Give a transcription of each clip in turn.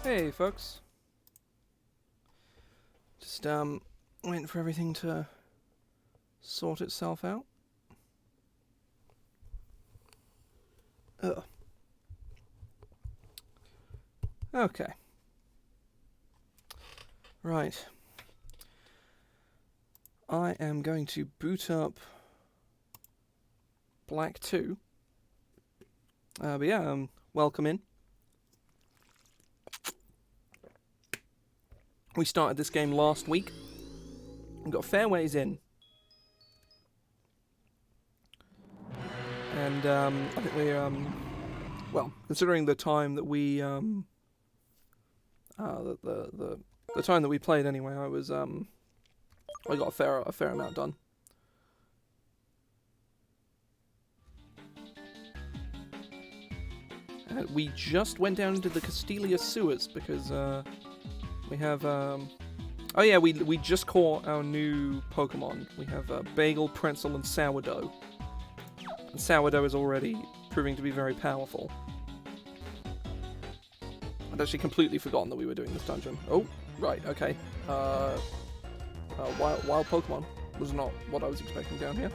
Hey folks. Just waiting for everything to sort itself out. Ugh. Okay. Right. I am going to boot up Black 2. But yeah, welcome in. We started this game last week. We got fair ways in. And I think we well, considering the time that we the time that we played anyway, I was I got a fair amount done. And we just went down into the Castelia sewers because we have oh yeah, we just caught our new Pokemon. We have Bagel, Pretzel, and Sourdough. And Sourdough is already proving to be very powerful. I'd actually completely forgotten that we were doing this dungeon. Oh, right, okay. Wild Pokemon was not what I was expecting down here.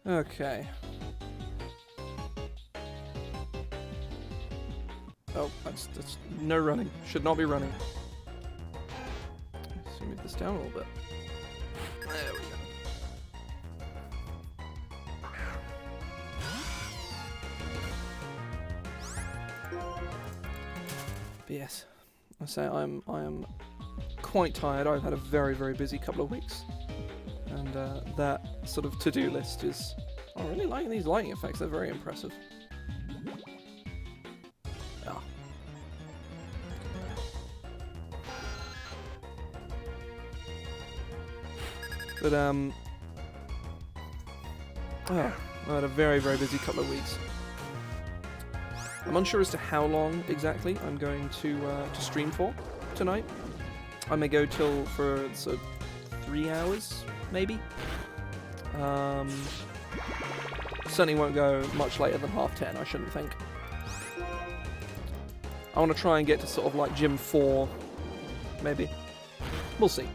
Okay. Oh, that's no running. Should not be running. Let's move this down a little bit. There we go. But yes, I say I am quite tired. I've had a very busy couple of weeks, and that sort of to-do list is. I'm really liking these lighting effects. They're very impressive. But oh, I had a very busy couple of weeks. I'm unsure as to how long exactly I'm going to stream for tonight. I may go till for 3 hours, maybe. Certainly won't go much later than 10:30, I shouldn't think. I want to try and get to sort of like Gym 4, maybe. We'll see.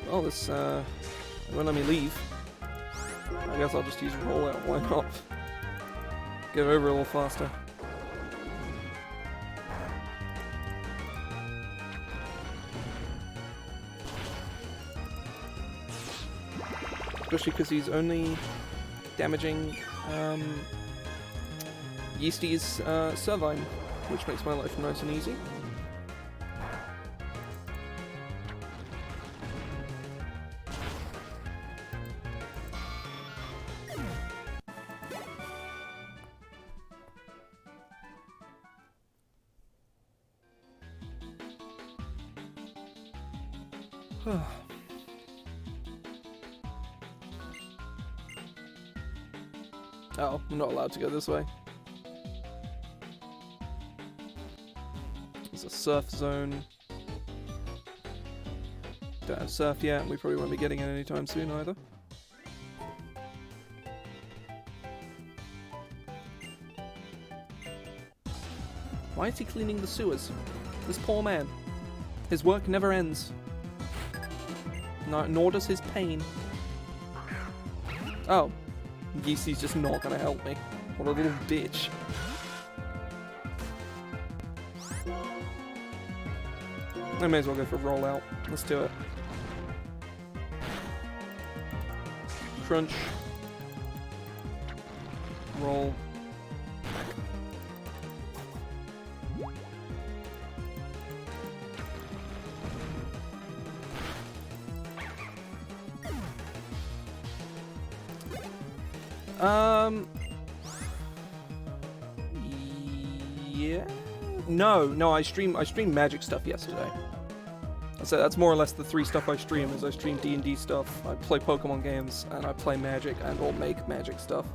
Oh, this won't let me leave. I guess I'll just use rollout. Why not? Get over a little faster. Especially because he's only damaging Yeasty's Servine, which makes my life nice and easy. Oh, I'm not allowed to go this way. There's a surf zone. Don't have surf yet, and we probably won't be getting it anytime soon either. Why is he cleaning the sewers? This poor man. His work never ends. Nor does his pain. Oh. Yeasty's just not gonna help me. What a little bitch. I may as well go for rollout. Let's do it. Crunch. Roll. Yeah. No, I streamed Magic stuff yesterday. So that's more or less the 3 stuff I stream. Is I stream D&D stuff, I play Pokemon games, and I play Magic and or make Magic stuff.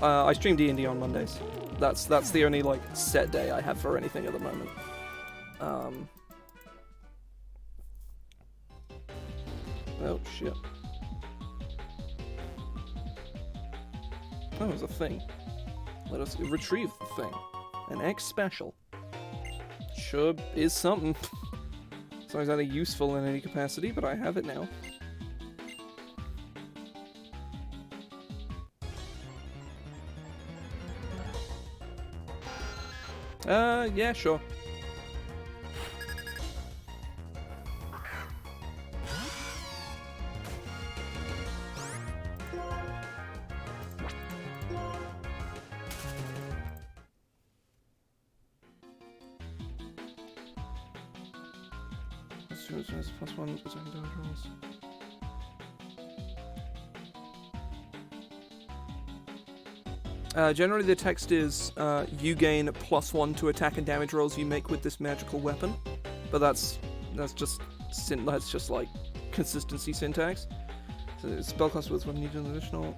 I stream D&D on Mondays. That's the only like set day I have for anything at the moment. Oh, shit. Oh, there's a thing. Let us retrieve the thing. An X special. Sure is something. It's not exactly useful in any capacity, but I have it now. Yeah, sure. +1 attacking damage rolls. Generally the text is, you gain +1 to attack and damage rolls you make with this magical weapon. But that's just like consistency syntax. So spellcast with when needed an additional.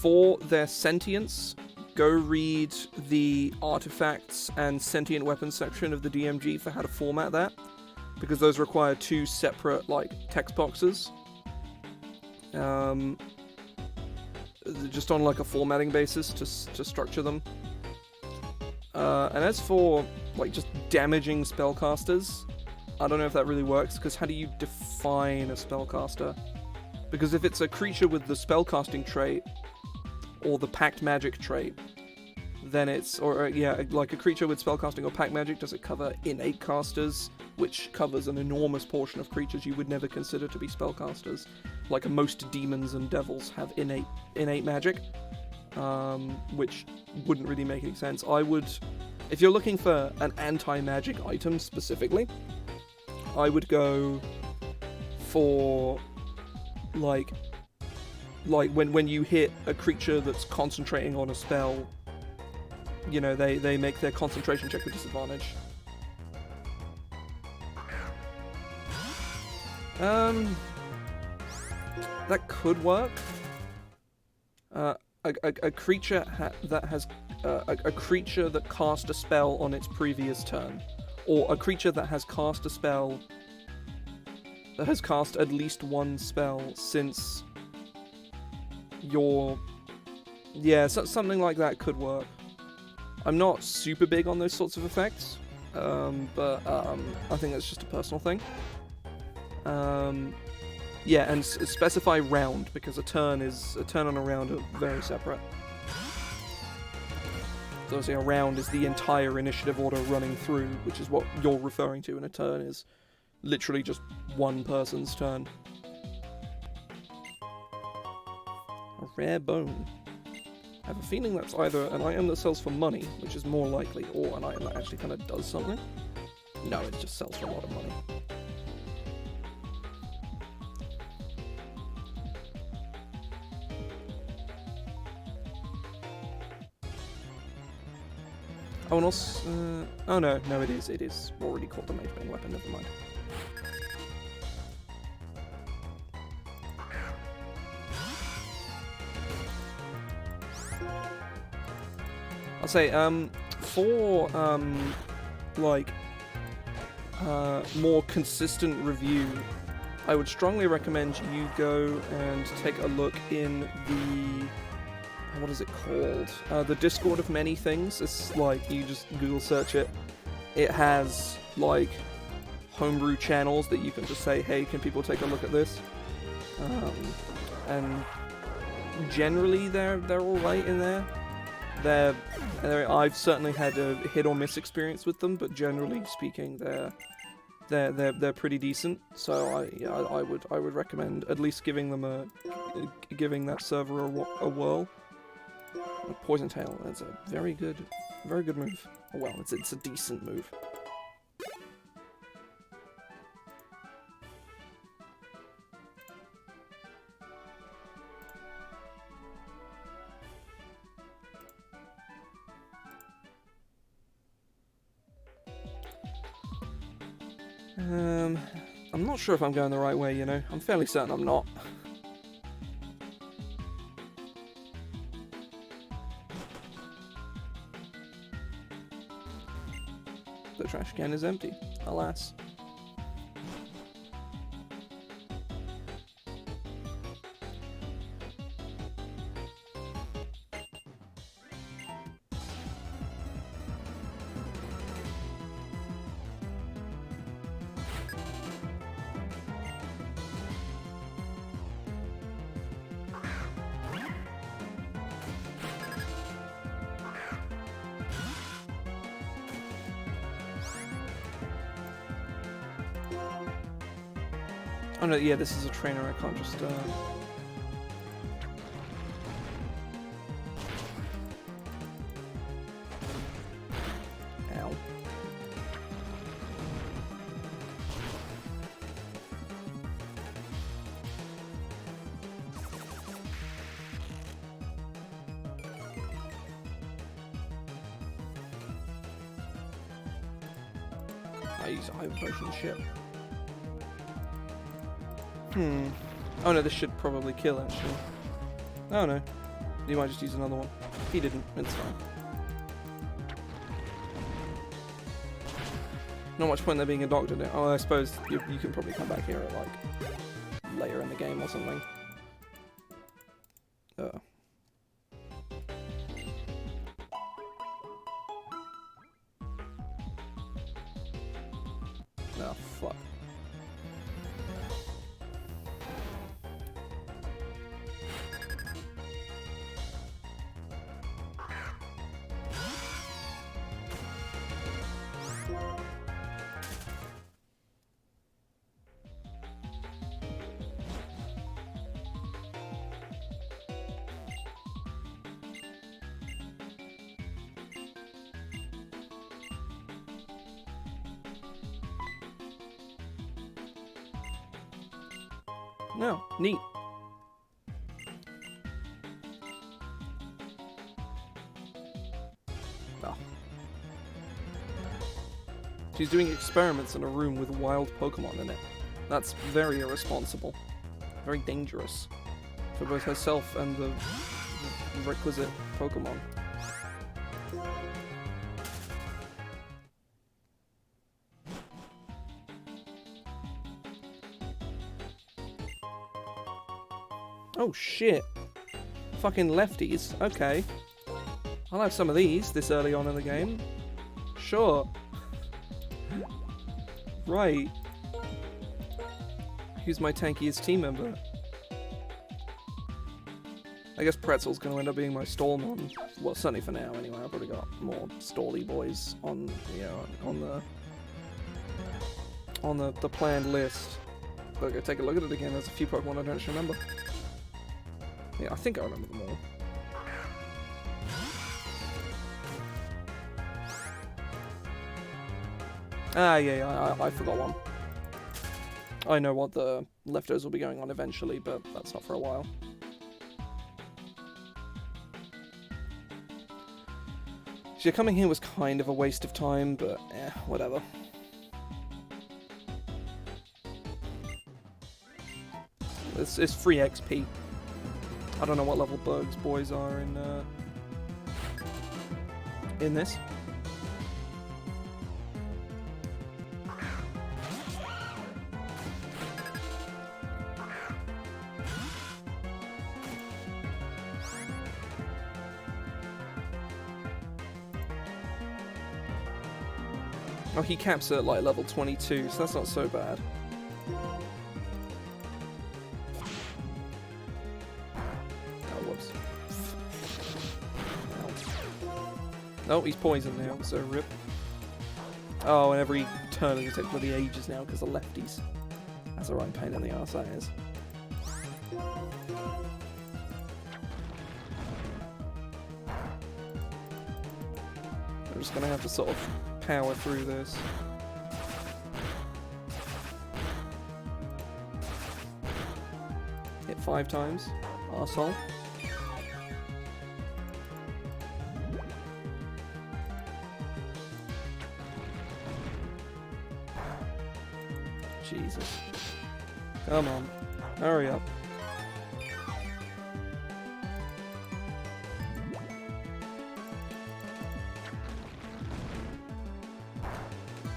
For their sentience, go read the artifacts and sentient weapons section of the DMG for how to format that, because those require 2 separate like text boxes. Just on like a formatting basis to structure them. And as for like just damaging spellcasters, I don't know if that really works, because how do you define a spellcaster? Because if it's a creature with the spellcasting trait or the packed magic trait, then it's, yeah, like a creature with spellcasting or packed magic, does it cover innate casters, which covers an enormous portion of creatures you would never consider to be spellcasters. Like most demons and devils have innate magic, which wouldn't really make any sense. I would, if you're looking for an anti-magic item specifically, I would go for like when you hit a creature that's concentrating on a spell, you know, they make their concentration check with disadvantage. That could work. A creature that has a creature that cast a spell on its previous turn, or a creature that has cast a spell that has cast at least one spell since your, yeah, something like that could work. I'm not super big on those sorts of effects, but I think that's just a personal thing. Yeah, and specify round, because a turn and a round are very separate. So obviously a round is the entire initiative order running through, which is what you're referring to, and a turn is literally just one person's turn. A rare bone. I have a feeling that's either an item that sells for money, which is more likely, or an item that actually kind of does something. No, it just sells for a lot of money. Oh, and also, oh no, it is already called the Mage Bane weapon, never mind. I'll say, for, more consistent review, I would strongly recommend you go and take a look in the, what is it called? The Discord of Many Things. It's like, you just Google search it. It has, like, homebrew channels that you can just say, hey, can people take a look at this? And generally they're alright in there. I've certainly had a hit or miss experience with them, but generally speaking, they're pretty decent. So I would recommend at least giving them giving that server a whirl. Poison Tail, that's a very good move. Well, it's a decent move. I'm not sure if I'm going the right way, you know. I'm fairly certain I'm not. The trash can is empty, alas. Oh no, yeah, this is a trainer, I can't just, Ow. I use a hyper potion shit. Oh no, this should probably kill, actually. Oh no. He might just use another one. He didn't. It's fine. Not much point there being a doctor now. Oh, I suppose you can probably come back here at, like, later in the game or something. Oh, fuck. No, neat. Oh. She's doing experiments in a room with wild Pokemon in it. That's very irresponsible. Very dangerous. For both herself and the requisite Pokemon. Oh shit. Fucking lefties. Okay. I'll have some of these this early on in the game. Sure. Right. Who's my tankiest team member? I guess Pretzel's gonna end up being my Stallmon. Well, certainly for now anyway. I've probably got more Stally boys on, on the planned list. But go take a look at it again. There's a few Pokemon I don't actually remember. Yeah, I think I remember them all. Ah, yeah, I forgot one. I know what the leftovers will be going on eventually, but that's not for a while. So coming here was kind of a waste of time, but whatever. It's free XP. I don't know what level Berg's boys are in this. Oh, he caps at like level 22, so that's not so bad. Oh, he's poisoned now, so rip. Oh, and every turn is going to take bloody ages now because of lefties. That's a right pain in the arse, that is. I'm just going to have to sort of power through this. Hit 5 times. Arsehole. Jesus. Come on. Hurry up.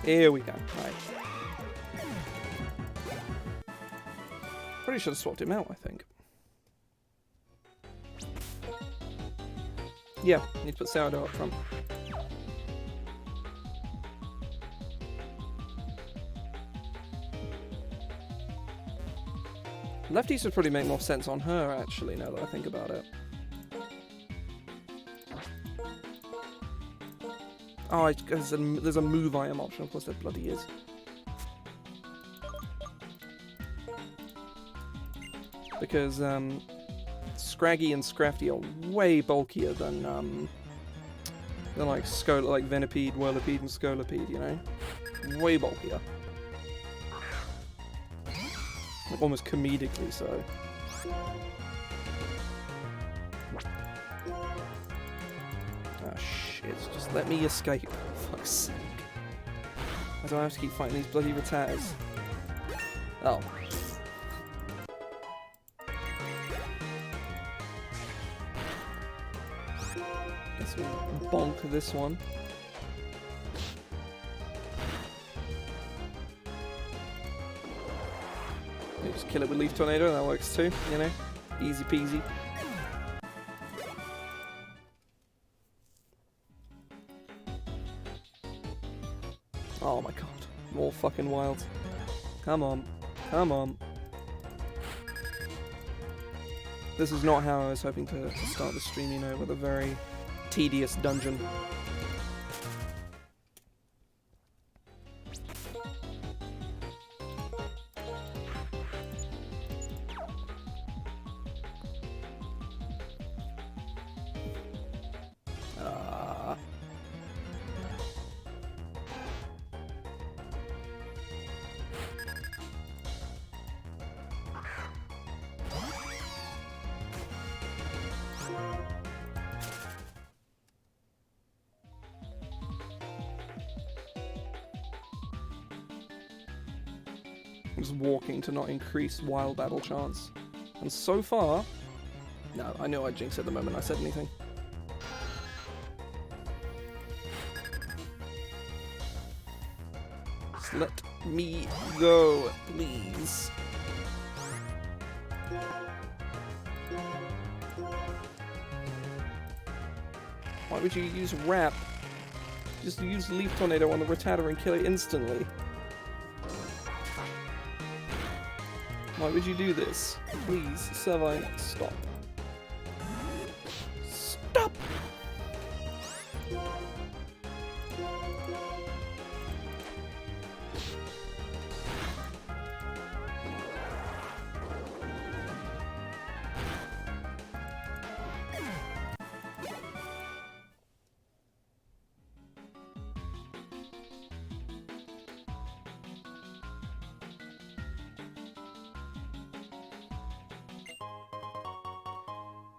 Here we go. Right. Probably should have swapped him out, I think. Yeah, need to put sourdough up front. Lefties would probably make more sense on her, actually, now that I think about it. Oh, there's a move item option. Of course there bloody is. Because, Scraggy and Scrafty are way bulkier than like Venipede, Whirlipede, and Scolipede, you know? Way bulkier. Like, almost comedically so. Ah, shit. Just let me escape. For fuck's sake. I don't have to keep fighting these bloody Rattatas. Oh. Guess we'll bonk this one. Just kill it with Leaf Tornado, that works too, you know? Easy peasy. Oh my god. More fucking wild. Come on. Come on. This is not how I was hoping to start the stream, you know, with a very tedious dungeon. I'm just walking to not increase wild battle chance. And so far... No, I knew I'd jinx it the moment I said anything. Just let me go, please. Why would you use Wrap? Just use Leaf Tornado on the Rattata and kill it instantly. Why would you do this? Please, Servine, stop. Stop!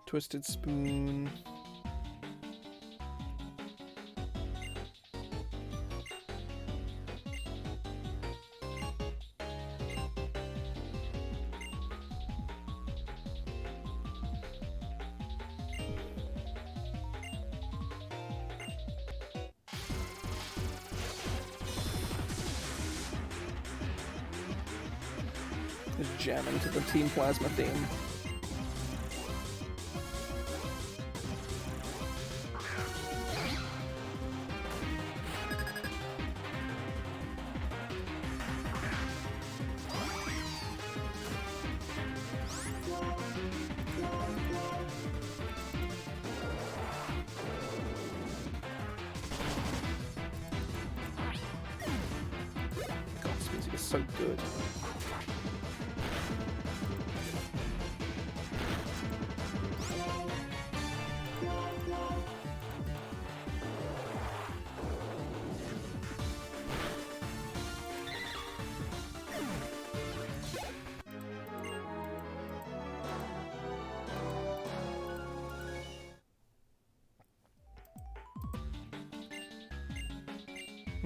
Twisted Spoon. Just jam into the Team Plasma theme. So good.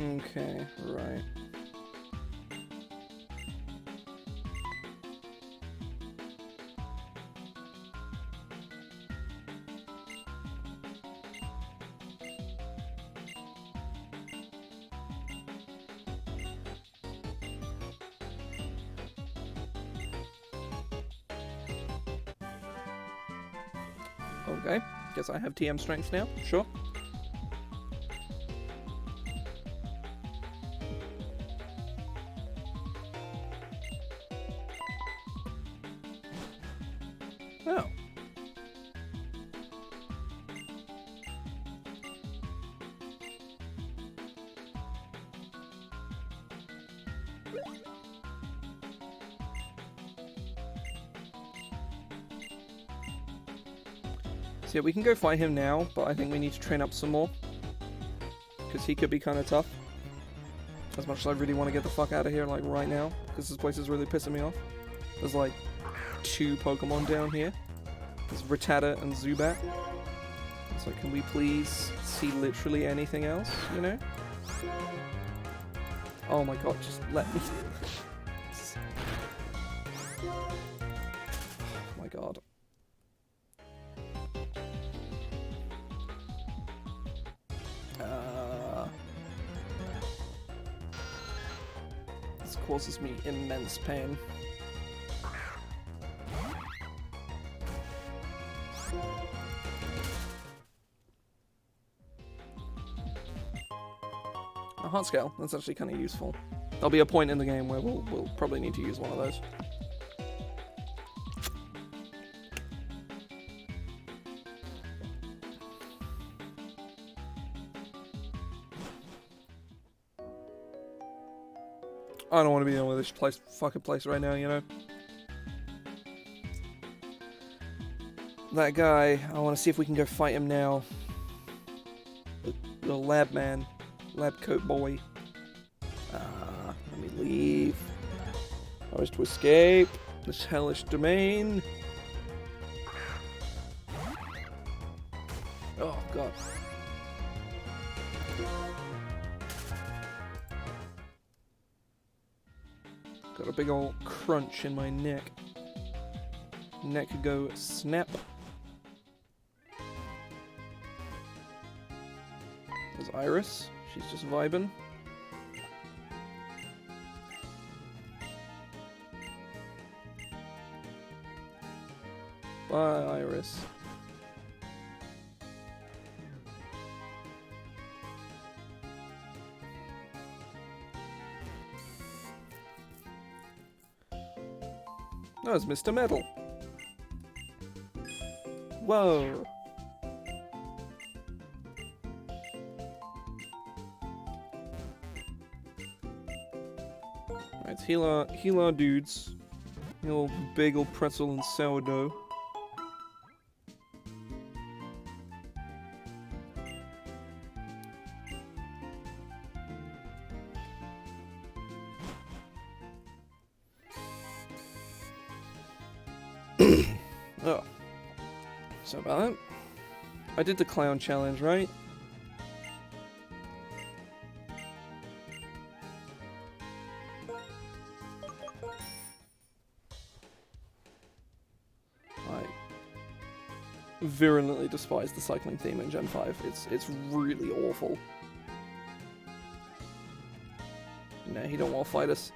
Okay, right. Okay, guess I have TM strength now, sure. Oh. So yeah, we can go fight him now, but I think we need to train up some more. Because he could be kind of tough. As much as I really want to get the fuck out of here, like, right now. Because this place is really pissing me off. There's, like, 2 Pokemon down here. There's Rattata and Zubat. So can we please see literally anything else, you know? Oh my god, just let me... Oh my god. This causes me immense pain. A heart scale, that's actually kind of useful. There'll be a point in the game where we'll probably need to use one of those. I don't want to be dealing with this fucking place right now, you know? That guy, I want to see if we can go fight him now. The lab man. Lab coat boy. Let me leave. I was to escape this hellish domain. Oh, God. Got a big old crunch in my neck. Neck could go snap. There's Iris. She's just vibing. Bye, Iris. That was Mr. Metal. Whoa. Alright, heal our dudes. The old bagel, pretzel, and sourdough. Oh. So about that. I did the clown challenge, right? I virulently despise the cycling theme in Gen 5. It's really awful. Nah, he don't want to fight us.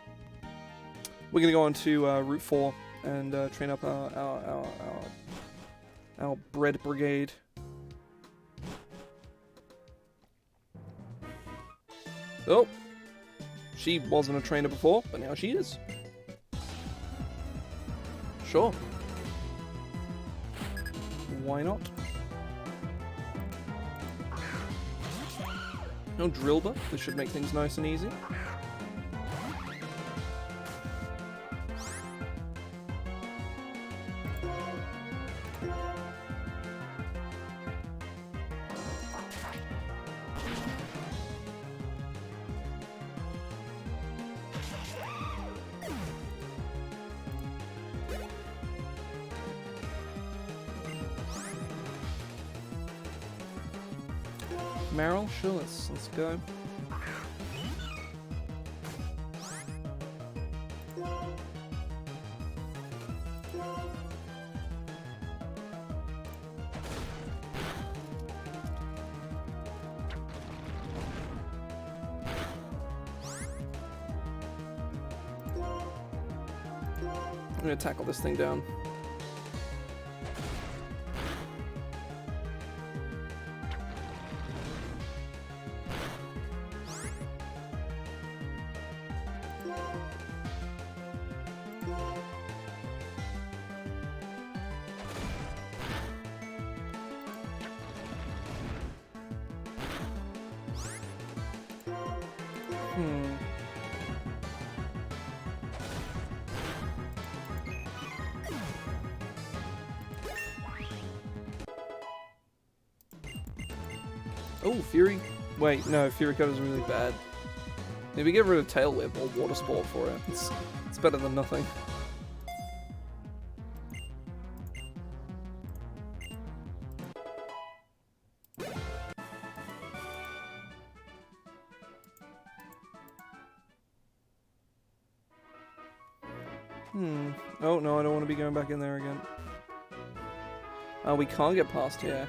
We're gonna go on to Route 4 and train up our bread brigade. Oh, she wasn't a trainer before, but now she is. Sure. Why not? No Drillbur. This should make things nice and easy. Meryl, sure, let's go. I'm gonna tackle this thing down. Oh, Fury. Wait, no, Fury Cut is really bad. Maybe get rid of Tail Whip or Water Sport for it. It's better than nothing. Oh, no, I don't want to be going back in there again. Oh, we can't get past here.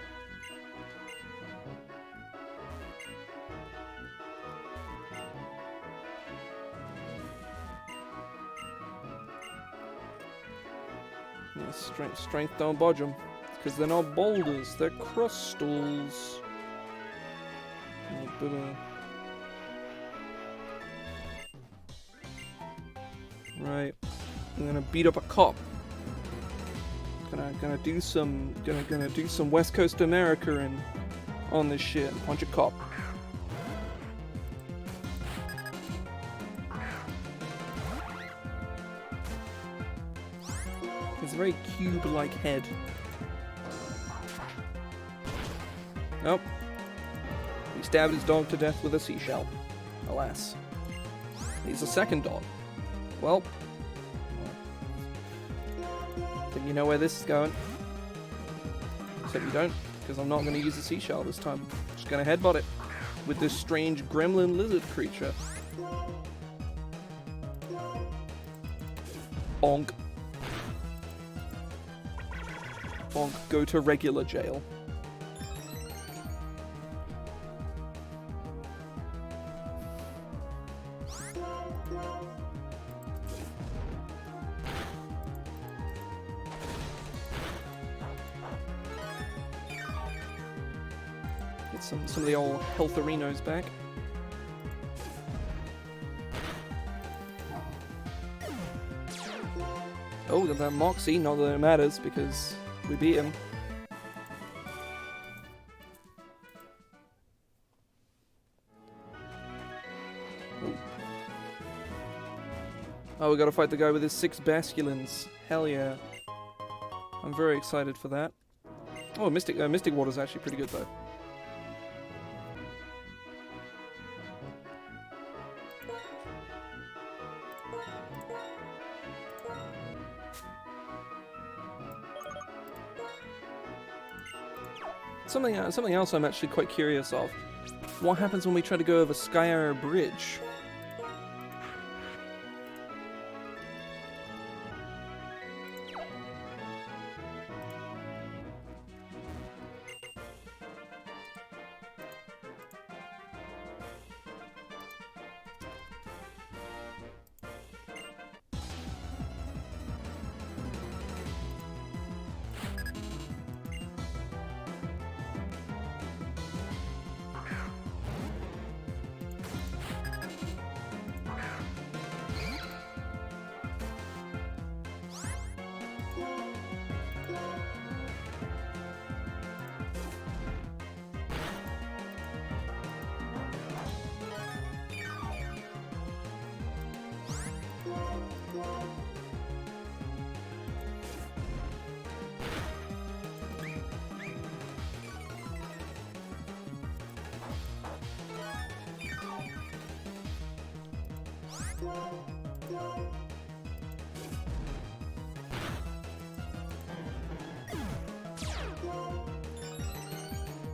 Yeah, strength don't budge them. Because they're not boulders, they're crystals. Right. I'm gonna beat up a cop. Gonna do some West Coast America and on this shit and punch a cop. It's a very cube-like head. Nope. He stabbed his dog to death with a seashell. Alas. He's a second dog. Well. Think you know where this is going. Except you don't, because I'm not going to use the seashell this time. I'm just going to headbutt it with this strange gremlin lizard creature. Bonk. Bonk, go to regular jail. Get some of the old health-arinos back. Oh, got that Moxie, not that it matters, because we beat him. Oh, we gotta fight the guy with his 6 basculins. Hell yeah. I'm very excited for that. Oh, Mystic Water's actually pretty good though. Something else I'm actually quite curious of. What happens when we try to go over Skyar Bridge?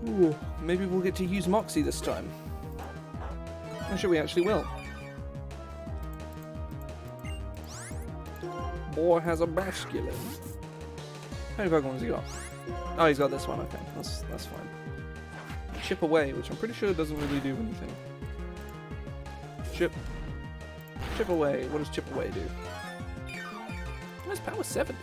Ooh, maybe we'll get to use Moxie this time. I'm sure we actually will. Boy has a basculin. How many Pokemon has he got? Oh, he's got this one, okay. That's fine. Chip Away, which I'm pretty sure doesn't really do anything. Chip Away. What does Chip Away do? That's power 70.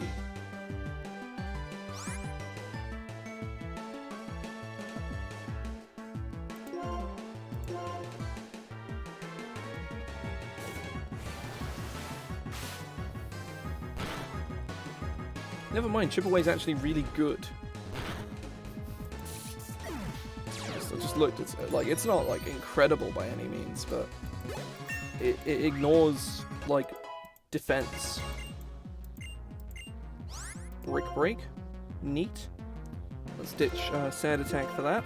Never mind, Chip Away's actually really good. I just looked. It's like it's not like incredible by any means, but it ignores like defense. Brick break, neat. Let's ditch sand attack for that.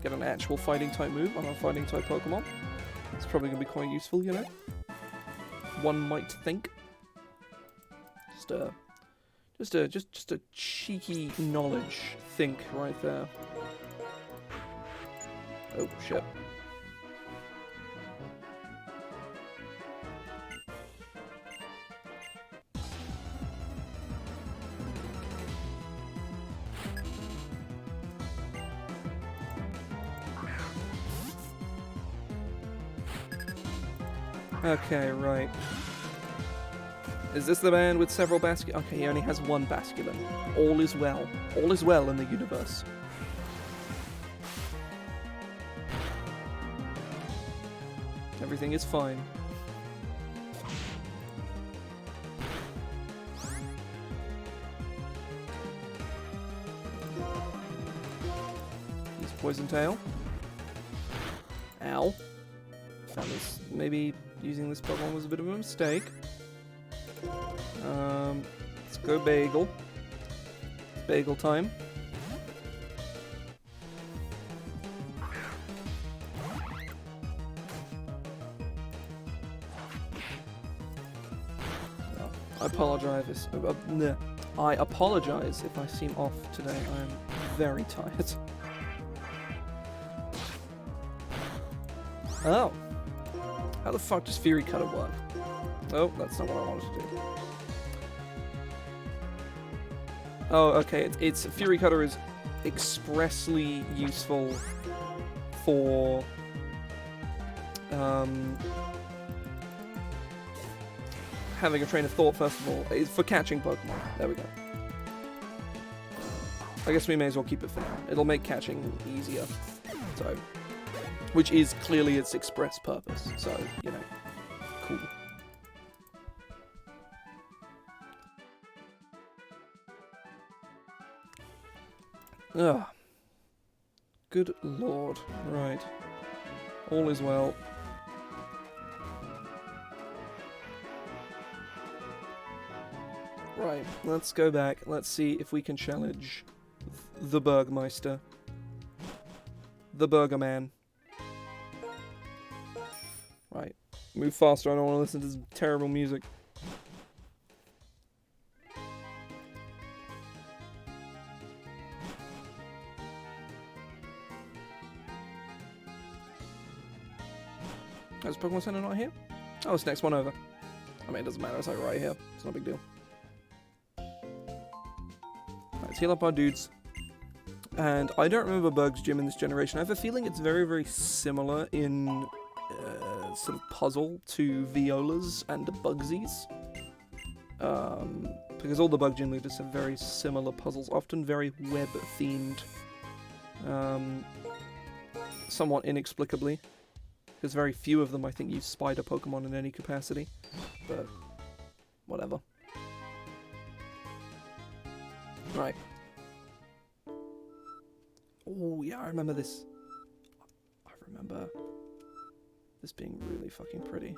Get an actual fighting type move on a fighting type Pokemon. It's probably gonna be quite useful, you know. One might think. Just a cheeky knowledge think right there. Oh shit. Okay, right. Is this the man with several basculins? Okay, he only has one basculin. All is well. All is well in the universe. Everything is fine. Use Poison Tail. Ow. Found this, maybe using this Pokemon was a bit of a mistake. Let's go Bagel. It's Bagel time. I apologize. I apologize if I seem off today. I am very tired. Oh. How the fuck does Fury Cutter work? Oh, that's not what I wanted to do. Oh, okay. It's Fury Cutter is expressly useful for having a train of thought. First of all, it's for catching Pokemon. There we go. I guess we may as well keep it for now. It'll make catching easier. So, which is clearly its express purpose. So, you know, cool. Ugh. Good lord. Right. All is well. Right, let's go back. Let's see if we can challenge the Burgmeister. The Burger Man. Right. Move faster, I don't want to listen to this terrible music. Is Pokemon Center not here? Oh, it's next one over. I mean, it doesn't matter, it's like right here. It's not a big deal. Let's heal up our dudes. And I don't remember Berg's Gym in this generation. I have a feeling it's very, very similar in sort of puzzle to Viola's and Bugsy's. Because all the Bug Gym leaders have very similar puzzles, often very web-themed. Somewhat inexplicably. Because very few of them, I think, use spider Pokemon in any capacity. But, whatever. Right. Oh, yeah, I remember this. I remember this being really fucking pretty.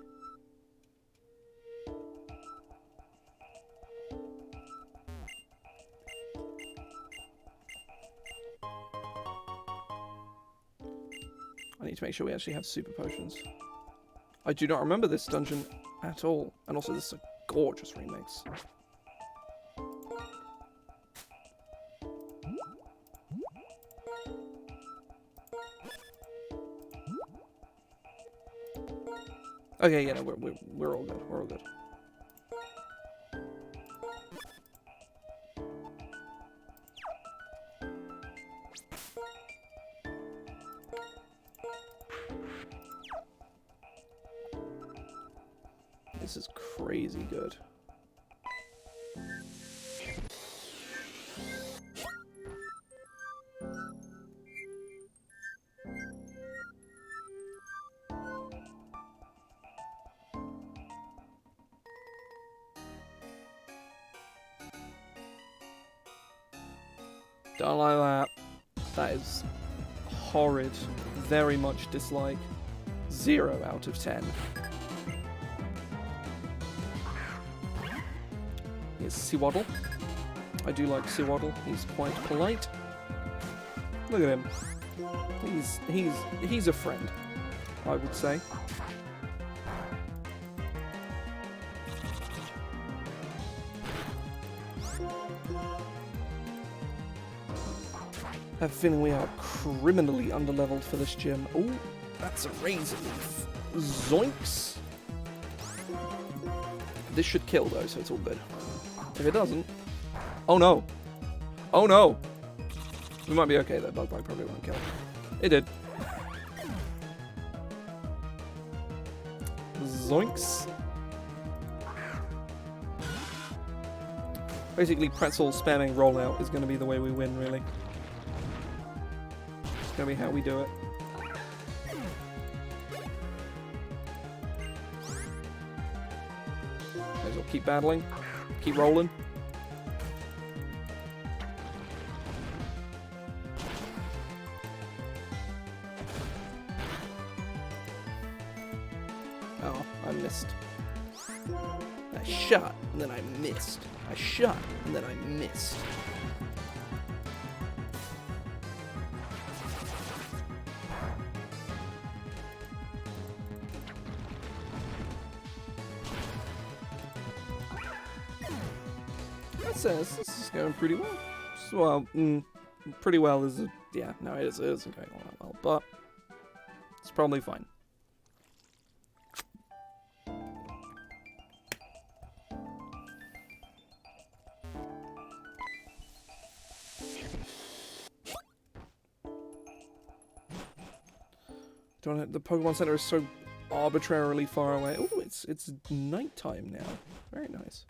I need to make sure we actually have super potions. I do not remember this dungeon at all. And also, this is a gorgeous remix. Okay, yeah, no, we're all good. We're all good. This is crazy good. Don't like that. That is horrid. Very much dislike. 0 out of 10. Here's Sewaddle. I do like Sewaddle. He's quite polite. Look at him. He's a friend, I would say. I have a feeling we are criminally underleveled for this gym. Oh, that's a razor leaf. Zoinks! This should kill though, so it's all good. If it doesn't... Oh no! Oh no! We might be okay though, Bug Bite probably won't kill. It did. Zoinks! Basically, pretzel spamming rollout is going to be the way we win, really. It's going to be how we do it. May as well keep battling. Keep rolling. Oh, I missed. I shot, and then I missed. I shot, and then I missed. That says this is going pretty well. Well, pretty well is a, yeah, no, it isn't going all that well, but it's probably fine. The Pokemon Center is so arbitrarily far away. Oh, it's nighttime now. Very nice.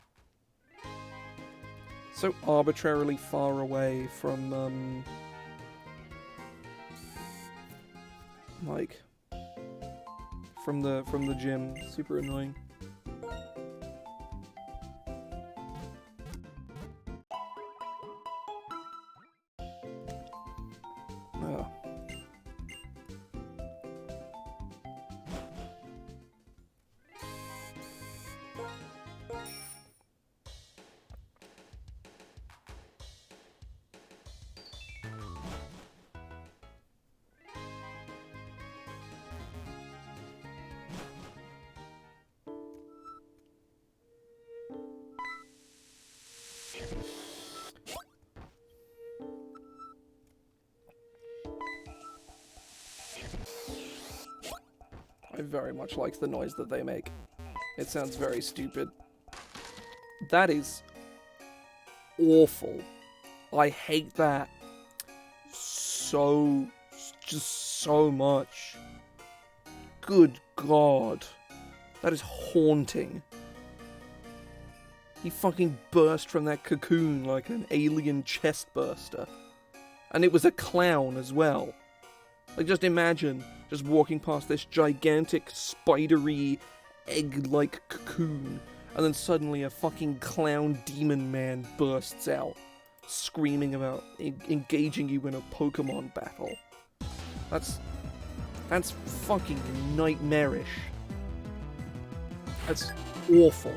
So arbitrarily far away from like from the gym. Super annoying. Oh. I very much like the noise that they make. It sounds very stupid. That is awful. I hate that just so much. Good God. That is haunting. He fucking burst from that cocoon like an alien chest burster. And it was a clown as well. Like, just imagine just walking past this gigantic, spidery, egg-like cocoon, and then suddenly a fucking clown demon man bursts out, screaming about engaging you in a Pokemon battle. That's fucking nightmarish. That's awful.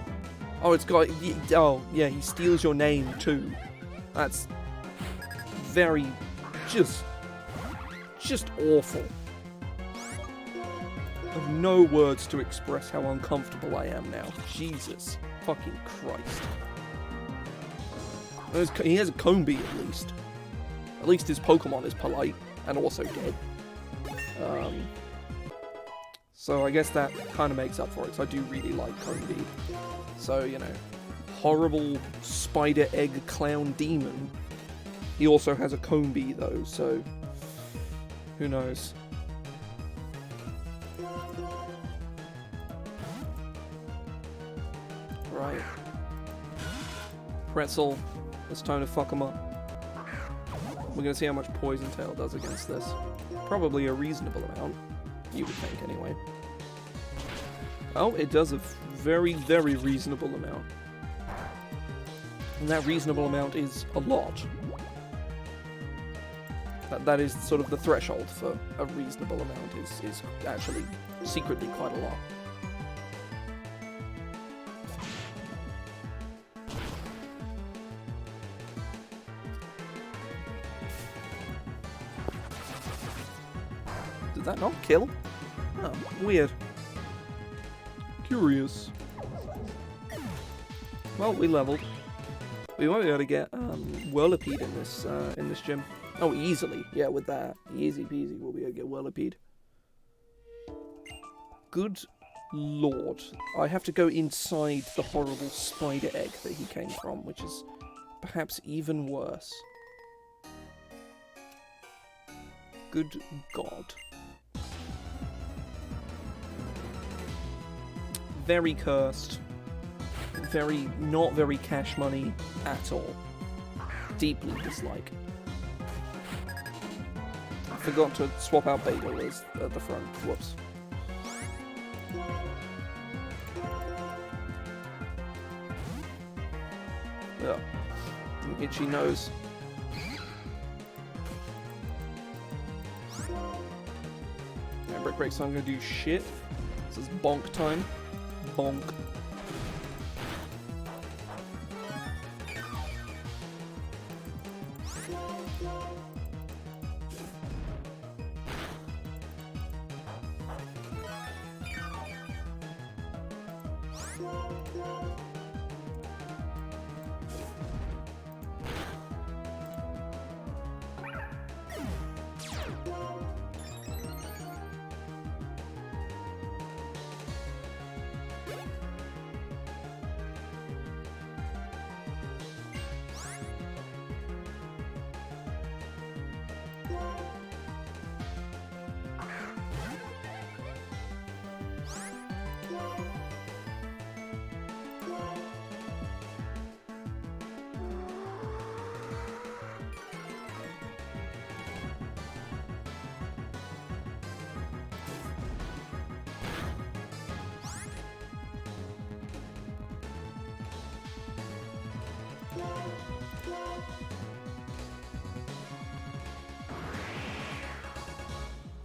Oh, it's got... Oh, yeah, he steals your name, too. That's very... just awful. I have no words to express how uncomfortable I am now. Jesus fucking Christ. He has a Combi, at least. At least his Pokemon is polite, and also dead. So I guess that kind of makes up for it, so I do really like Combi. So, you know, horrible spider egg clown demon. He also has a Combi, though, so... who knows? Right. Pretzel. It's time to fuck him up. We're gonna see how much Poison Tail does against this. Probably a reasonable amount. You would think, anyway. Oh, it does a very, very reasonable amount. And that reasonable amount is a lot. That is sort of the threshold for a reasonable amount, is actually secretly quite a lot. Did that not kill? Oh, weird. Curious. Well, we leveled. We might be able to get Whirlipede in this gym. Oh, easily. Yeah, with that. Easy peasy, we'll be able to get Whirlipede. Good lord. I have to go inside the horrible spider egg that he came from, which is perhaps even worse. Good god. Very cursed. Not very cash money at all. Deeply dislike. I forgot to swap out Weighill as at the front. Whoops. Yeah. An itchy nose. Yeah, Brick Break's not gonna do shit. This is bonk time. Bonk.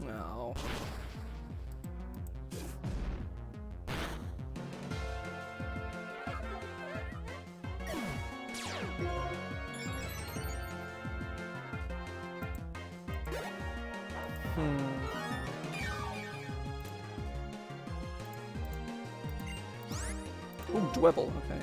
No. Ooh, Dwebble, okay.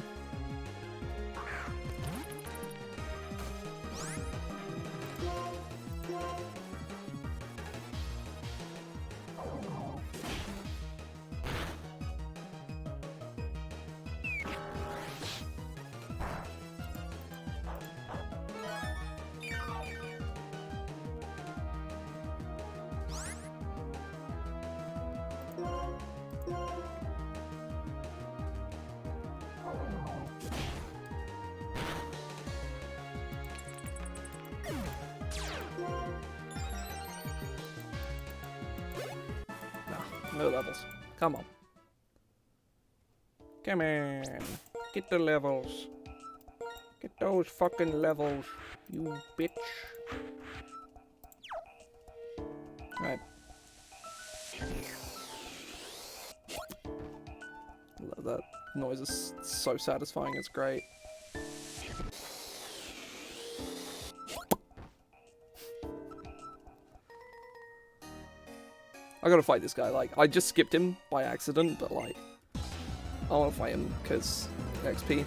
No levels. Come on. Come on. Get the levels. Get those fucking levels, you bitch. Right. Love that noise is so satisfying, it's great. I gotta fight this guy, like, I just skipped him by accident, but like, I wanna fight him, cause XP.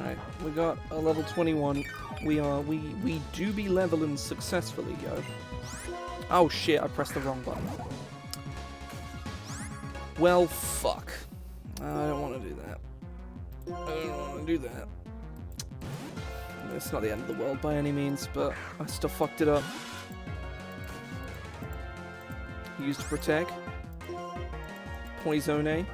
Alright, we got a level 21. We do be leveling successfully, yo. Oh shit, I pressed the wrong button. Well, fuck. I don't want to do that. I don't want to do that. It's not the end of the world by any means, but I still fucked it up. Used to protect. Poisone.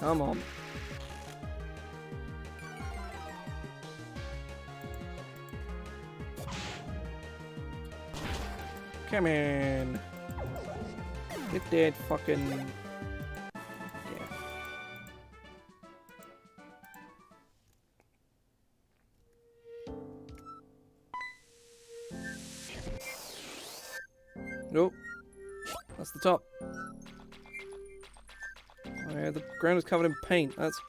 Come on. Come in. Get that fucking... Yeah. Nope. That's the top. Oh yeah, the ground is covered in paint. That's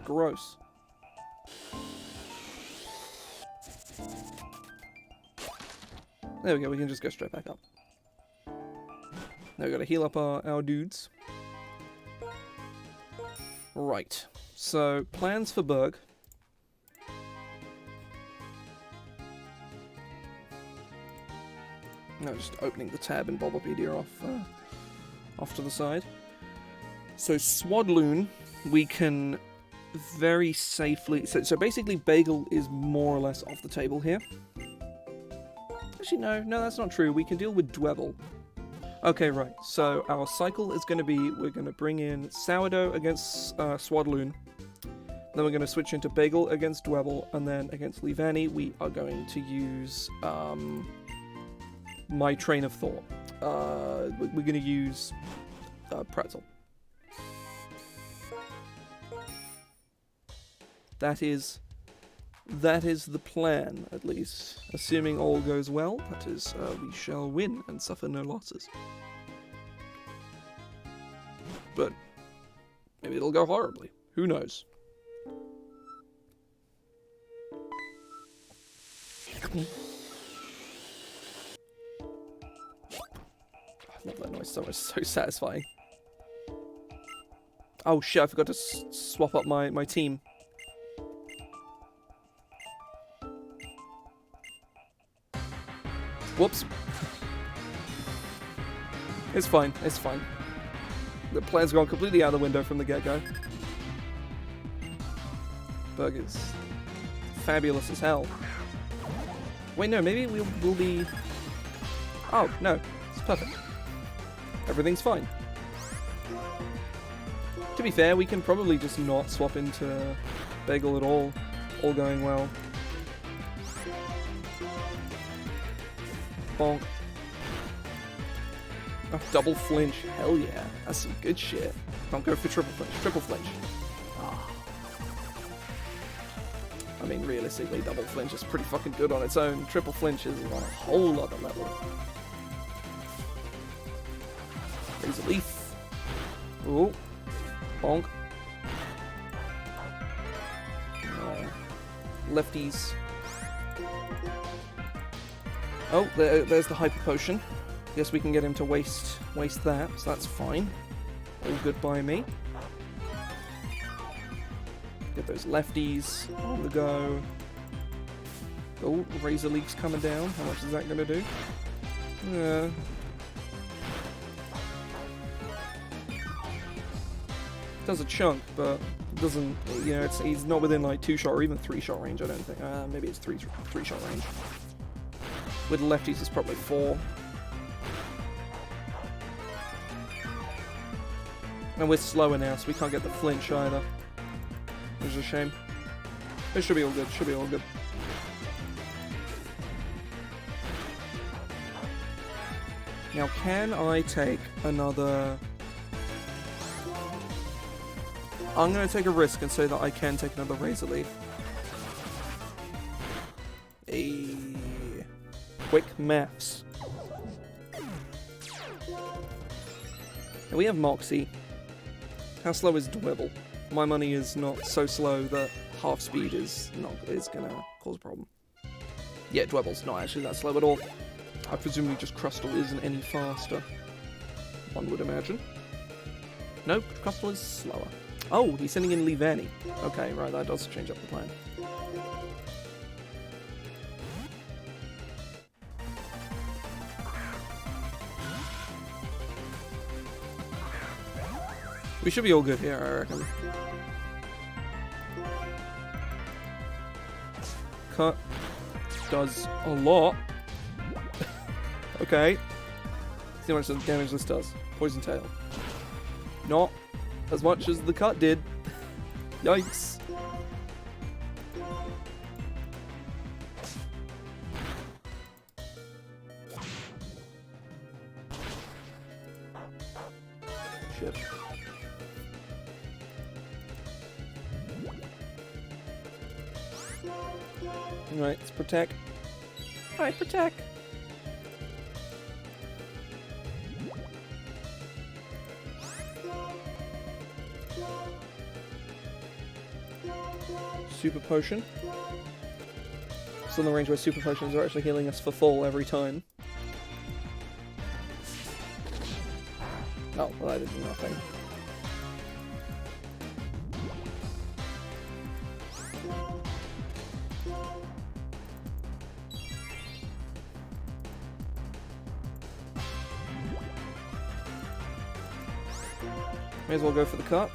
gross. There we go, we can just go straight back up. Now we gotta heal up our dudes. Right. So, plans for Berg. No, just opening the tab in Bulbapedia off to the side. So Swadloon, we can very safely... So basically Weighill is more or less off the table here. Actually, no, that's not true. We can deal with Dwebble. Okay, right. So our cycle is going to be... We're going to bring in Sourdough against Swadloon. Then we're going to switch into Weighill against Dwebble. And then against Leavanny, we are going to use my Train of Thought. We're going to use Pretzel. That is the plan, at least. Assuming all goes well, that is, we shall win and suffer no losses. But maybe it'll go horribly. Who knows? I love that noise so much, so satisfying. Oh shit, I forgot to swap up my team. Whoops. It's fine, it's fine. The plan's gone completely out of the window from the get-go. Burger's fabulous as hell. Wait, no, maybe we'll be... Oh, no, it's perfect. Everything's fine. To be fair, we can probably just not swap into Weighill at all. All going well. Bonk. Oh, double flinch. Hell yeah. That's some good shit. Don't go for triple flinch. Triple flinch. Oh. I mean, realistically, double flinch is pretty fucking good on its own. Triple flinch is on a whole other level. Raise a leaf. Ooh. Bonk. Lefties. Oh, there's the Hyper Potion. Guess we can get him to waste that, so that's fine. All good by me. Get those lefties on the go. Oh, Razor Leaf's coming down. How much is that going to do? Yeah. Does a chunk, but it doesn't, you know, he's not within like 2-shot or even 3-shot range, I don't think. Maybe it's 3-shot range. With lefties, it's probably 4. And we're slower now, so we can't get the flinch either. Which is a shame. It should be all good, should be all good. Now, can I take another... I'm going to take a risk and say that I can take another Razor Leaf. Quick maths. And we have Moxie. How slow is Dwebble? My money is not so slow that half speed is gonna cause a problem. Yeah, Dwebble's not actually that slow at all. I presume just Crustle isn't any faster. One would imagine. No, Crustle is slower. Oh, he's sending in Leavanny. Okay, right, that does change up the plan. We should be all good here, I reckon. Cut does a lot. Okay. See how much damage this does. Poison Tail. Not as much as the cut did. Yikes. Shit. Alright, let's protect. Alright, protect. Super Potion. Still in the range where Super Potions are actually healing us for full every time. Oh, well, that did nothing. May as well go for the cut.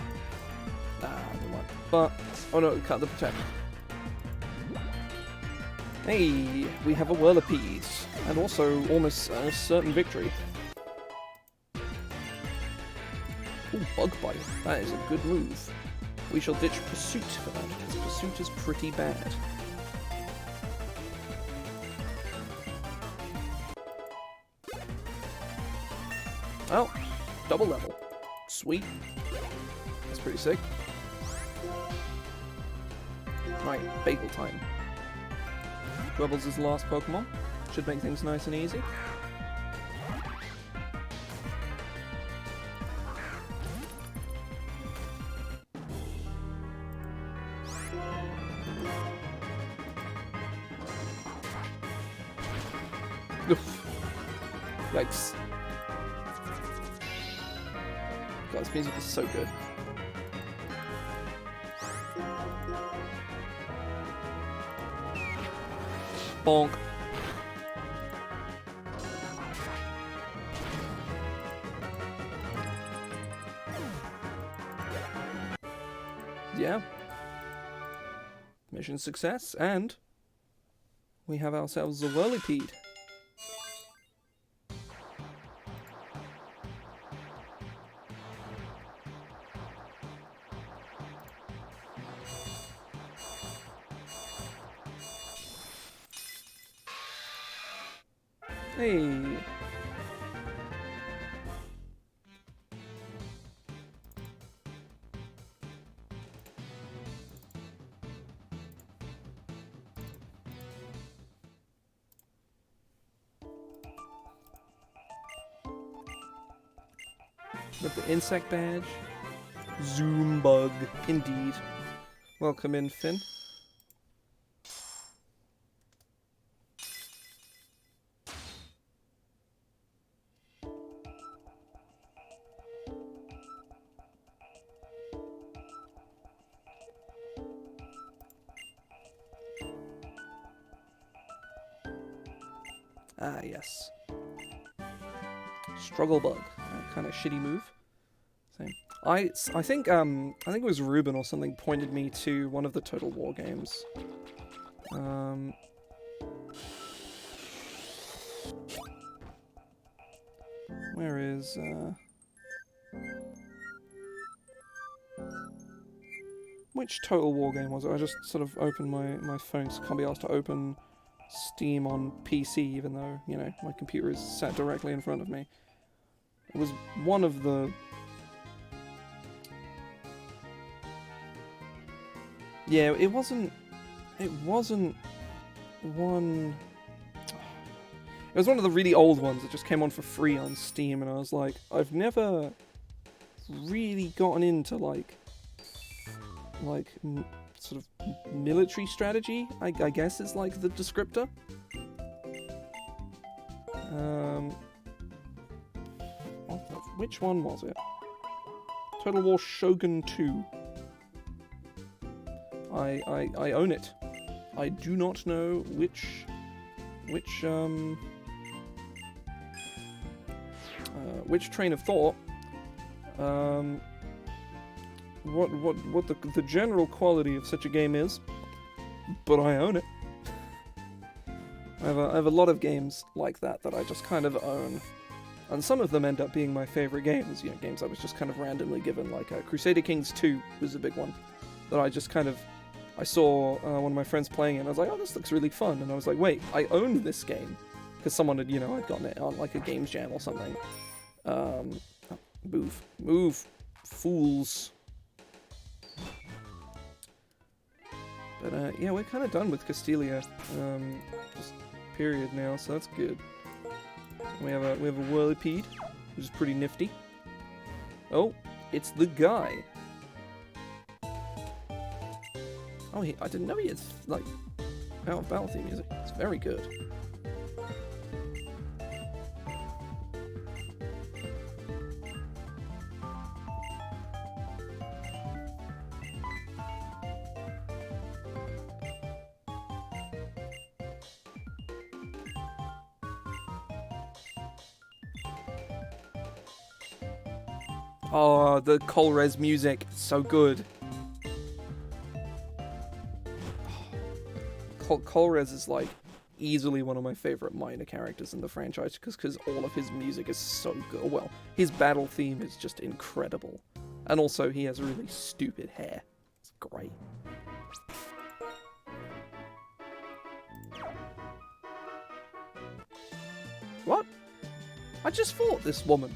Nah, never mind. But, oh no, cut the protect. Hey, we have a Whirlipede, and also almost a certain victory. Ooh, Bug Bite. That is a good move. We shall ditch Pursuit for that, because Pursuit is pretty bad. Oh, double level. Sweet. That's pretty sick. Right, Bagel time. Dwebbles is the last Pokemon. Should make things nice and easy. Oof. Yikes. God, this music is so good. Bonk. Yeah. Mission success, and we have ourselves a Whirlipede. Hey. With the insect badge. Zoom bug, indeed. Welcome in, Finn. Ah, yes. Struggle Bug. Kind of shitty move. Same. I think it was Ruben or something pointed me to one of the Total War games. Where is which Total War game was it? I just sort of opened my phone, so can't be asked to open Steam on PC, even though, you know, my computer is sat directly in front of me. It was one of the... Yeah, it wasn't one... It was one of the really old ones that just came on for free on Steam, and I was like, I've never really gotten into, like sort of military strategy, I guess is like the descriptor. Which one was it? Total War Shogun 2. I own it. I do not know which train of thought, what the general quality of such a game is, but I own it. I have a lot of games like that I just kind of own, and some of them end up being my favorite games. You know, games I was just kind of randomly given, like Crusader Kings 2 was a big one that I just kind of. I saw one of my friends playing it, and I was like, oh, this looks really fun. And I was like, wait, I owned this game. Because someone had, you know, I'd gotten it on, like, a Games Jam or something. Move. Fools. But, yeah, we're kind of done with Castilia. Just period now, so that's good. We have a Whirlipede, which is pretty nifty. Oh, it's the guy. Oh, I didn't know he had, like, out of battle theme music. It's very good. Oh, the Colrez music, so good. Colrez is like easily one of my favorite minor characters in the franchise because all of his music is so good. Well, his battle theme is just incredible, and also he has really stupid hair. It's great. What? I just fought this woman.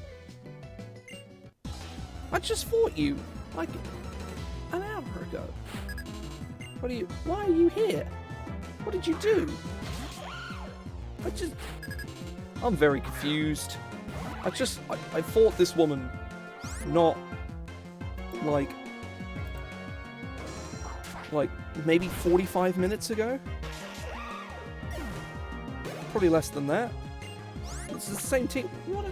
I just fought you like an hour ago. Why are you here? What did you do? I'm very confused. I fought this woman not like maybe 45 minutes ago? Probably less than that. It's the same team. What?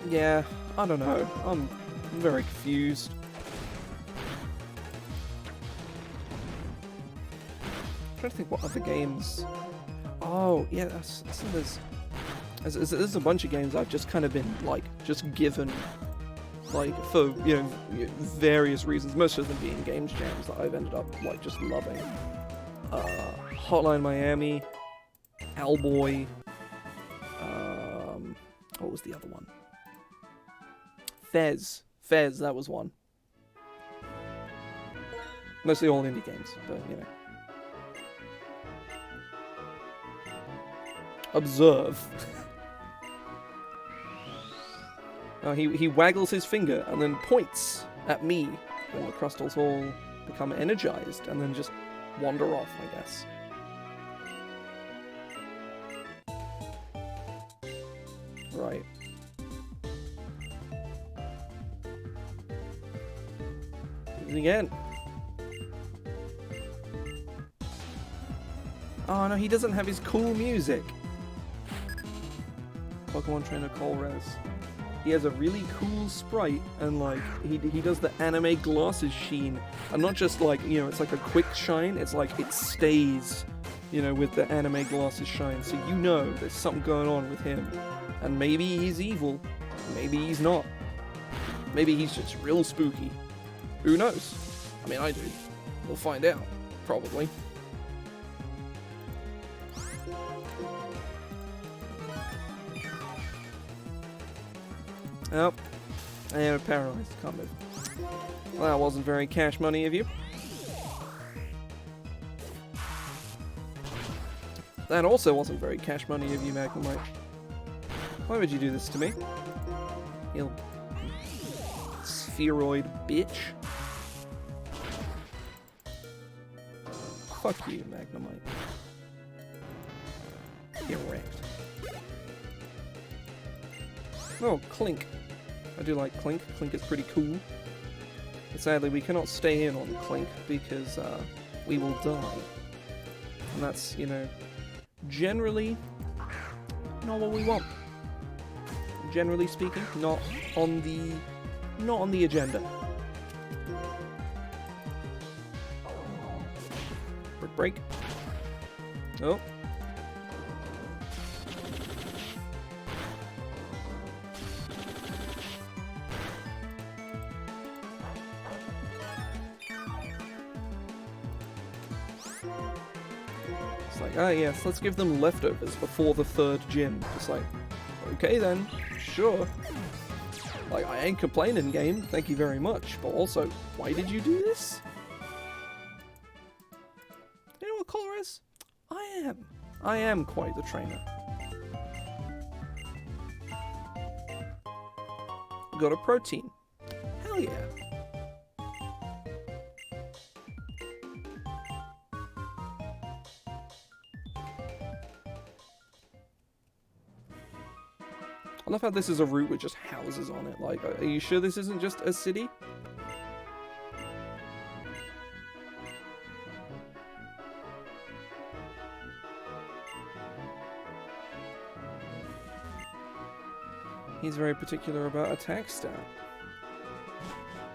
Yeah, I don't know. I'm very confused. I'm trying to think what other games. Oh, yeah, there's a bunch of games I've just kind of been like just given, like for various reasons. Most of them being games jams that I've ended up like just loving. Hotline Miami, Owlboy. What was the other one? Fez, that was one. Mostly all indie games, but you know. Observe. He waggles his finger and then points at me when the crystals all become energized and then just wander off, I guess. Right. Again. Oh no, he doesn't have his cool music. Pokemon Trainer Colrez. He has a really cool sprite, and like he does the anime glasses sheen, and not just like it's like a quick shine. It's like it stays, with the anime glasses shine. So there's something going on with him, and maybe he's evil, maybe he's not. Maybe he's just real spooky. Who knows? I mean, I do. We'll find out, probably. Oh, I am paralyzed. Can't move. Well, that wasn't very cash money of you. That also wasn't very cash money of you, Magnemite. Why would you do this to me? You spheroid bitch. Fuck you, Magnemite. Get wrecked. Oh, Clink. I do like Clink. Clink is pretty cool. But sadly, we cannot stay in on Clink because we will die. And that's, you know, generally not what we want. Generally speaking, not on the agenda. Brick break. Oh. It's like, ah yes, let's give them leftovers before the third gym. It's like, okay then, sure. Like, I ain't complaining, game, thank you very much, but also, why did you do this? You know what color is? I am quite the trainer. Got a protein. Hell yeah. I love how this is a route with just houses on it. Like, are you sure this isn't just a city? He's very particular about attack stat.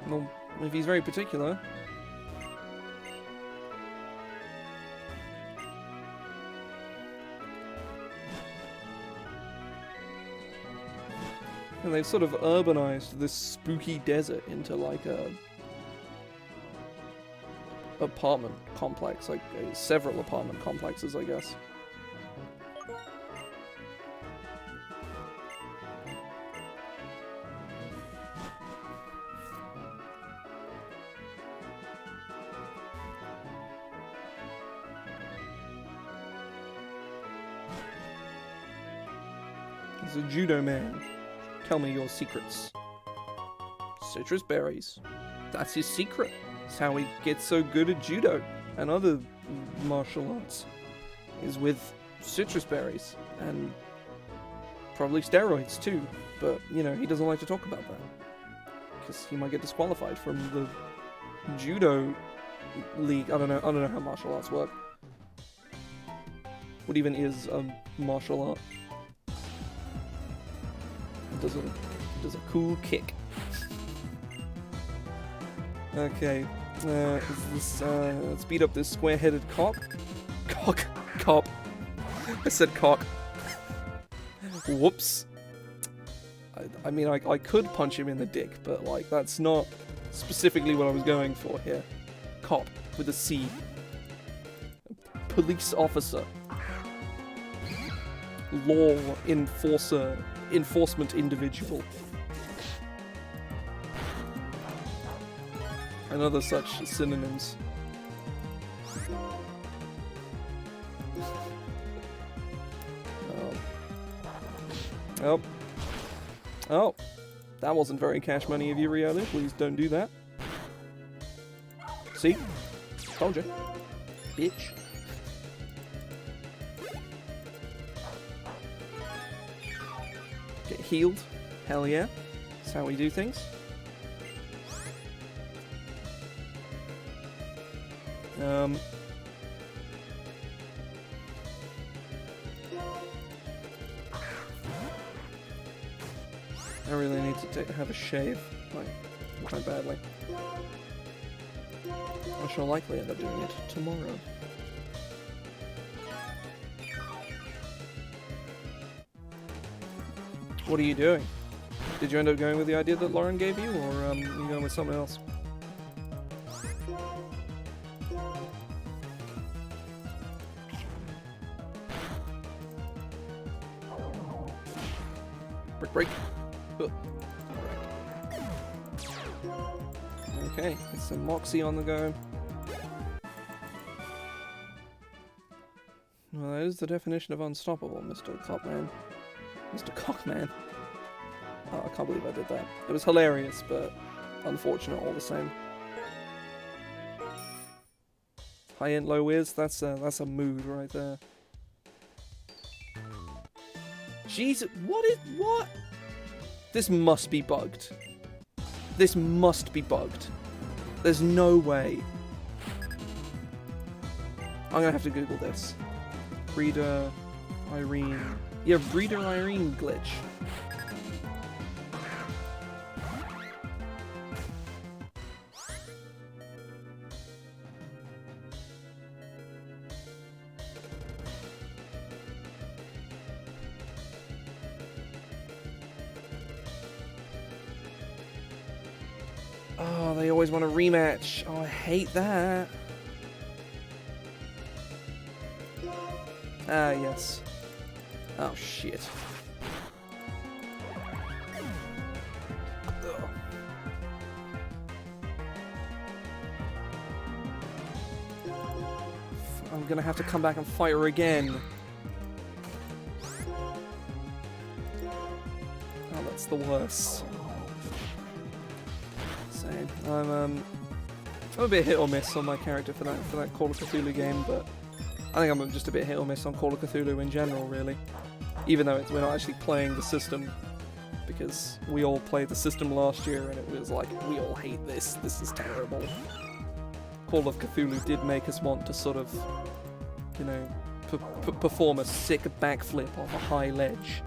Well, if he's very particular... And they've sort of urbanized this spooky desert into like a apartment complex, like several apartment complexes, I guess. He's a judo man. Tell me your secrets. Citrus berries. That's his secret. It's how he gets so good at judo and other martial arts. Is with citrus berries. And probably steroids too. But, you know, he doesn't like to talk about that. Because he might get disqualified from the judo league. I don't know how martial arts work. What even is a martial art? Does a cool kick. Okay, let's beat up this square-headed cop. Cop. I said cock. Whoops. I mean, I could punch him in the dick, but like that's not specifically what I was going for here. Cop with a C. Police officer. Law enforcer. Enforcement individual. And other such synonyms. Oh. Oh. That wasn't very cash money of you, Riola. Please don't do that. See? Told you. Bitch. Get healed. Hell yeah. That's how we do things. I really need to have a shave, like, quite badly. I shall likely end up doing it tomorrow. What are you doing? Did you end up going with the idea that Lauren gave you, or are you going with something else? Break. Okay, get some Moxie on the go. Well, That is the definition of unstoppable, Mr. Cockman. Mr. Cockman. Oh, I can't believe I did that. It was hilarious, but unfortunate all the same. High int, low whiz, that's a mood right there. Jesus, what? This must be bugged. This must be bugged. There's no way. I'm gonna have to Google this. Breeder Irene. Yeah, Breeder Irene glitch. Oh, they always want a rematch. Oh, I hate that. Ah, yes. Oh, shit. Ugh. I'm gonna have to come back and fight her again. Oh, that's the worst. I'm a bit hit or miss on my character for that Call of Cthulhu game, but I think I'm just a bit hit or miss on Call of Cthulhu in general, really. Even though we're not actually playing the system, because we all played the system last year and it was like, we all hate this, this is terrible. Call of Cthulhu did make us want to sort of, you know, perform a sick backflip off a high ledge.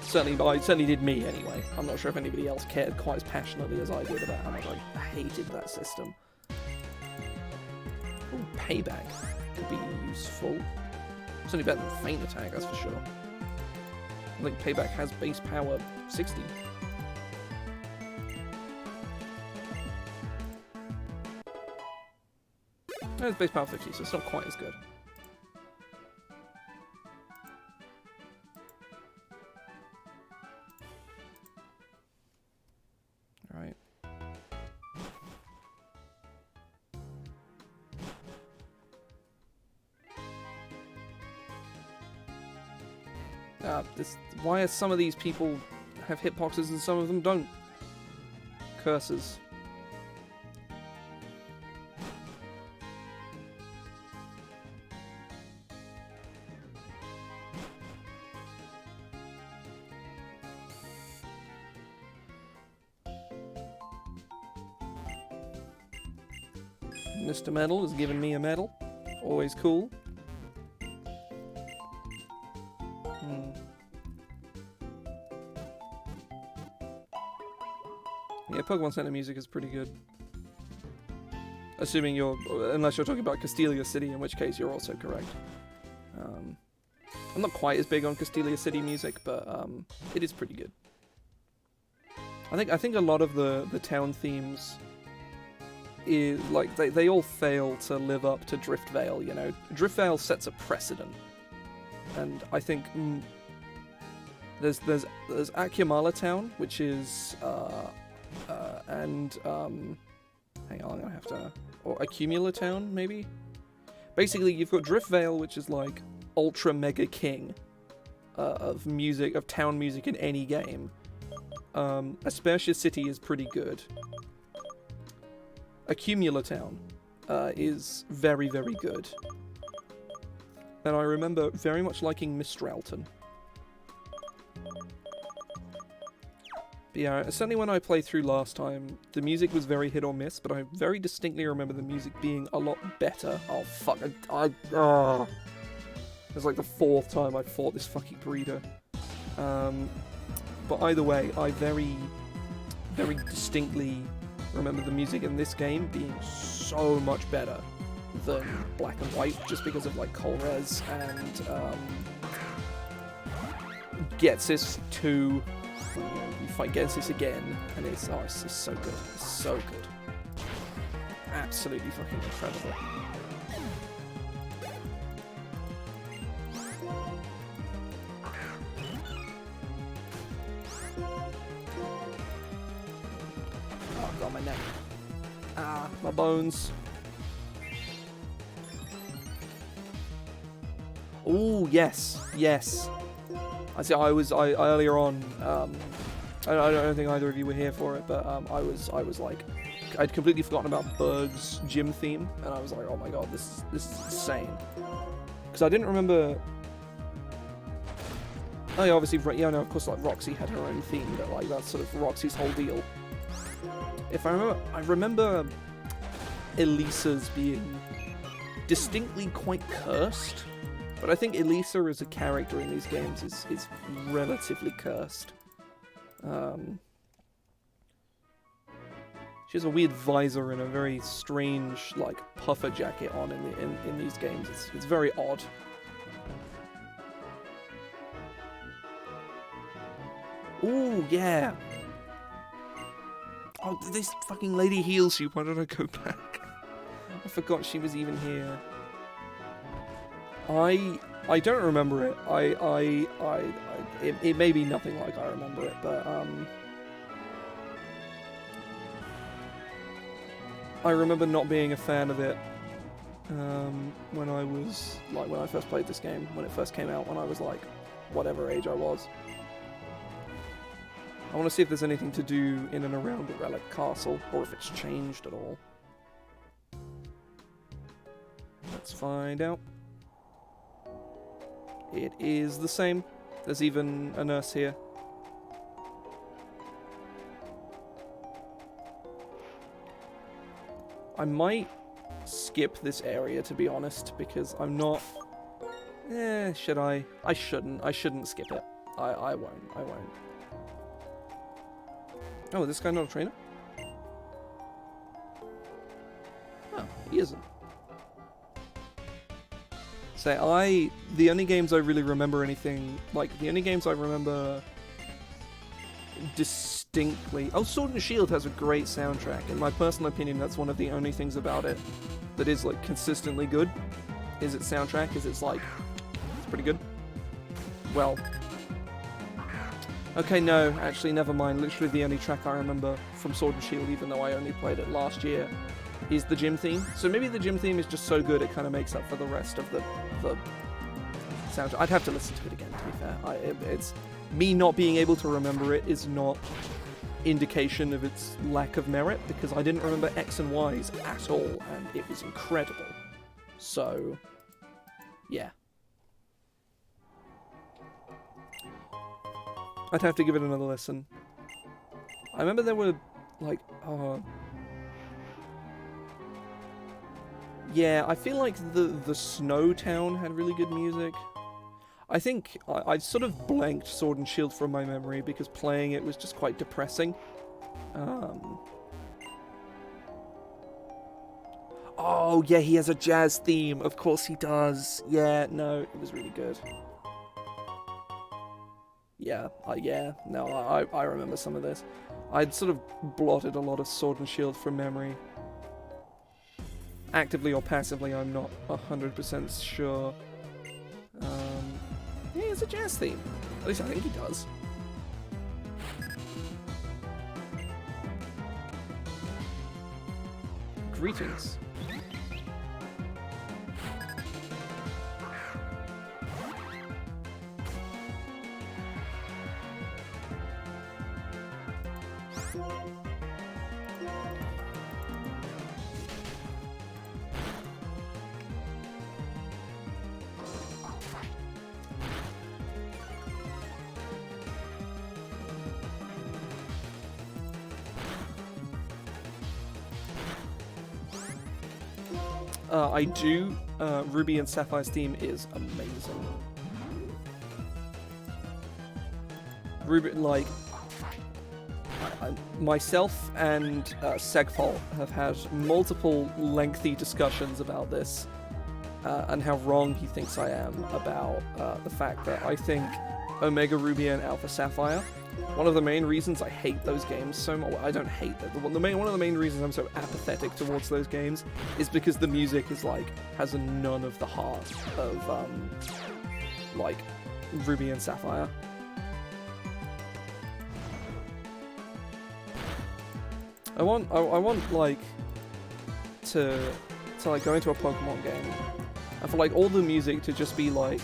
Certainly did me anyway. I'm not sure if anybody else cared quite as passionately as I did about how much I hated that system. Ooh, payback could be useful. It's only better than feint attack, that's for sure. I think payback has base power 60. No, it's base power 50, so it's not quite as good. Alright. Why are some of these people have hitboxes and some of them don't? Curses. Mr. Medal has given me a medal. Always cool. Yeah, Pokemon Center music is pretty good. Assuming unless you're talking about Castelia City, in which case you're also correct. I'm not quite as big on Castelia City music, but it is pretty good. I think a lot of the town themes is like they all fail to live up to Driftvale. You know, Driftvale sets a precedent, and I think there's Akumala Town, which is hang on, I'm gonna have to, or Accumula Town maybe. Basically, you've got Driftvale, which is like ultra mega king of music, of town music in any game. Aspertia City is pretty good. Accumula Town is very, very good. And I remember very much liking Mistralton. But yeah, certainly when I played through last time, the music was very hit or miss, but I very distinctly remember the music being a lot better. Oh, fuck. It's like the 4th time I fought this fucking breeder. But either way, I very, very distinctly remember the music in this game being so much better than Black and White, just because of like Colrez and Getsis 2. You fight Getsis again, and it's so good. It's so good. Absolutely fucking incredible. Oh god, my neck. Ah, my bones. Oh, yes, yes. I see. I earlier on. I don't think either of you were here for it, but I was like, I'd completely forgotten about Berg's gym theme, and I was like, oh my god, this is insane. Because I didn't remember. Oh yeah, obviously, yeah, no, of course, like Roxy had her own theme, but like that's sort of Roxy's whole deal. If I remember Elisa's being distinctly quite cursed, but I think Elisa as a character in these games is relatively cursed. She has a weird visor and a very strange, like, puffer jacket on in these games. It's very odd. Ooh, yeah. Oh, this fucking lady heals you. Why did I go back? I forgot she was even here. I don't remember it. It may be nothing like I remember it, but I remember not being a fan of it when I first played this game, when it first came out, when I was like whatever age I was. I want to see if there's anything to do in and around the Relic Castle, or if it's changed at all. Let's find out. It is the same. There's even a nurse here. I might skip this area, to be honest, because I'm not... should I? I shouldn't. I shouldn't skip it. I won't. I won't. Oh, is this guy not a trainer? Oh, he isn't. Say, the only games I really remember anything, like, the only games I remember distinctly... Oh, Sword and Shield has a great soundtrack. In my personal opinion, that's one of the only things about it that is, like, consistently good, is its soundtrack, is it's, like, it's pretty good. Well... Okay, no, actually, never mind. Literally the only track I remember from Sword and Shield, even though I only played it last year, is the gym theme. So maybe the gym theme is just so good it kind of makes up for the rest of the soundtrack. I'd have to listen to it again, to be fair. It's me not being able to remember it is not indication of its lack of merit, because I didn't remember X and Y's at all, and it was incredible. So, yeah. I'd have to give it another listen. I remember there were, like, yeah, I feel like the Snow Town had really good music. I think I sort of blanked Sword and Shield from my memory because playing it was just quite depressing. Oh, yeah, he has a jazz theme. Of course he does. Yeah, no, it was really good. Yeah, no, I remember some of this. I'd sort of blotted a lot of Sword and Shield from memory. Actively or passively, I'm not 100% sure. Yeah, he has a jazz theme. At least I think he does. Greetings. I do. Ruby and Sapphire's theme is amazing. Ruby, like, myself and Segfault have had multiple lengthy discussions about this, and how wrong he thinks I am about the fact that I think Omega Ruby and Alpha Sapphire, one of the main reasons I hate those games so much, I don't hate them, one of the main reasons I'm so apathetic towards those games is because the music is like, has none of the heart of, like, Ruby and Sapphire. I want like, to like, go into a Pokemon game And for like all the music to just be like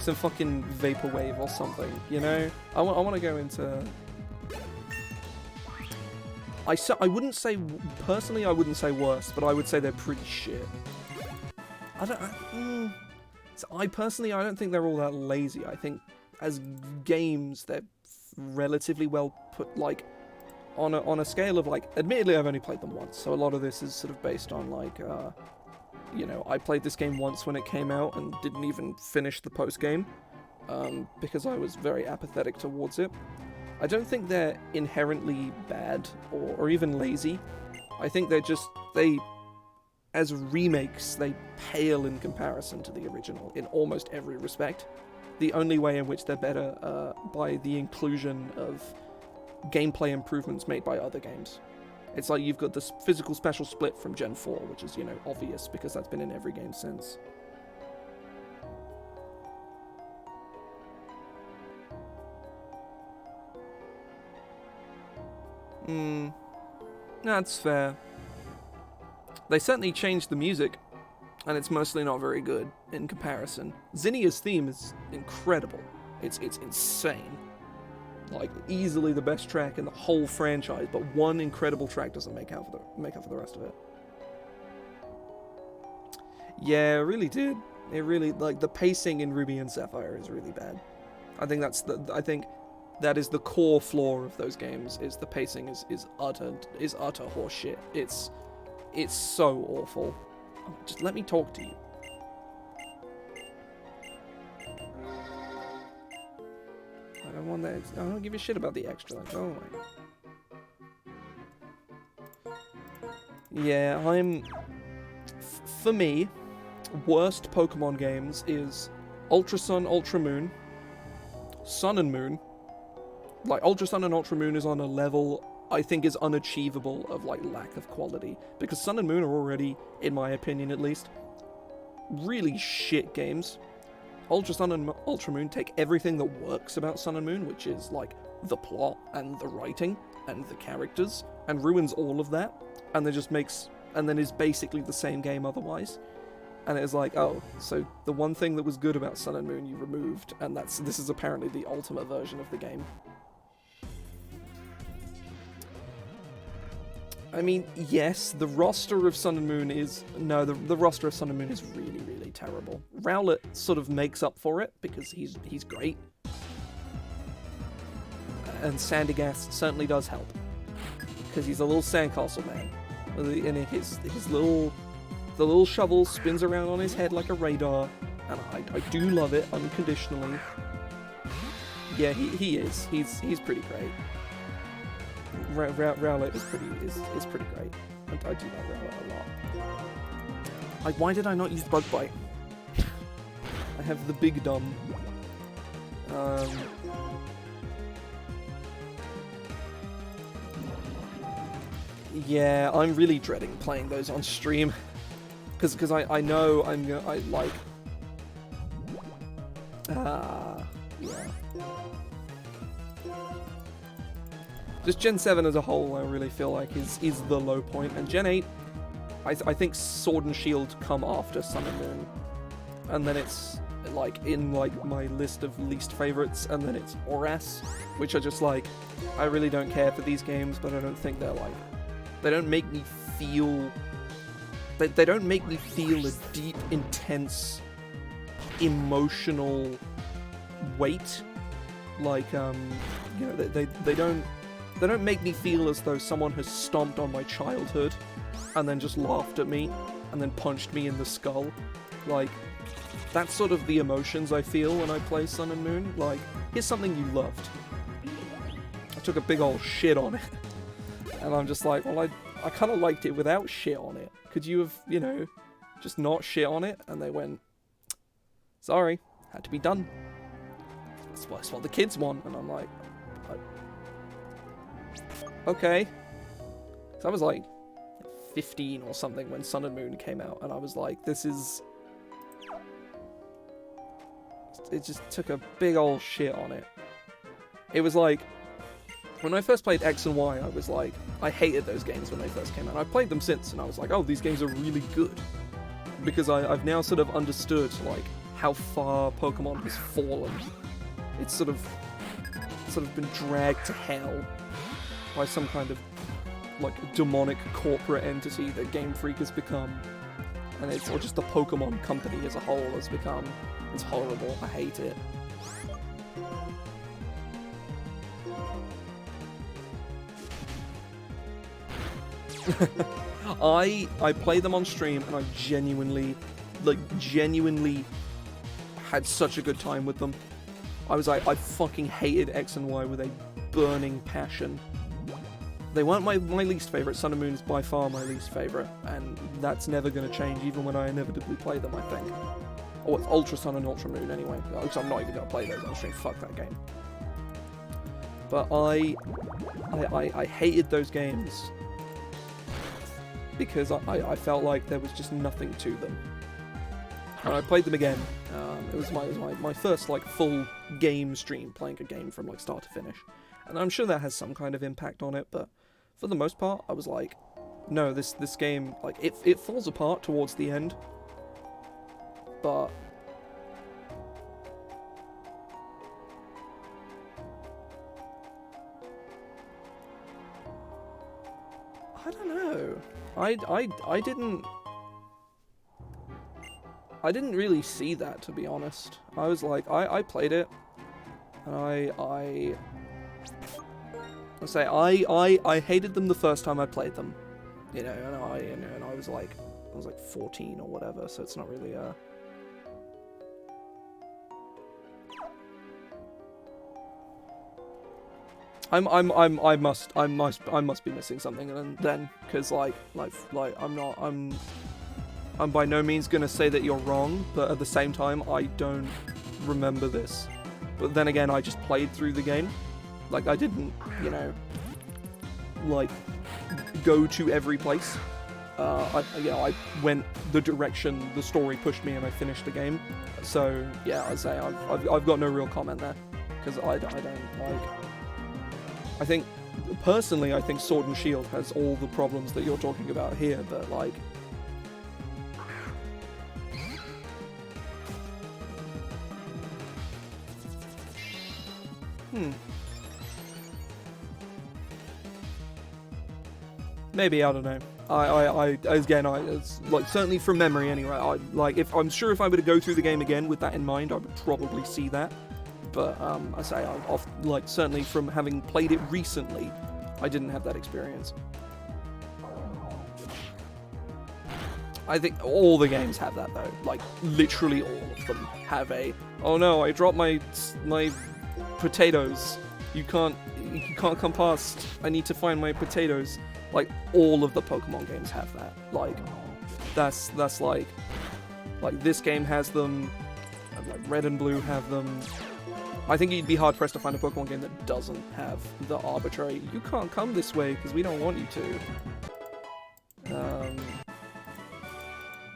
some fucking vaporwave or something, you know? I want to go into... I wouldn't say, personally I wouldn't say worse, but I would say they're pretty shit. I personally don't think they're all that lazy. I think as games they're relatively well put, like on a scale of like, admittedly I've only played them once, so a lot of this is sort of based on like, you know, I played this game once when it came out and didn't even finish the post game, because I was very apathetic towards it. I don't think they're inherently bad or even lazy. I think they're just, as remakes, they pale in comparison to the original in almost every respect. The only way in which they're better by the inclusion of gameplay improvements made by other games. It's like you've got this physical special split from Gen 4, which is, you know, obvious because that's been in every game since. That's fair. They certainly changed the music, and it's mostly not very good in comparison. Zinnia's theme is incredible. It's insane. Like, easily the best track in the whole franchise, but one incredible track doesn't make up for the rest of it. Yeah, it really did. It really, like, the pacing in Ruby and Sapphire is really bad. I think that is the core flaw of those games, is the pacing is utter horseshit. It's so awful. Oh, just let me talk to you. I don't want that. I don't give a shit about the extra. Like, oh my. Yeah, for me, worst Pokemon games is Ultra Sun, Ultra Moon, Sun and Moon. Like, Ultra Sun and Ultra Moon is on a level I think is unachievable of, like, lack of quality. Because Sun and Moon are already, in my opinion at least, really shit games. Ultra Sun and Ultra Moon take everything that works about Sun and Moon, which is, like, the plot and the writing and the characters, and ruins all of that, and then is basically the same game otherwise. And it is like, oh, so the one thing that was good about Sun and Moon you removed, and this is apparently the ultimate version of the game. I mean, yes, the roster of Sun and Moon is... No, the roster of Sun and Moon is really, really terrible. Rowlet sort of makes up for it, because he's great. And Sandygast certainly does help. Because he's a little sandcastle man. And the little shovel spins around on his head like a radar. And I do love it, unconditionally. Yeah, he is. He's pretty great. Rowlet is pretty great. I do like Rowlet a lot. Why did I not use Bug Bite? I have the big dumb. Yeah, I'm really dreading playing those on stream. Because I know I like... yeah. Just Gen 7 as a whole, I really feel like is the low point, and Gen 8, I think Sword and Shield come after Sun and Moon, and then it's like in like my list of least favorites, and then it's Oras, which are just like, I really don't care for these games, but I don't think they're like, they don't make me feel, they don't make me feel a deep, intense, emotional weight, like you know, they don't make me feel as though someone has stomped on my childhood and then just laughed at me and then punched me in the skull. Like, that's sort of the emotions I feel when I play Sun and Moon. Like, here's something you loved. I took a big old shit on it. And I'm just like, well, I kind of liked it without shit on it. Could you have, you know, just not shit on it? And they went, sorry, had to be done. That's what the kids want. And I'm like, okay. So I was like 15 or something when Sun and Moon came out, and I was like, this is... It just took a big old shit on it. It was like, when I first played X and Y, I was like, I hated those games when they first came out. I've played them since, and I was like, oh, these games are really good. because I've now sort of understood, like, how far Pokemon has fallen. It's sort of been dragged to hell by some kind of, like, demonic corporate entity that Game Freak has become. And it's, or just the Pokemon company as a whole has become. It's horrible. I hate it. I play them on stream and I genuinely had such a good time with them. I was like, I fucking hated X and Y with a burning passion. They weren't my least favourite. Sun and Moon is by far my least favourite, and that's never going to change even when I inevitably play them, I think. Or it's Ultra Sun and Ultra Moon anyway, because I'm not even going to play those on stream. Fuck that game. But I hated those games because I felt like there was just nothing to them. And I played them again. It was my first, like, full game stream, playing a game from, like, start to finish. And I'm sure that has some kind of impact on it, but for the most part, I was like, no, this game, like, it falls apart towards the end, but I don't know. I didn't really see that, to be honest. I was like, I played it, and I hated them the first time I played them, you know, and I was like 14 or whatever, so it's not really I must be missing something, and then, because like I'm by no means gonna say that you're wrong, but at the same time I don't remember this. But then again, I just played through the game. Like, I didn't, you know, like, go to every place. I went the direction the story pushed me, and I finished the game. So yeah, I'd say I've got no real comment there, because I don't like. I think personally, I think Sword and Shield has all the problems that you're talking about here, but like. Maybe, I don't know. It's like, certainly from memory anyway. I'm sure if I were to go through the game again with that in mind, I would probably see that. But certainly from having played it recently, I didn't have that experience. I think all the games have that though. Like, literally all of them have a, oh no, I dropped my potatoes. You can't come past. I need to find my potatoes. Like, all of the Pokemon games have that. Like, that's like this game has them. Like Red and Blue have them. I think you'd be hard pressed to find a Pokemon game that doesn't have the arbitrary, you can't come this way because we don't want you to.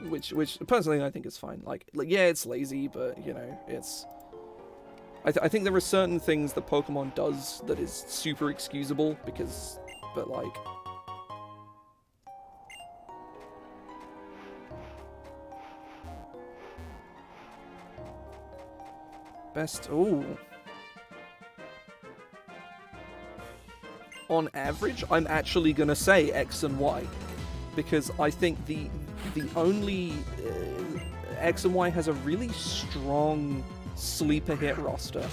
Which personally I think is fine. Like yeah, it's lazy, but you know, it's. I think there are certain things that Pokemon does that is super excusable because, but like. Best, ooh. On average, I'm actually gonna say X and Y, because I think the only X and Y has a really strong sleeper hit roster.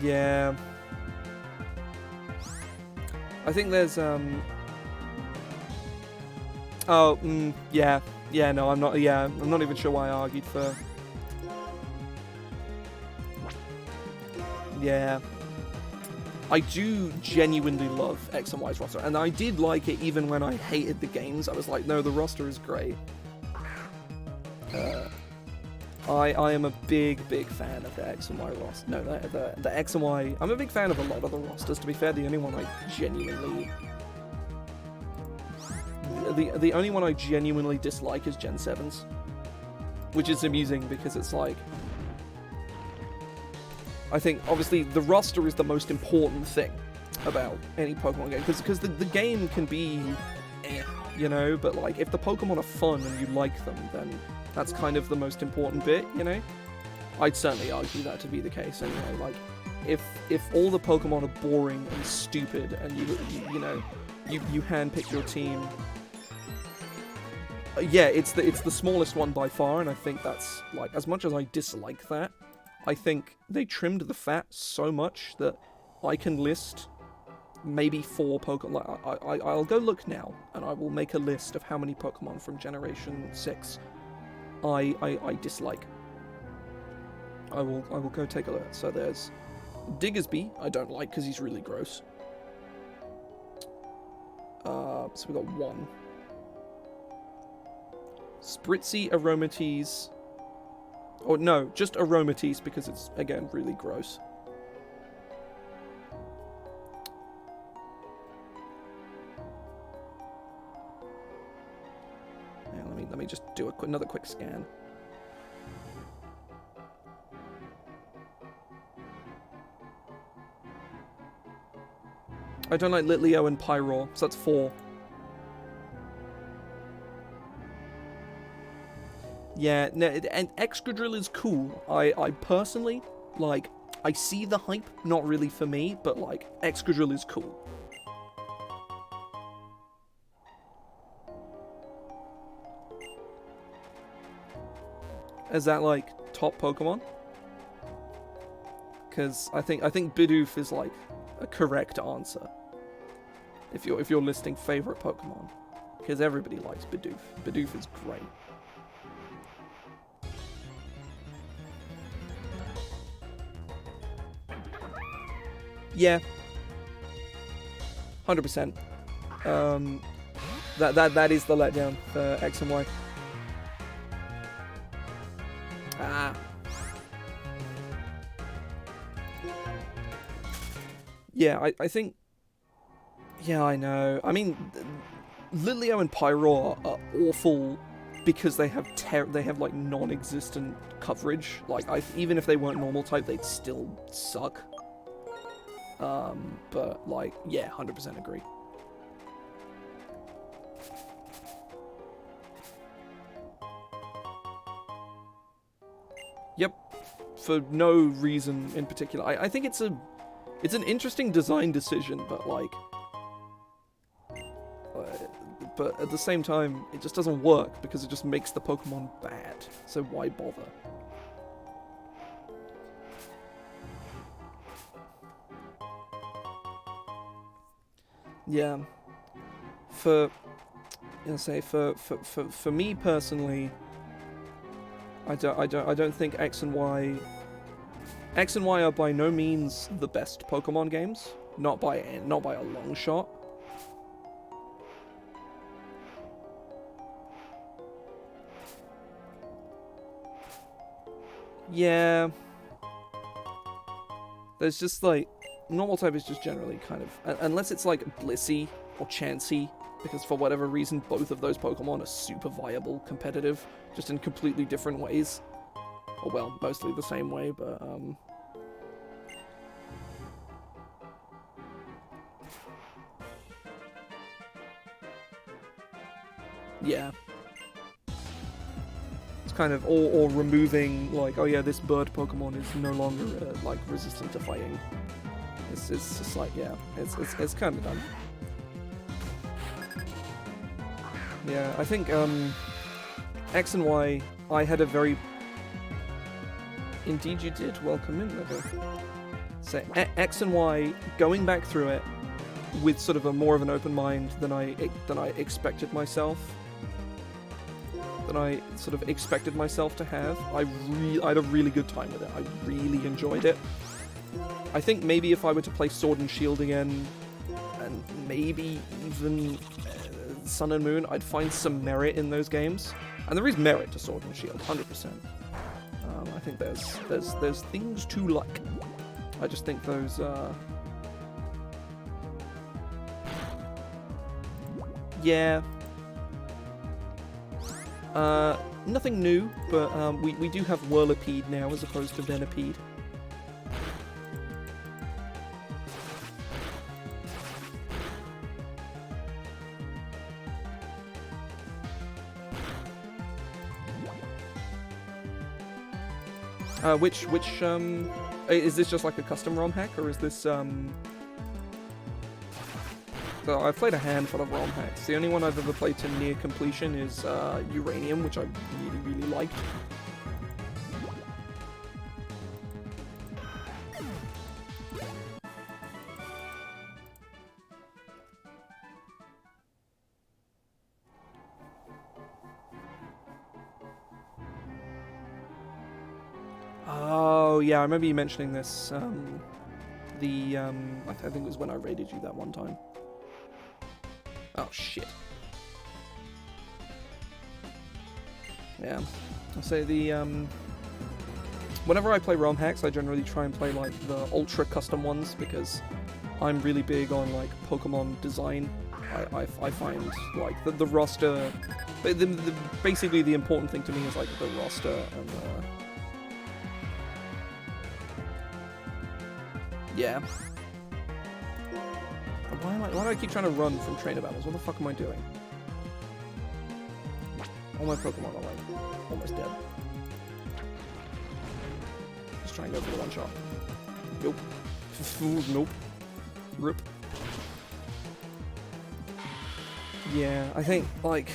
Yeah. I think there's oh, yeah, no, I'm not even sure why I argued for... Yeah. I do genuinely love X and Y's roster, and I did like it even when I hated the games. I was like, no, the roster is great. I am a big fan of the X and Y roster. No, the X and Y... I'm a big fan of a lot of the rosters, to be fair. The only one I genuinely... The only one I genuinely dislike is Gen 7's. Which is amusing because it's like... I think, obviously, the roster is the most important thing. about any Pokemon game, because the game can be, you know, but like if the Pokemon are fun and you like them, then that's kind of the most important bit, you know. I'd certainly argue that to be the case anyway. Like, if all the Pokemon are boring and stupid, and you know, you handpick your team, yeah, it's the smallest one by far, and I think that's, like, as much as I dislike that, I think they trimmed the fat so much that I can list maybe 4 Pokemon. Like, I'll go look now, and I will make a list of how many Pokemon from Generation 6 I dislike. I will go take a look. So there's Diggersby, I don't like because he's really gross. So we got 1. Spritzy, Aromatisse. Or no, just Aromatisse because it's, again, really gross. Yeah, let me just do another quick scan. I don't like Litleo and Pyroar, so that's 4. Yeah, no, and Excadrill is cool. I personally, like, I see the hype, not really for me, but, like, Excadrill is cool. Is that, like, top Pokemon? Because I think Bidoof is, like, a correct answer. If you're listing favorite Pokemon, because everybody likes Bidoof. Bidoof is great. Yeah, 100%. That is the letdown for X and Y. Ah. Yeah, I think. Yeah, I know. I mean, Litleo and Pyroar are awful because they have like non-existent coverage. Like, even if they weren't normal type, they'd still suck. But like, yeah, 100% agree. Yep, for no reason in particular. I think it's an interesting design decision, but like. But at the same time, it just doesn't work because it just makes the Pokemon bad. So why bother? Yeah. For me personally, I don't think X and Y are by no means the best Pokemon games. Not by a long shot. Yeah. There's just, like, normal type is just generally kind of... Unless it's, like, Blissey or Chansey, because for whatever reason, both of those Pokemon are super viable, competitive, just in completely different ways. Or, well, mostly the same way, but, yeah. Kind of, or removing, like, oh yeah, this bird Pokemon is no longer like resistant to fighting. It's just like, yeah, it's kind of done. Yeah, I think X and Y, I had a very. Indeed, you did. Welcome in, Level. So X and Y, going back through it with sort of a more of an open mind than I expected myself. Than I sort of expected myself to have. I had a really good time with it. I really enjoyed it. I think maybe if I were to play Sword and Shield again, and maybe even Sun and Moon, I'd find some merit in those games. And there is merit to Sword and Shield, 100%. I think there's things to like. I just think those yeah. Nothing new, but we do have Whirlipede now as opposed to Venipede. Which is this just like a custom ROM hack, or is this So I've played a handful of ROM hacks. The only one I've ever played to near completion is Uranium, which I really liked. Oh yeah, I remember you mentioning this. I think it was when I raided you that one time. Oh shit. Yeah, I'll say whenever I play ROM hacks, I generally try and play like the ultra custom ones because I'm really big on like Pokemon design. I find like the roster, basically the important thing to me is like the roster and yeah. Why do I keep trying to run from trainer battles? What the fuck am I doing? All my Pokemon are like almost dead. Just try and go for the one shot. Nope. Nope. Rip. Yeah, I think like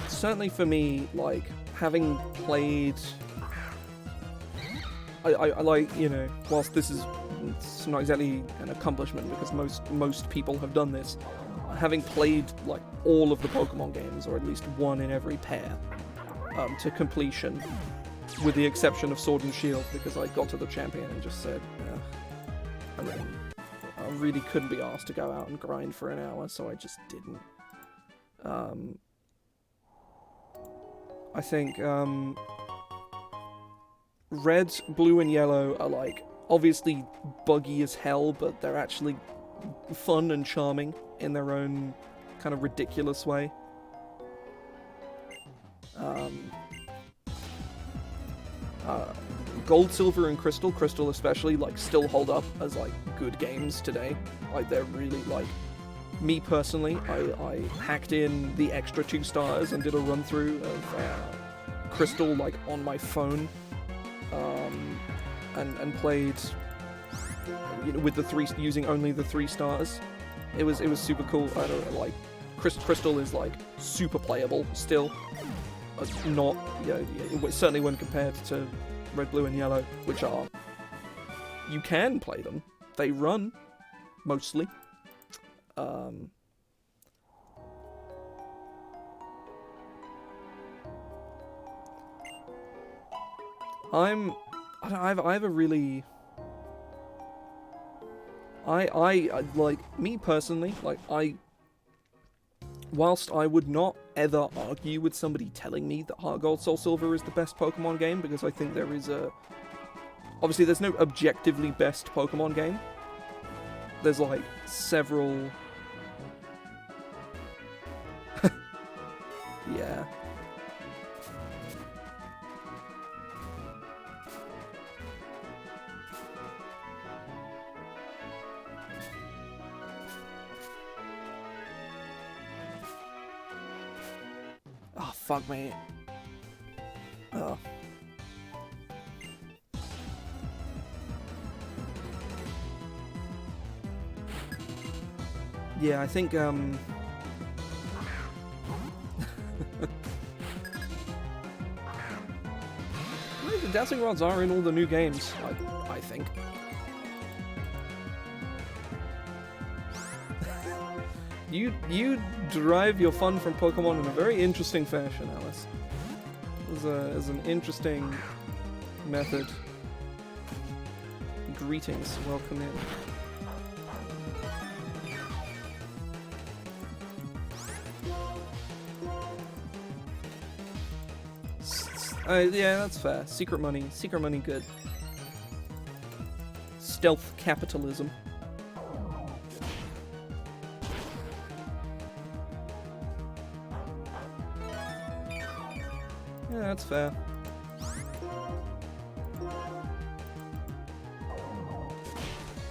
certainly for me, like having played I like, you know, whilst this is it's not exactly an accomplishment because most people have done this, having played like all of the Pokemon games, or at least one in every pair, to completion, with the exception of Sword and Shield, because I got to the champion and just said, I really couldn't be asked to go out and grind for an hour, so I just didn't. I think Red, Blue, and Yellow are like obviously buggy as hell, but they're actually fun and charming in their own kind of ridiculous way. Gold, Silver, and Crystal especially, like, still hold up as, like, good games today. Like, they're really, like, me personally, I hacked in the extra 2 stars and did a run-through of Crystal, like, on my phone. And played, you know, with the 3, using only the 3 stars. It was super cool. I don't know, like, Crystal is like super playable still. Not, you know, certainly when compared to Red, Blue, and Yellow, which are, you can play them. They run mostly. I have a really... I like, me personally, like, whilst I would not ever argue with somebody telling me that Heart Gold Soul Silver is the best Pokemon game, because I think there is obviously there's no objectively best Pokemon game. There's, like, several... yeah. Oh, fuck me. Oh. Yeah, I think, the Dancing Rods are in all the new games, I think. You derive your fun from Pokemon in a very interesting fashion, Alice. As an interesting method. Greetings, welcome in. Yeah, that's fair. Secret money good. Stealth capitalism. Yeah, that's fair.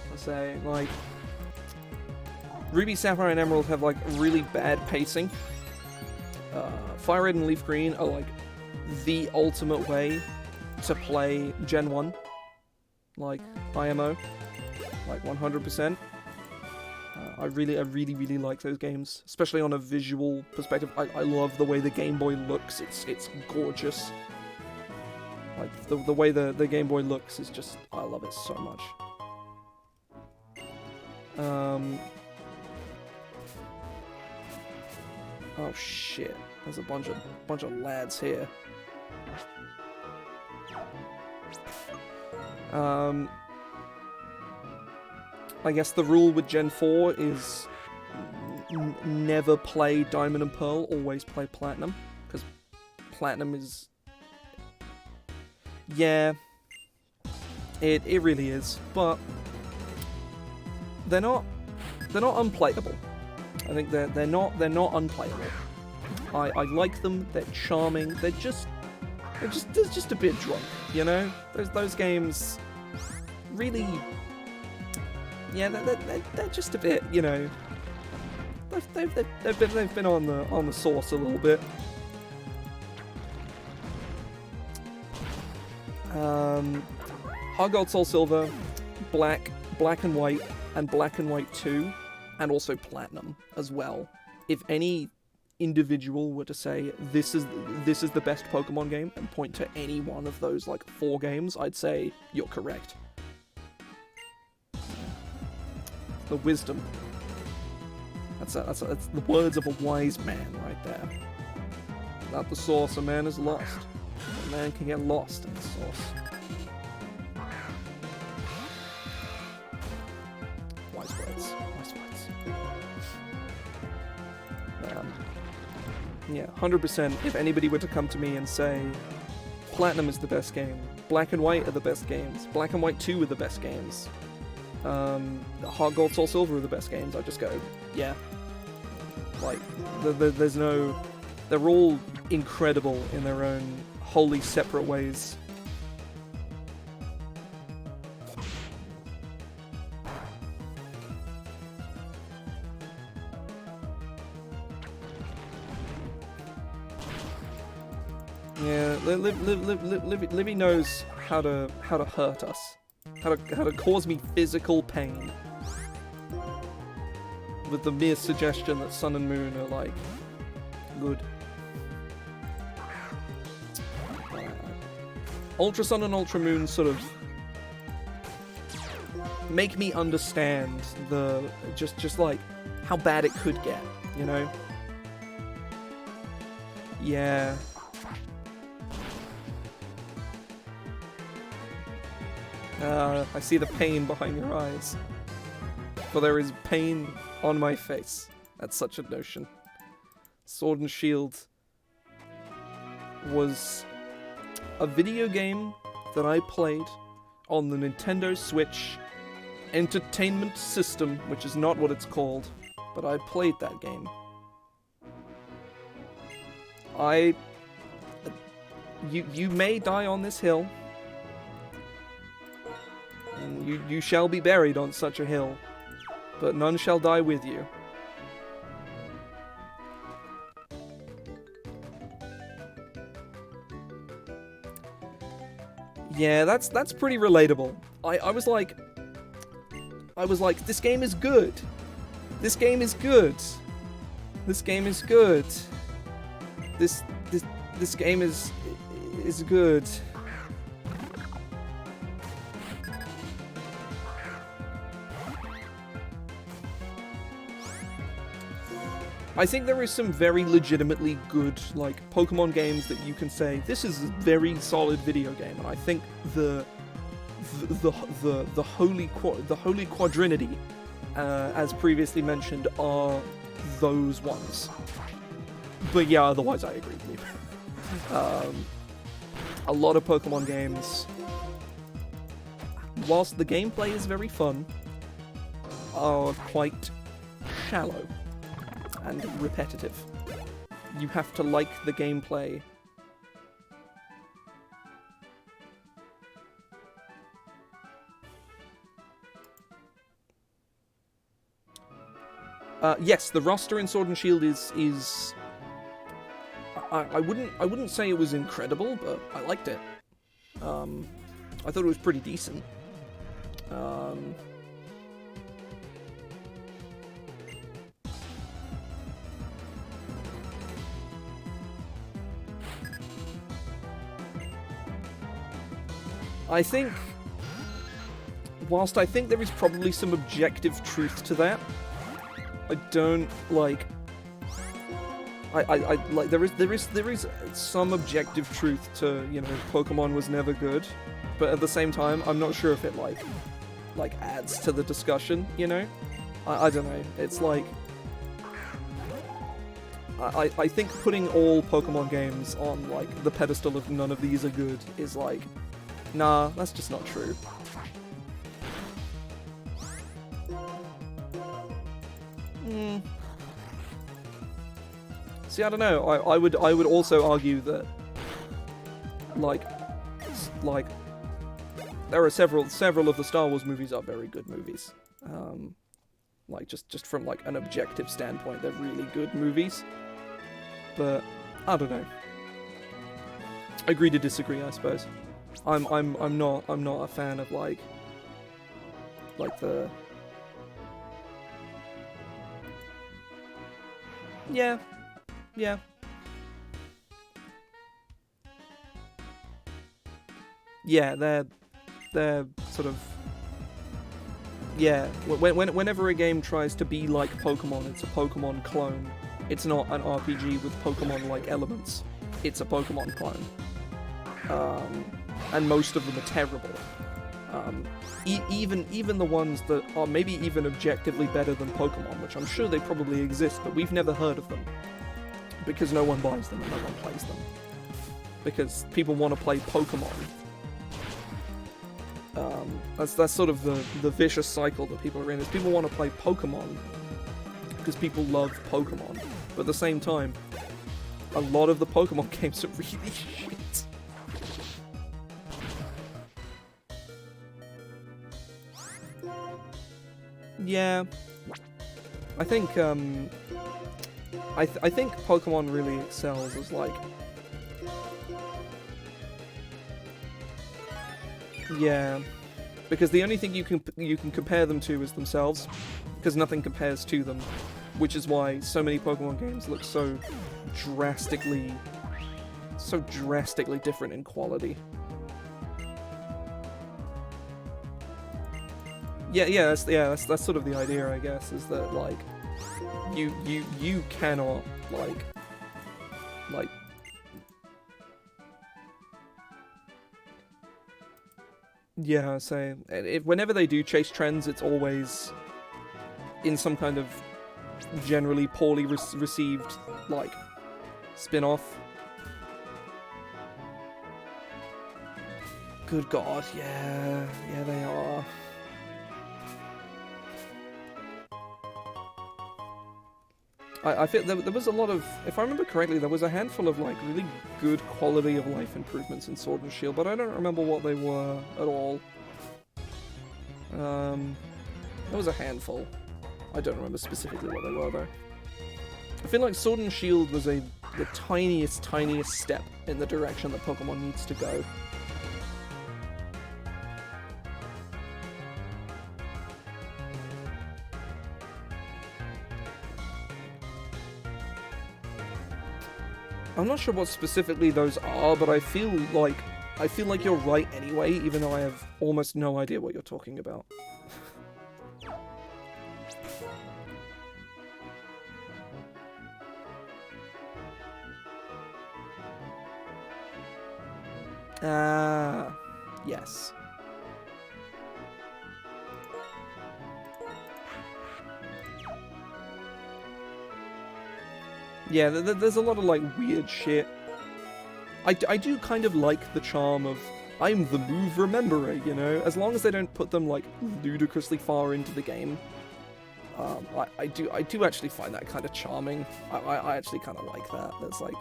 I'll say, like, Ruby, Sapphire, and Emerald have, like, really bad pacing. Fire Red and Leaf Green are, like, the ultimate way to play Gen 1, like IMO, like 100%. I really like those games, especially on a visual perspective. I love the way the Game Boy looks. It's gorgeous. Like the way the Game Boy looks is just, I love it so much. Oh shit! There's a bunch of lads here. I guess the rule with Gen 4 is never play Diamond and Pearl, always play Platinum, because Platinum is... Yeah, it really is, but they're not unplayable. I think they're not unplayable. I like them. They're charming. They're just a bit drunk, you know. Those games really, yeah, they're just a bit, you know. They've been on the sauce a little bit. Hard Gold, Soul Silver, Black and White, and Black and White 2, and also Platinum as well. If any individual were to say this is the best Pokemon game and point to any one of those like 4 games, I'd say you're correct. The wisdom. That's the words of a wise man right there. Without the sauce, a man is lost. A man can get lost in the sauce. Wise words. Wise words. Yeah, 100%. If anybody were to come to me and say, Platinum is the best game, Black and White are the best games, Black and White 2 are the best games, Heart Gold, Soul Silver are the best games, I'd just go, yeah. Like, there's no... They're all incredible in their own wholly separate ways. Yeah, Libby knows how to hurt us, how to cause me physical pain, with the mere suggestion that Sun and Moon are like good. Ultra Sun and Ultra Moon sort of make me understand the just like how bad it could get, you know? Yeah. I see the pain behind your eyes. For there is pain on my face at such a notion. Sword and Shield was a video game that I played on the Nintendo Switch Entertainment System, which is not what it's called, but I played that game. You may die on this hill, and you shall be buried on such a hill, but none shall die with you. Yeah, that's pretty relatable. I was like, this game is good. This game is good. This game is good. This game is good. I think there is some very legitimately good, like, Pokemon games that you can say, this is a very solid video game, and I think the holy quadrinity, as previously mentioned, are those ones. But yeah, otherwise I agree with you. A lot of Pokemon games, whilst the gameplay is very fun, are quite shallow and repetitive. You have to like the gameplay. Yes, the roster in Sword and Shield is I wouldn't say it was incredible, but I liked it. I thought it was pretty decent. I think, whilst I think there is probably some objective truth to that, I don't like. I like there is some objective truth to, you know, Pokemon was never good, but at the same time, I'm not sure if it like adds to the discussion. You know, I don't know. It's like I think putting all Pokemon games on like the pedestal of none of these are good is like. Nah, that's just not true. See, I don't know. I would also argue that like there are several of the Star Wars movies are very good movies. Like just from like an objective standpoint, they're really good movies. But I don't know. Agree to disagree, I suppose. I'm not a fan of like the yeah they're sort of whenever a game tries to be like Pokemon, it's a Pokemon clone. It's not an RPG with Pokemon like elements. It's a Pokemon clone. And most of them are terrible. Even the ones that are maybe even objectively better than Pokemon, which I'm sure they probably exist, but we've never heard of them. Because no one buys them and no one plays them. Because people want to play Pokemon. That's sort of the vicious cycle that people are in, is people want to play Pokemon because people love Pokemon. But at the same time, a lot of the Pokemon games are really shit. Yeah, I think I think Pokemon really excels as like, yeah, because the only thing you can compare them to is themselves, because nothing compares to them, which is why so many Pokemon games look so drastically different in quality. Yeah, that's sort of the idea, I guess, is that like you cannot like yeah, so whenever they do chase trends, it's always in some kind of generally poorly received like spin-off. Good God, yeah, they are. I feel there was a lot of, if I remember correctly, there was a handful of like really good quality of life improvements in Sword and Shield, but I don't remember what they were at all. There was a handful. I don't remember specifically what they were though. I feel like Sword and Shield was the tiniest step in the direction that Pokemon needs to go. I'm not sure what specifically those are, but I feel like you're right anyway, even though I have almost no idea what you're talking about. Yes. Yeah, there's a lot of, like, weird shit. I do kind of like the charm of, I'm the move rememberer, you know? As long as they don't put them, like, ludicrously far into the game. I do actually find that kind of charming. I actually kind of like that. That's like...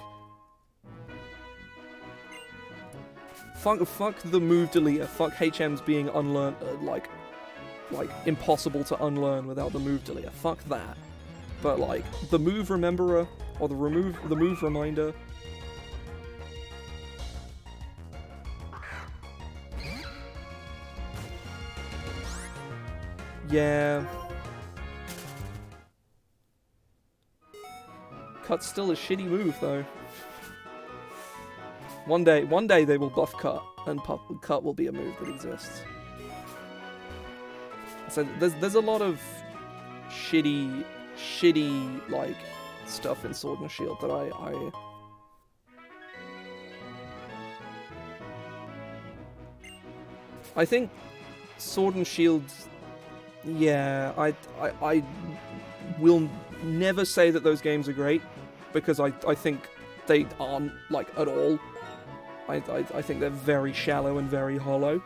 Fuck the move deleter. Fuck HMs being unlearned, like, impossible to unlearn without the move deleter. Fuck that. But, like, the move rememberer, or the move reminder. Yeah. Cut's still a shitty move, though. One day they will buff Cut, and Cut will be a move that exists. So there's a lot of shitty like stuff in Sword and Shield that I think Sword and Shield. Yeah, I will never say that those games are great, because I think they aren't, like, at all. I think they're very shallow and very hollow.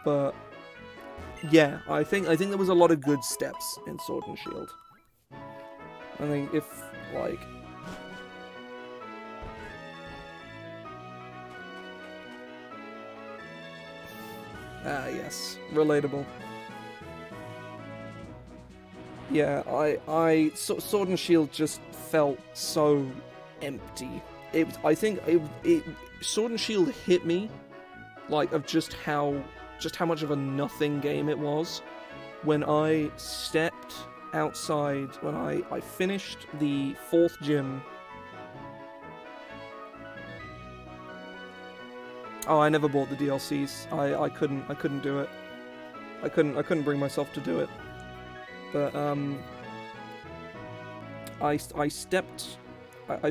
But yeah, I think there was a lot of good steps in Sword and Shield. I think if, like, yes, relatable. Yeah, Sword and Shield just felt so empty. I think Sword and Shield hit me, like, of just how much of a nothing game it was when I stepped outside, when I finished the 4th gym. Oh, I never bought the DLCs. I couldn't do it. I couldn't bring myself to do it. But I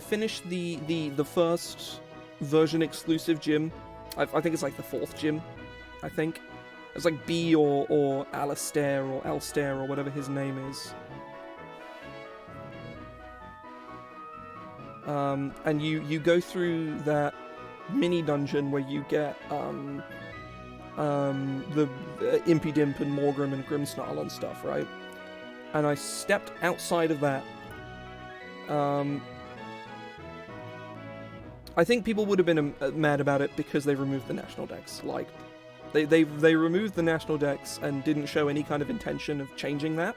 finished the first version exclusive gym. I think it's like the 4th gym. I think it's like B or Alistair or Alstair or whatever his name is. And you go through that mini dungeon where you get the Impy Dimp and Morgrim and Grimmsnarl and stuff, right? And I stepped outside of that. I think people would have been mad about it because they removed the national decks. Like, they removed the national decks and didn't show any kind of intention of changing that.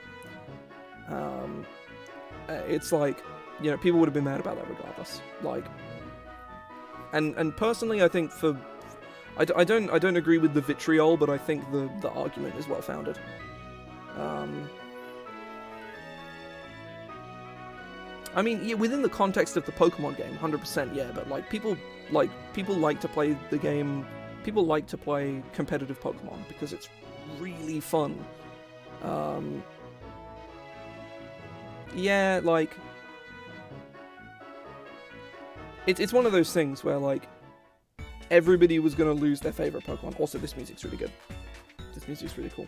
It's like, you know, people would have been mad about that regardless. Like, and personally, I think I don't agree with the vitriol, but I think the argument is well founded. I mean, yeah, within the context of the Pokemon game, 100%, yeah, but, like, people like to play the game, people like to play competitive Pokemon, because it's really fun. Yeah, like, it's one of those things where, like, everybody was gonna lose their favorite Pokemon. Also, this music's really good. This music's really cool.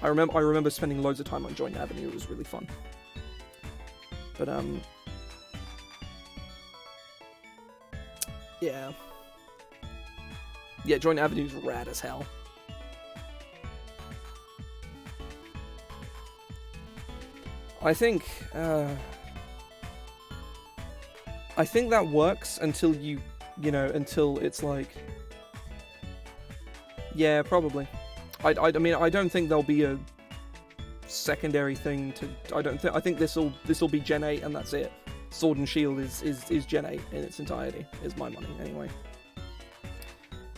I remember spending loads of time on Joint Avenue. It was really fun. But, yeah. Yeah, Joint Avenue's rad as hell. I think that works until until it's like... Yeah, probably. I mean, I don't think there'll be a secondary thing to... I think this'll be Gen 8 and that's it. Sword and Shield is Gen 8 in its entirety, is my money, anyway.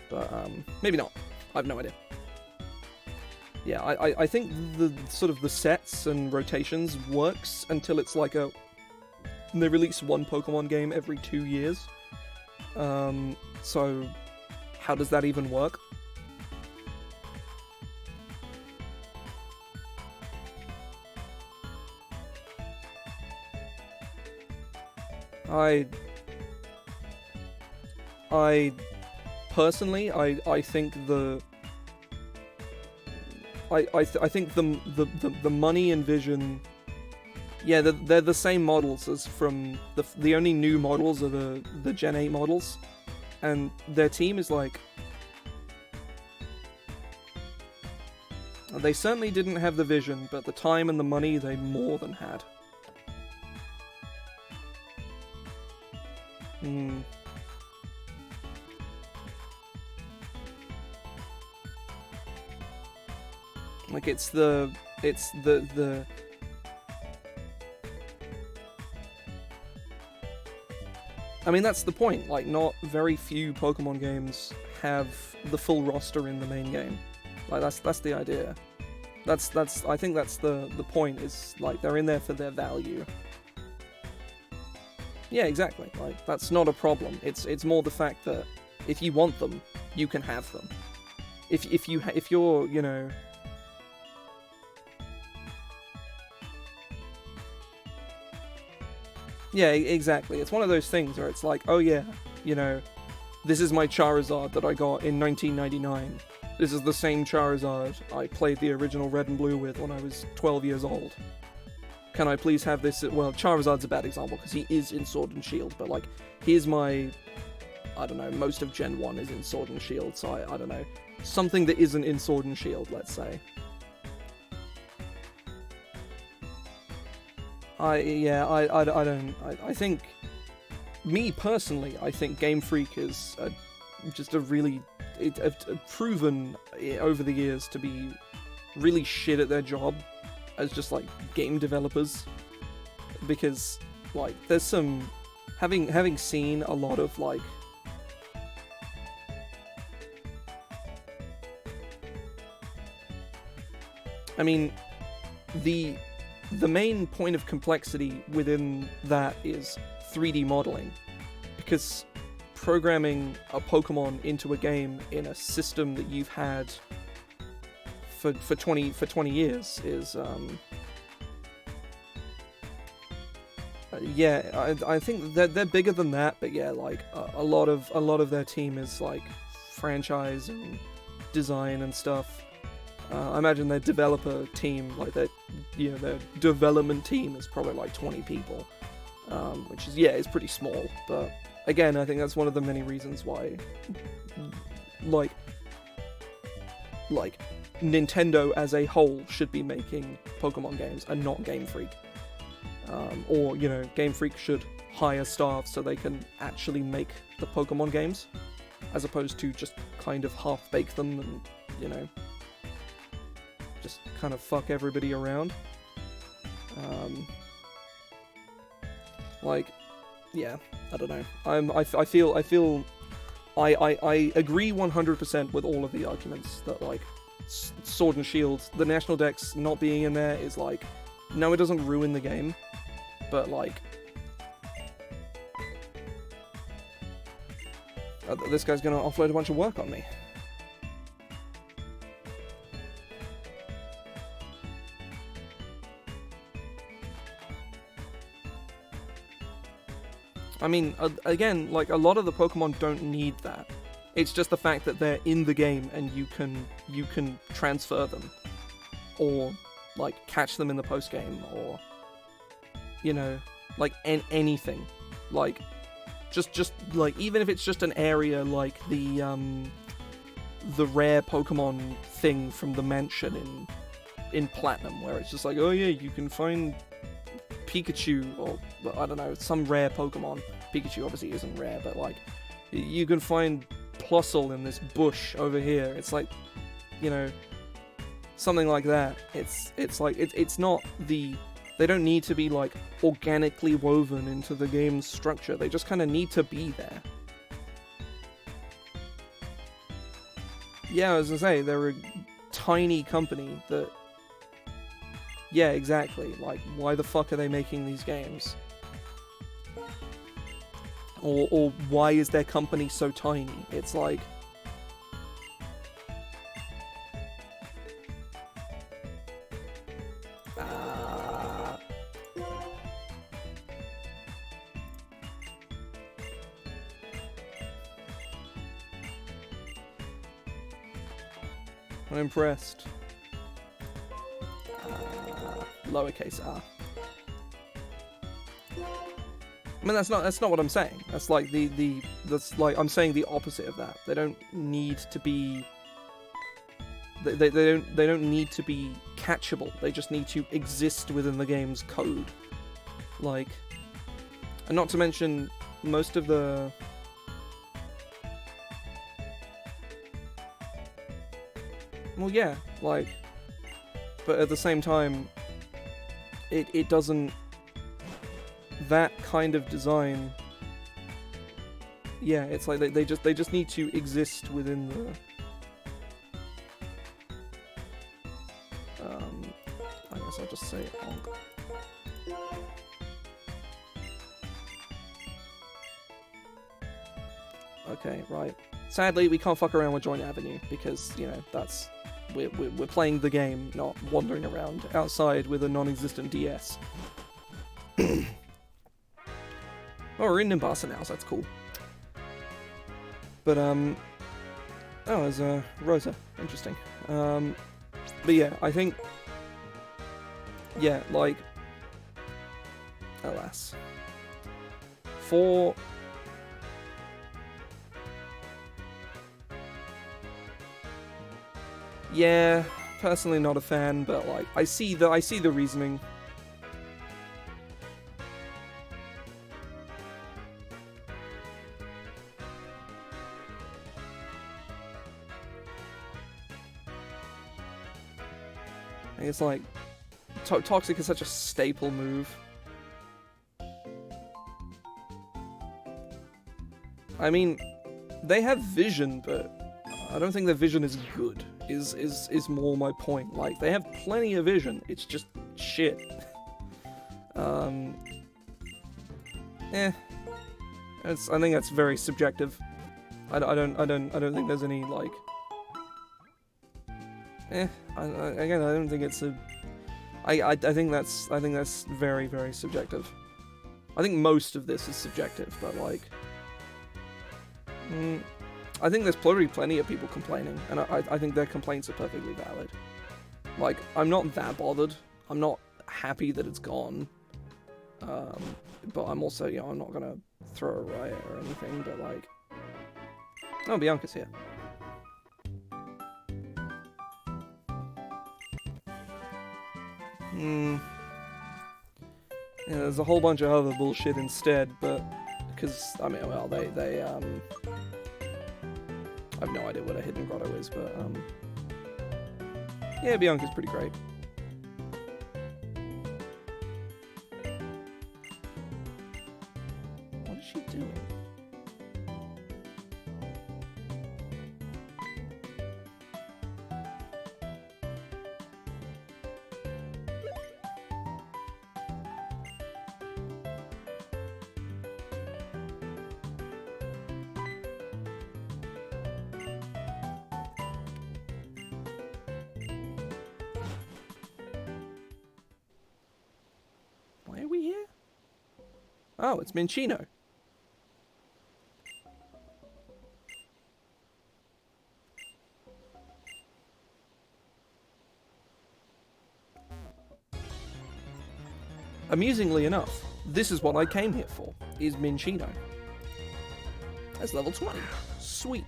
But, maybe not. I have no idea. Yeah, I think the sort of the sets and rotations works until it's like they release one Pokemon game every 2 years. So how does that even work? Personally, I think I think the money and vision, yeah, they're the same models as from the only new models are the Gen 8 models, and their team is like, they certainly didn't have the vision, but the time and the money they more than had. Like, it's the I mean, that's the point. Like, not very few Pokemon games have the full roster in the main game. Like, that's the idea. I think that's the point, is like they're in there for their value. Yeah, exactly. Like, that's not a problem. It's more the fact that if you want them, you can have them. If you're, you know, yeah, exactly. It's one of those things where it's like, oh yeah, you know, this is my Charizard that I got in 1999. This is the same Charizard I played the original Red and Blue with when I was 12 years old. Can I please have this? Well, Charizard's a bad example because he is in Sword and Shield, but like, here's my, I don't know, most of Gen 1 is in Sword and Shield, so I don't know. Something that isn't in Sword and Shield, let's say. I think, me personally, I think Game Freak is just a really, proven over the years to be really shit at their job as just like game developers, because like there's some, having seen a lot of like, I mean, the main point of complexity within that is 3D modeling, because programming a Pokemon into a game in a system that you've had for 20 years is yeah, I think they're bigger than that, but yeah, like a lot of their team is like franchise and design and stuff. I imagine their developer team, like their development team is probably like 20 people, which is, yeah, it's pretty small. But again, I think that's one of the many reasons why, like Nintendo as a whole should be making Pokemon games and not Game Freak. Or, you know, Game Freak should hire staff so they can actually make the Pokemon games, as opposed to just kind of half-bake them and, you know, just kind of fuck everybody around. Like, yeah, I don't know. I feel I agree 100% with all of the arguments that, like, Sword and Shield, the National Dex not being in there is like, no, it doesn't ruin the game, but like, this guy's gonna offload a bunch of work on me. I mean, again, like, a lot of the Pokemon don't need that. It's just the fact that they're in the game and you can transfer them, or like catch them in the post game, or, you know, like anything, like just like, even if it's just an area like the rare Pokemon thing from the mansion in Platinum, where it's just like, oh yeah, you can find Pikachu, or I don't know, some rare Pokemon. Pikachu obviously isn't rare, but like, you can find Plusle in this bush over here. It's like, you know, something like that. It's like, it's not the, they don't need to be like organically woven into the game's structure. They just kind of need to be there. Yeah, as I say, they're a tiny company that, yeah, exactly. Like, why the fuck are they making these games? Or why is their company so tiny? It's like, I'm impressed. Lowercase r. I mean, that's not what I'm saying. That's like that's like, I'm saying the opposite of that. They don't need to be. They don't need to be catchable. They just need to exist within the game's code. Like, and not to mention most of the. Well, yeah, like, but at the same time, it doesn't. That kind of design, yeah, it's like they just need to exist within the I'll just say honk. Okay, right. Sadly, we can't fuck around with Joint Avenue because, you know, that's... We're playing the game, not wandering around outside with a non-existent DS. Oh, we're in Nimbasa now, so that's cool. But, oh, there's Rosa. Interesting. But yeah, I think... Yeah, like... Alas. For... Yeah, personally not a fan, but like I see the reasoning. I guess like Toxic is such a staple move. I mean, they have vision, but I don't think their vision is good. Is more my point. Like, they have plenty of vision. It's just shit. I think that's very subjective. I don't think there's any like. Again, I don't think it's a. I think that's very, very subjective. I think most of this is subjective, but like. I think there's probably plenty of people complaining, and I think their complaints are perfectly valid. Like, I'm not that bothered. I'm not happy that it's gone. But I'm also, you know, I'm not gonna throw a riot or anything, but like... Oh, Bianca's here. Yeah, there's a whole bunch of other bullshit instead, but... Because, I mean, well, they I have no idea what a hidden grotto is, but, yeah, Bianca's pretty great. What is she doing? Oh, it's Minchino. Amusingly enough, this is what I came here for, is Minchino. That's level 20. Sweet.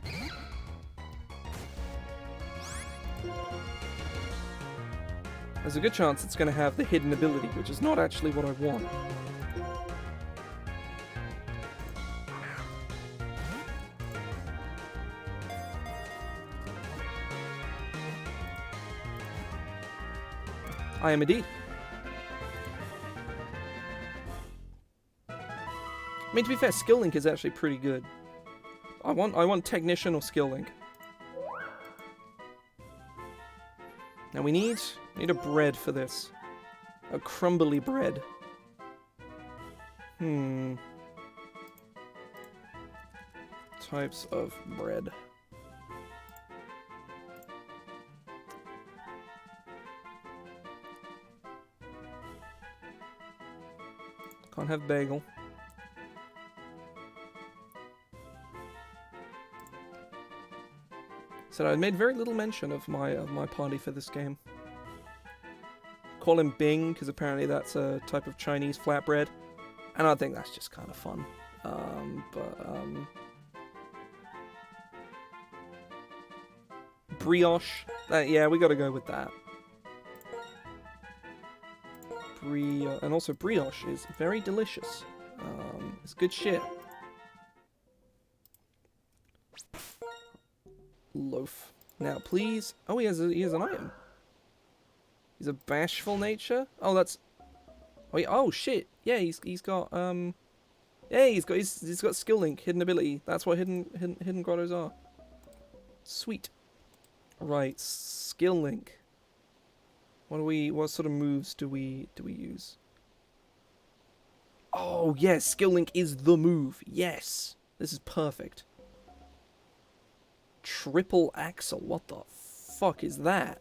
There's a good chance it's going to have the hidden ability, which is not actually what I want. I am indeed. I mean, to be fair, Skill Link is actually pretty good. I want Technician or Skill Link. Now we need a bread for this. A crumbly bread. Types of bread. Can't have bagel. So I made very little mention of my party for this game. Call him Bing, because apparently that's a type of Chinese flatbread. And I think that's just kind of fun. Brioche. Yeah, we gotta go with that. And also brioche is very delicious. It's good shit. Loaf. Now, please. Oh, he has an item. He's a bashful nature. Oh, that's. Wait. Oh shit. Yeah, he's got Yeah, he's got skill link, hidden ability. That's what hidden grottos are. Sweet. Right, skill link. What sort of moves do we use? Oh yes, skill link is the move. Yes, this is perfect. Triple axle. What the fuck is that?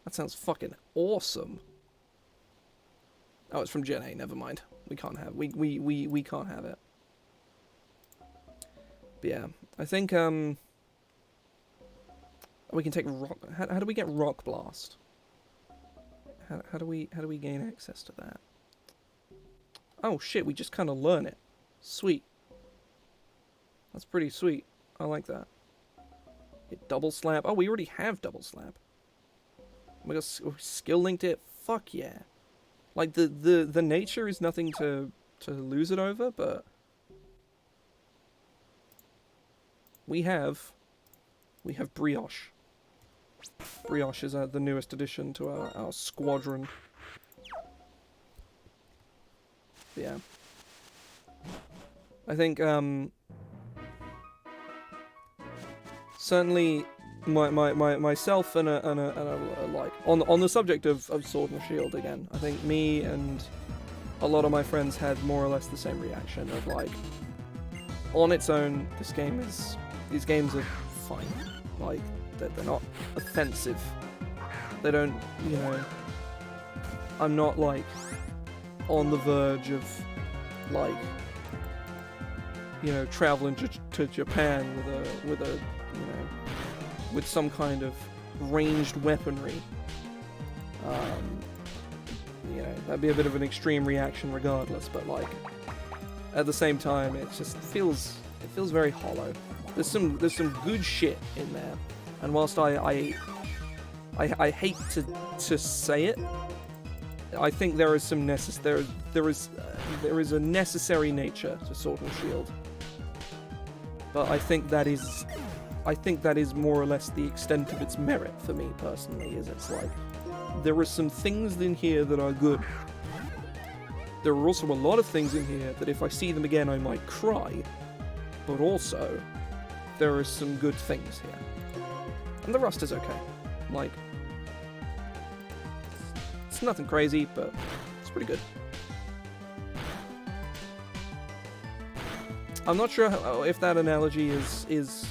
That sounds fucking awesome. Oh, it's from Gen A. Never mind. We can't have. We can't have it. But yeah, I think we can take rock. How do we get rock blast? How do we gain access to that? Oh shit, we just kind of learn it. Sweet. That's pretty sweet. I like that. Hit double slap. Oh, we already have double slap. We got skill linked it. Fuck yeah. Like the nature is nothing to lose it over, but we have brioche. Brioche is the newest addition to our squadron. Yeah. I think certainly myself and a like on the subject of Sword and Shield again, I think me and a lot of my friends had more or less the same reaction of like, on its own, these games are fine. Like they're not offensive. They don't, you know. I'm not like on the verge of like, you know, traveling to Japan with a you know, with some kind of ranged weaponry. You know, that'd be a bit of an extreme reaction regardless, but like at the same time it just feels very hollow. There's some good shit in there, and whilst I hate to say it, I think there is some there is a necessary nature to Sword and Shield. But I think that is more or less the extent of its merit for me personally, is it's like, there are some things in here that are good. There are also a lot of things in here that if I see them again I might cry, but also, there are some good things here. And the rust is okay. Like, it's nothing crazy, but it's pretty good. I'm not sure if that analogy is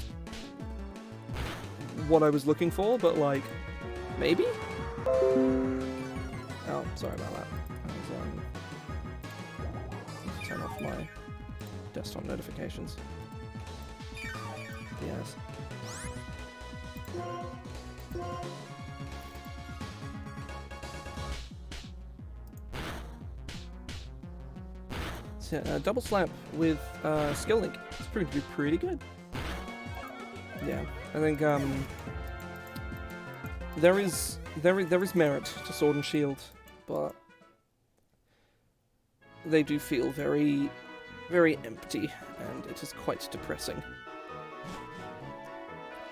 what I was looking for, but like, maybe? Oh, sorry about that. Turn off my desktop notifications. Yes. So, double slap with skill link. It's proving to be pretty good. Yeah, I think there is merit to Sword and Shield, but they do feel very, very empty, and it is quite depressing.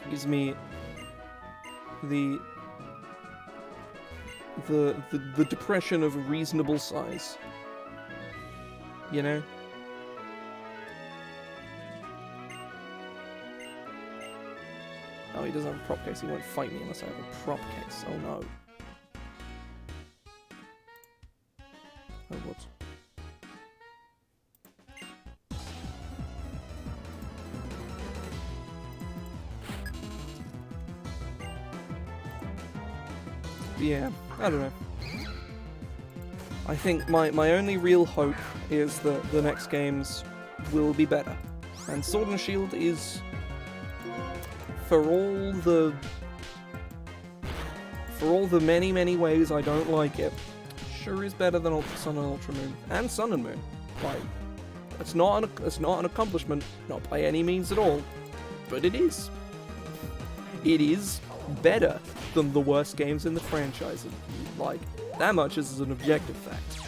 It gives me the depression of a reasonable size. You know? Oh, he doesn't have a prop case. He won't fight me unless I have a prop case. Oh no. Oh, what? Yeah, I don't know. I think my only real hope is that the next games will be better. And Sword and Shield is, for all the many, many ways I don't like it, sure is better than Sun and Ultra Moon. And Sun and Moon. Like, it's not an accomplishment, not by any means at all, but it is. It is better than the worst games in the franchise. Like, that much is an objective fact.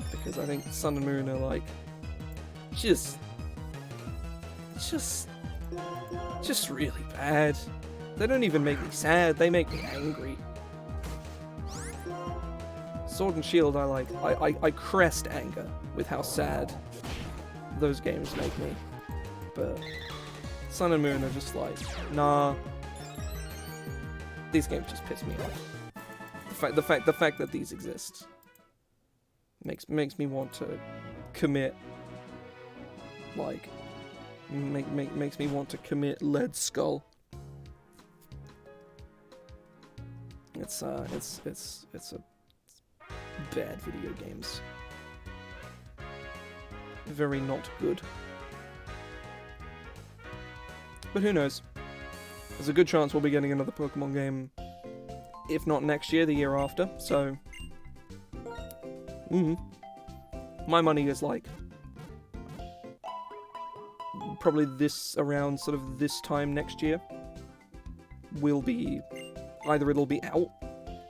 Because I think Sun and Moon are like, just really bad. They don't even make me sad, they make me angry. Sword and Shield, I crest anger with how sad those games make me. But Sun and Moon are just like, nah. These games just piss me off. the fact that these exist makes me want to commit, like, makes me want to commit Lead Skull. It's a bad video games. Very not good. But who knows? There's a good chance we'll be getting another Pokemon game, if not next year, the year after, so... My money is like... probably around sort of this time next year, will be... either it'll be out,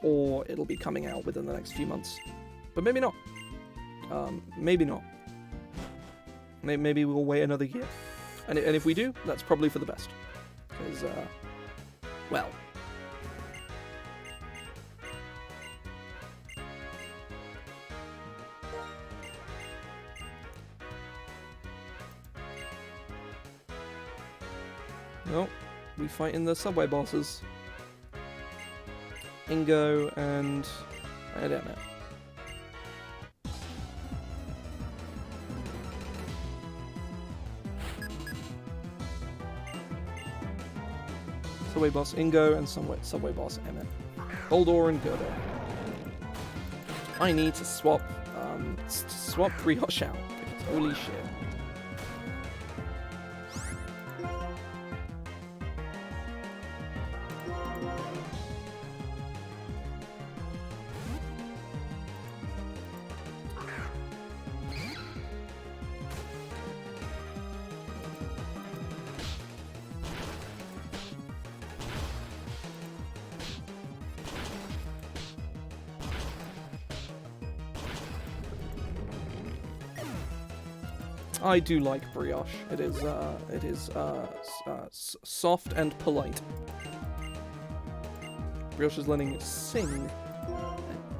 or it'll be coming out within the next few months. But maybe not. Maybe not. Maybe we'll wait another year. And if we do, that's probably for the best. Because, well... Well, we fight in the subway bosses. Ingo and... I don't know. Subway boss Ingo and subway boss Emmett. Boldor and Gerdo. I need to swap Brioche out, because holy shit. I do like Brioche. It is soft and polite. Brioche is learning Sing.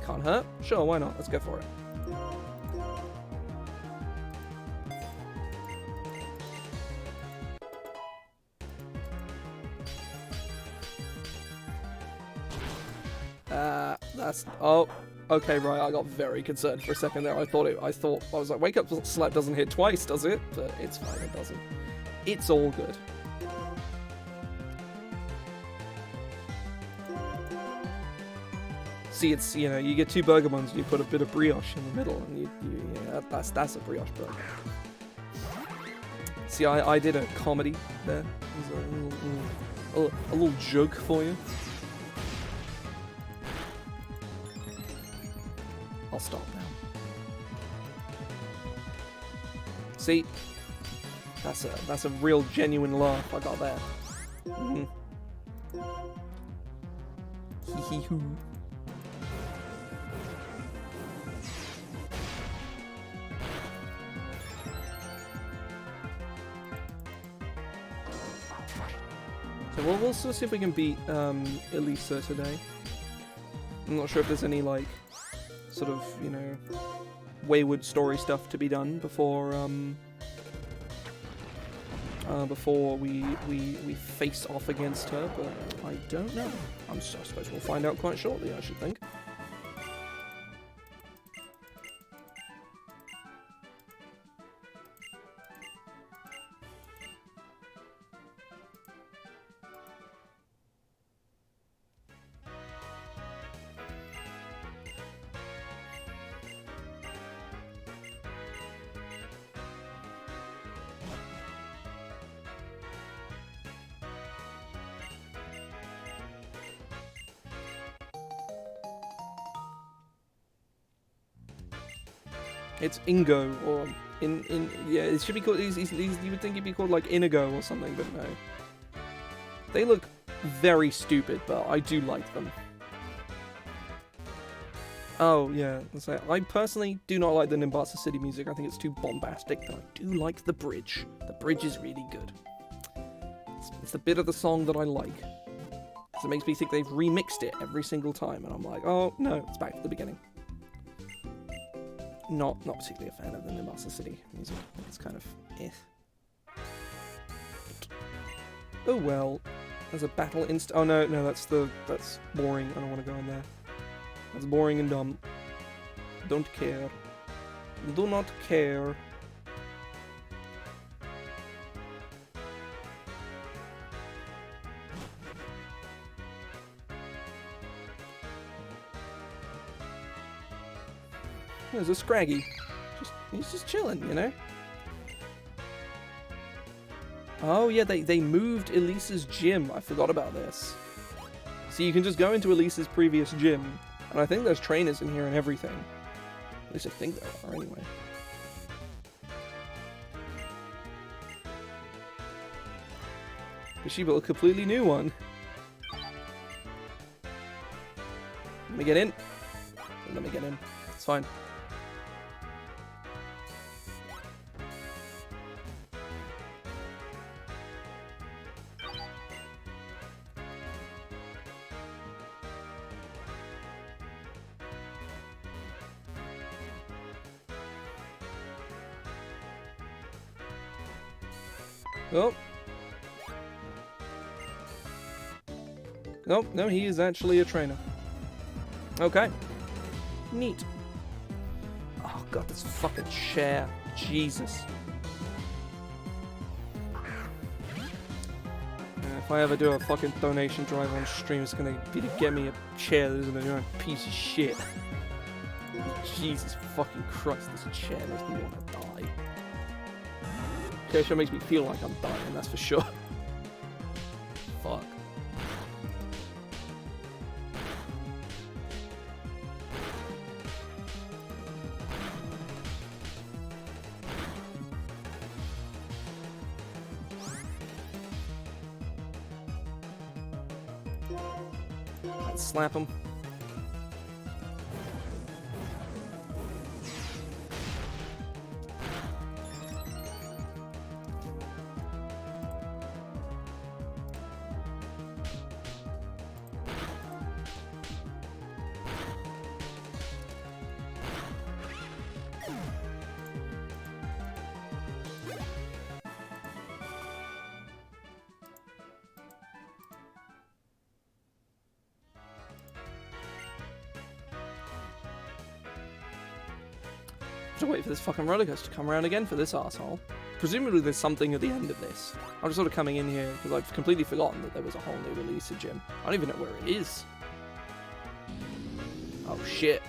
Can't hurt. Sure, why not? Let's go for it. That's... Oh, okay, right, I got very concerned for a second there. I was like, Wake Up Slap doesn't hit twice, does it? But it's fine, it doesn't. It's all good. See, it's, you know, you get two burger buns and you put a bit of brioche in the middle, and yeah, that's a brioche burger. See, I did a comedy there. A little joke for you. I'll stop now. See? That's a real genuine laugh I got there. Hee hee hoo. So we'll sort of see if we can beat Elisa today. I'm not sure if there's any like sort of, you know, wayward story stuff to be done before before we face off against her, but I don't know. I suppose we'll find out quite shortly, I should think. It's Ingo, or yeah, it should be called, you would think it'd be called like Inigo or something, but no. They look very stupid, but I do like them. Oh, yeah, so I personally do not like the Nimbasa City music. I think it's too bombastic, but I do like the bridge. The bridge is really good. It's the bit of the song that I like. So it makes me think they've remixed it every single time, and I'm like, oh, no, it's back to the beginning. Not particularly a fan of the Nimbasa City music. It's kind of oh well. There's a battle oh no, that's boring. I don't want to go in there. That's boring and dumb. Don't care. Do not care. There's a Scraggy. He's just chilling, you know? Oh yeah, they moved Elise's gym. I forgot about this. So you can just go into Elise's previous gym, and I think there's trainers in here and everything. At least I think there are, anyway. But she built a completely new one. Let me get in. Let me get in. It's fine. Oh. Nope, no, he is actually a trainer. Okay. Neat. Oh god, this fucking chair. Jesus. If I ever do a fucking donation drive on stream, it's gonna be to get me a chair that isn't a piece of shit. Jesus fucking Christ, this chair makes me want to die. Okay, sure makes me feel like I'm dying, that's for sure. Fuck. Let's slap him. To wait for this fucking roller coaster to come around again for this arsehole. Presumably there's something at the end of this. I'm just sort of coming in here because I've completely forgotten that there was a whole new release of Gym. I don't even know where it is. Oh shit.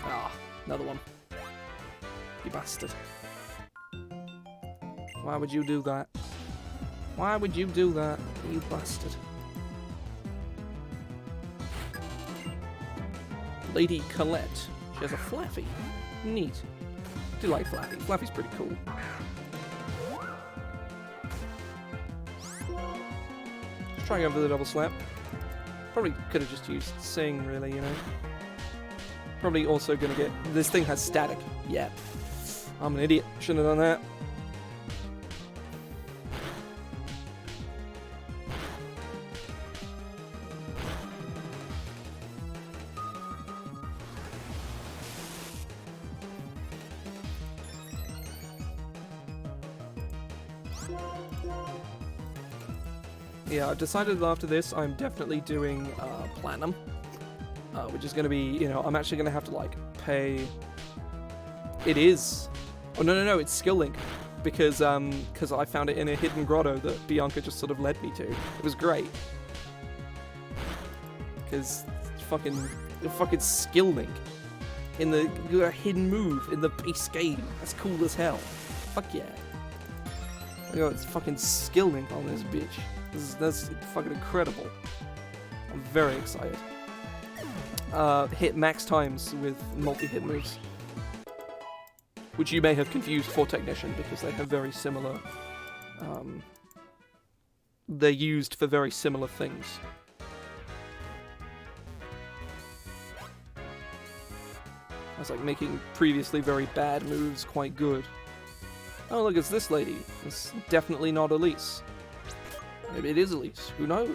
Ah, another one. You bastard. Why would you do that? Why would you do that, you bastard? Lady Colette. She has a Flaffy. Neat. I do like Flaffy. Flaffy's pretty cool. Let's try going for the double slap. Probably could have just used Sing, really, you know. Probably also gonna get... This thing has static. Yeah. I'm an idiot. Shouldn't have done that. Yeah, I've decided that after this, I'm definitely doing Platinum, which is going to be, you know, I'm actually going to have to, like, pay... It is... Oh, no, it's Skill Link, because I found it in a hidden grotto that Bianca just sort of led me to. It was great. Because fucking Skill Link in the hidden move in the base game. That's cool as hell. Fuck yeah. I got fucking Skill Link on this bitch. That's fucking incredible. I'm very excited. Hit max times with multi-hit moves. Which you may have confused for Technician because they have very similar... they're used for very similar things. I was like making previously very bad moves quite good. Oh look, it's this lady. It's definitely not Elise. Maybe it is Elise. Who knows?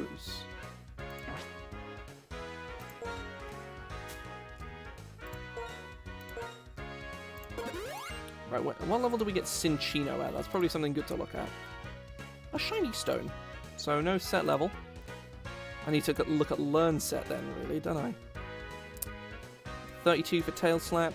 Right, what level do we get Cinccino at? That's probably something good to look at. a shiny stone. So no set level. I need to look at learn set then, really, don't I? 32 for tail slap.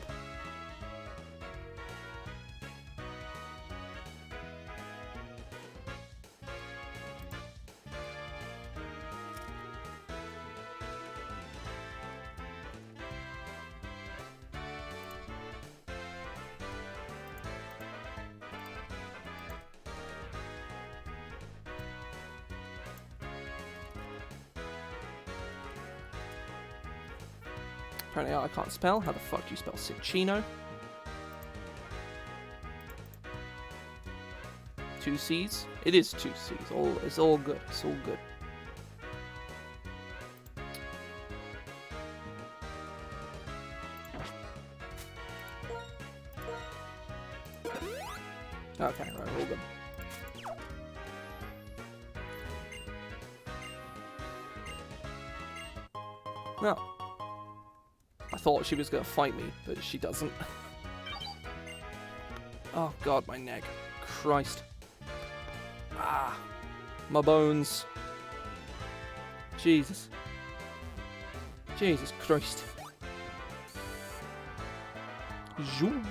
Apparently I can't spell. How the fuck do you spell Cinchino? 2 C's? It is 2 C's. It's all good. It's all good. Okay, right, all good. No. I thought she was gonna fight me, but she doesn't. Oh god, my neck. Christ. Ah. My bones. Jesus. Jesus Christ. Zoom.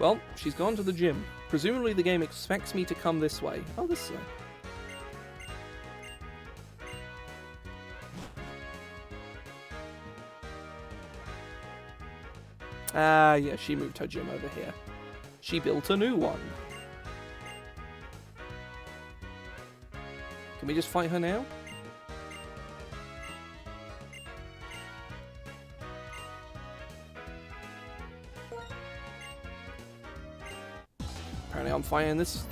Well, she's gone to the gym. Presumably the game expects me to come this way. Oh, this way. Ah, yeah, she moved her gym over here. She built a new one. Can we just fight her now? Apparently I'm fighting this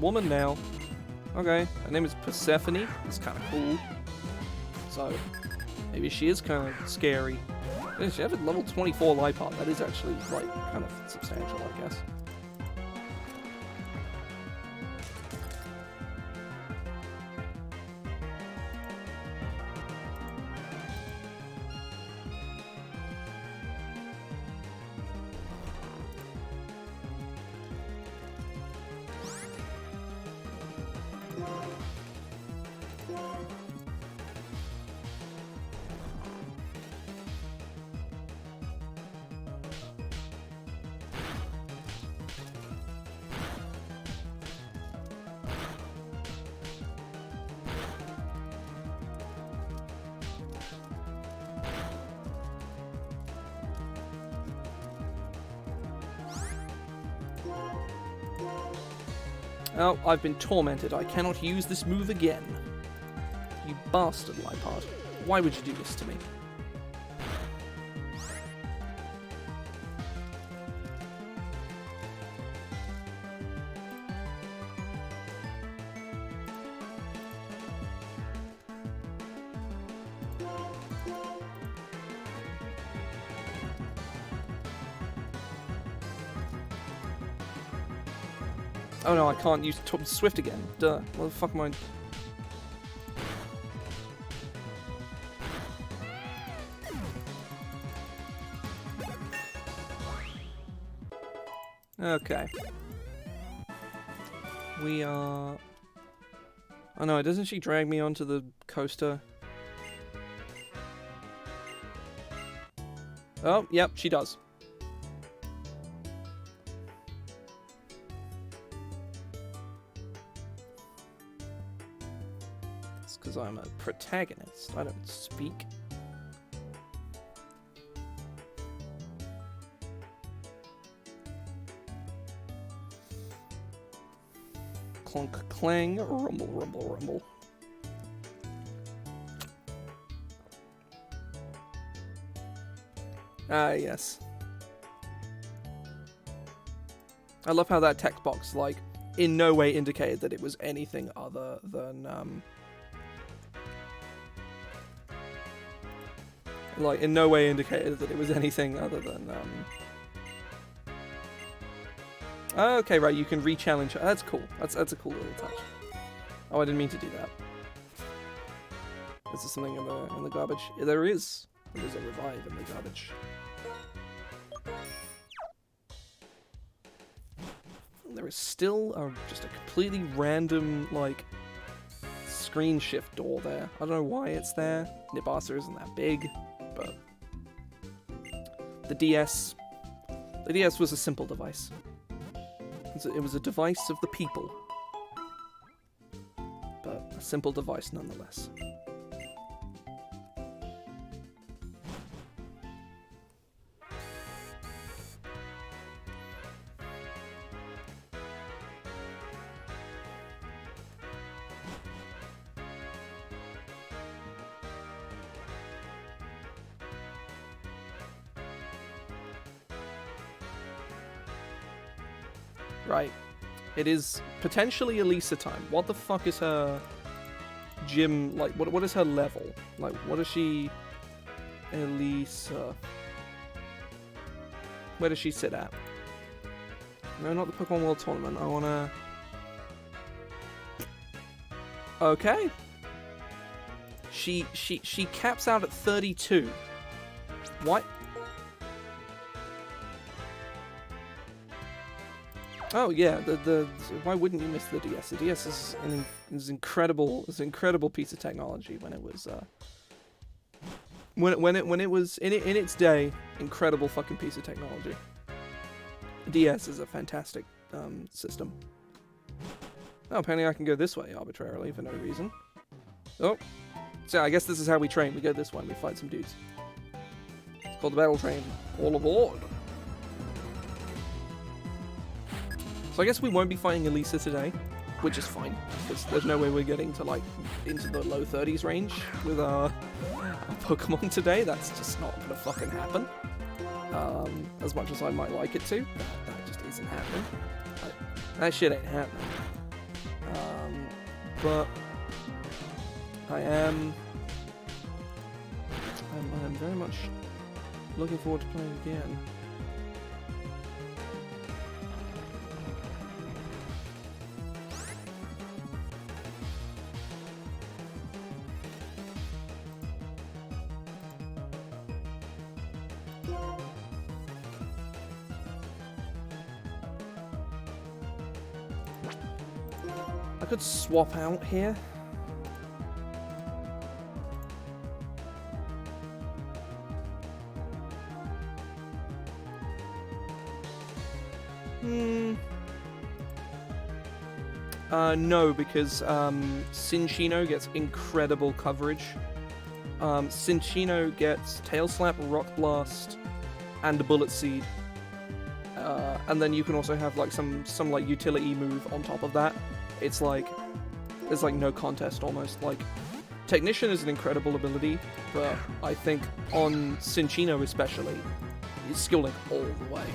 woman now. Okay, her name is Persephone. It's kind of cool. So, maybe she is kind of scary. She has a level 24 Lipart. That is actually, like, kind of substantial, I guess. Oh, I've been tormented. I cannot use this move again. You bastard, Lipart. Why would you do this to me? Oh no, I can't use Swift again. Duh. What the fuck am I... Okay. We are... Oh no, doesn't she drag me onto the coaster? Oh, yep, she does. It's because I'm a protagonist. I don't speak. Clunk, clang, rumble, rumble, rumble. Ah, yes. I love how that text box, like, in no way indicated that it was anything other than, like, in no way indicated that it was anything other than, Okay, right, you can re-challenge her. That's cool. That's a cool little touch. Oh, I didn't mean to do that. Is there something in the garbage? Yeah, there is. There's a revive in the garbage. there is still just a completely random, like, screen shift door there. I don't know why it's there. Nibasa isn't that big, but the DS was a simple device. It was a device of the people, but a simple device nonetheless. Right. It is potentially Elisa time. What the fuck is her gym, like, what is her level? Like, what is she... Elisa... Where does she sit at? No, not the Pokemon World Tournament. I wanna... Okay. She caps out at 32. What? Oh yeah, why wouldn't you miss the DS? The DS is an incredible piece of technology when it was when it was in its day, incredible fucking piece of technology. The DS is a fantastic system. Oh, apparently I can go this way arbitrarily for no reason. Oh, so I guess this is how we train. We go this way and we fight some dudes. It's called the battle train. All aboard. So I guess we won't be fighting Elisa today, which is fine, because there's no way we're getting to, like, into the low 30s range with our Pokemon today. That's just not gonna fucking happen. As much as I might like it to, that just isn't happening. Like, that shit ain't happening. But I am very much looking forward to playing again. I could swap out here. No, because Cinccino gets incredible coverage. Cinccino gets Tail Slap, Rock Blast, and a Bullet Seed. And then you can also have like some like utility move on top of that. It's like there's like no contest almost. Like Technician is an incredible ability, but I think on Cinccino especially, it's skill link all the way.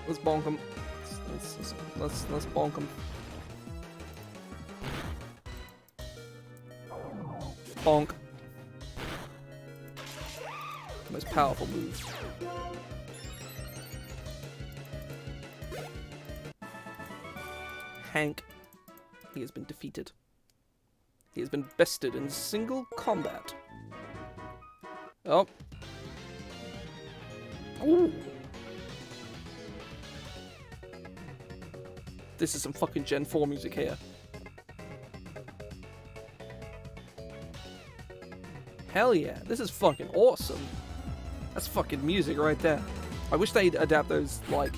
Let's bonk him. Let's bonk him. Bonk. Most powerful move. Hank. He has been defeated. He has been bested in single combat. Oh. Ooh. This is some fucking Gen 4 music here. Hell yeah, this is fucking awesome. That's fucking music right there. I wish they'd adapt those, like,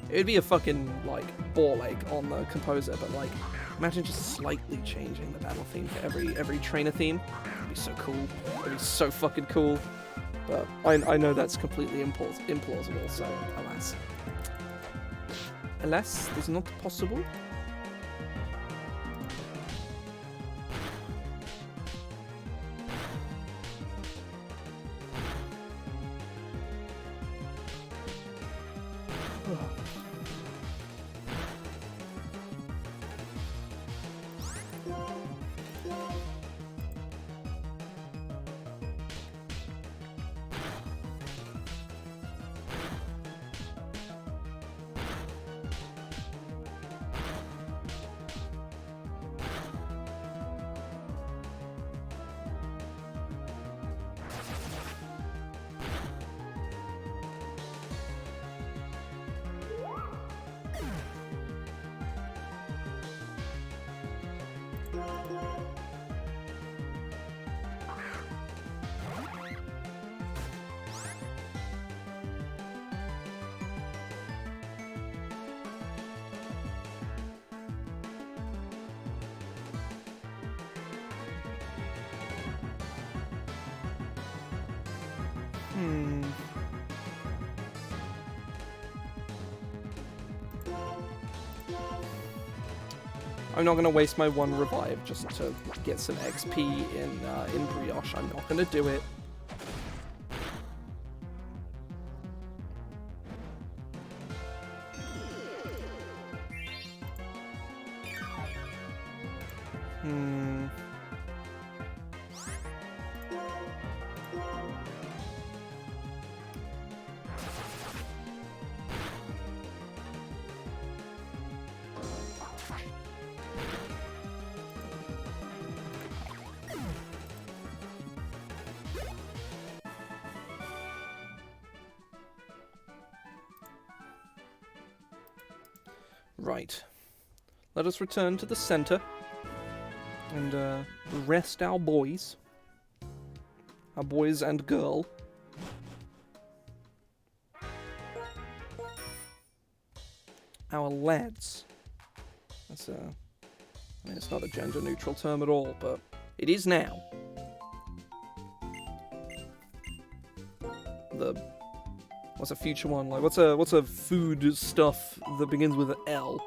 it'd be a fucking, like, ball ache on the composer, but, like, imagine just slightly changing the battle theme for every trainer theme. That'd be so cool. That'd be so fucking cool. But I know that's completely implausible, so alas. Alas, it's not possible. I'm not gonna waste my one revive just to get some XP in Brioche. I'm not gonna do it. Right. Let us return to the center and rest our boys. Our boys and girl. Our lads. That's I mean, it's not a gender-neutral term at all, but it is now. What's a future one? Like, what's a food stuff that begins with an L?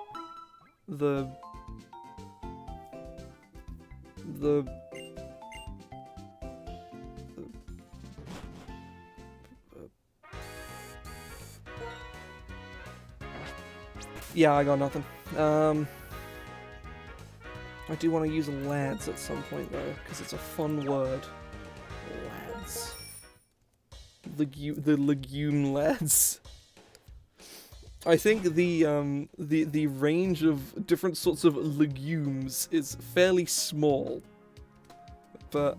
Yeah, I got nothing. I do want to use lads at some point though, because it's a fun word. Lads. The legume lads. I think the range of different sorts of legumes is fairly small, but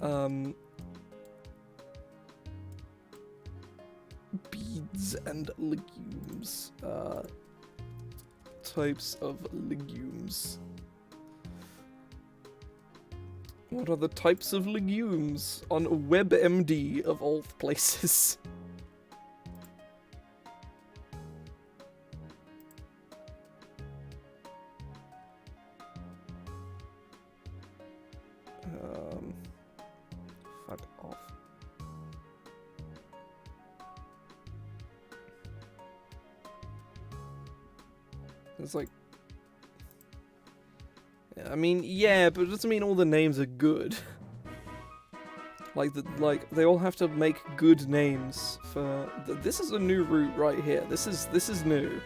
beads and legumes, types of legumes. What are the types of legumes on WebMD of all places? Fuck off. It's like, I mean, yeah, but it doesn't mean all the names are good. Like they all have to make good names for. This is a new route right here. This is new.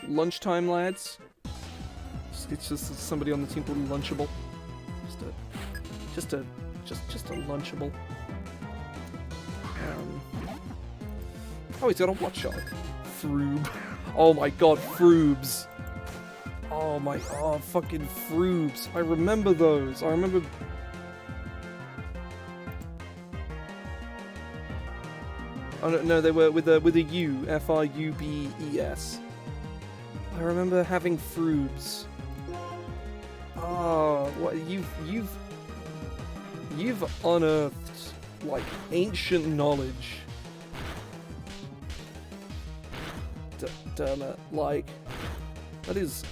Lunchtime, lads. It's just somebody on the team called Lunchable. Just a Lunchable. Oh, he's got a what shark? Froob. Oh my god, Froobs. Oh, fucking Froobs. I remember those. I remember. Oh no, they were with a U, F-R-U-B-E-S. I remember having Froobs. Oh, what you've unearthed like ancient knowledge. Damn it, like that is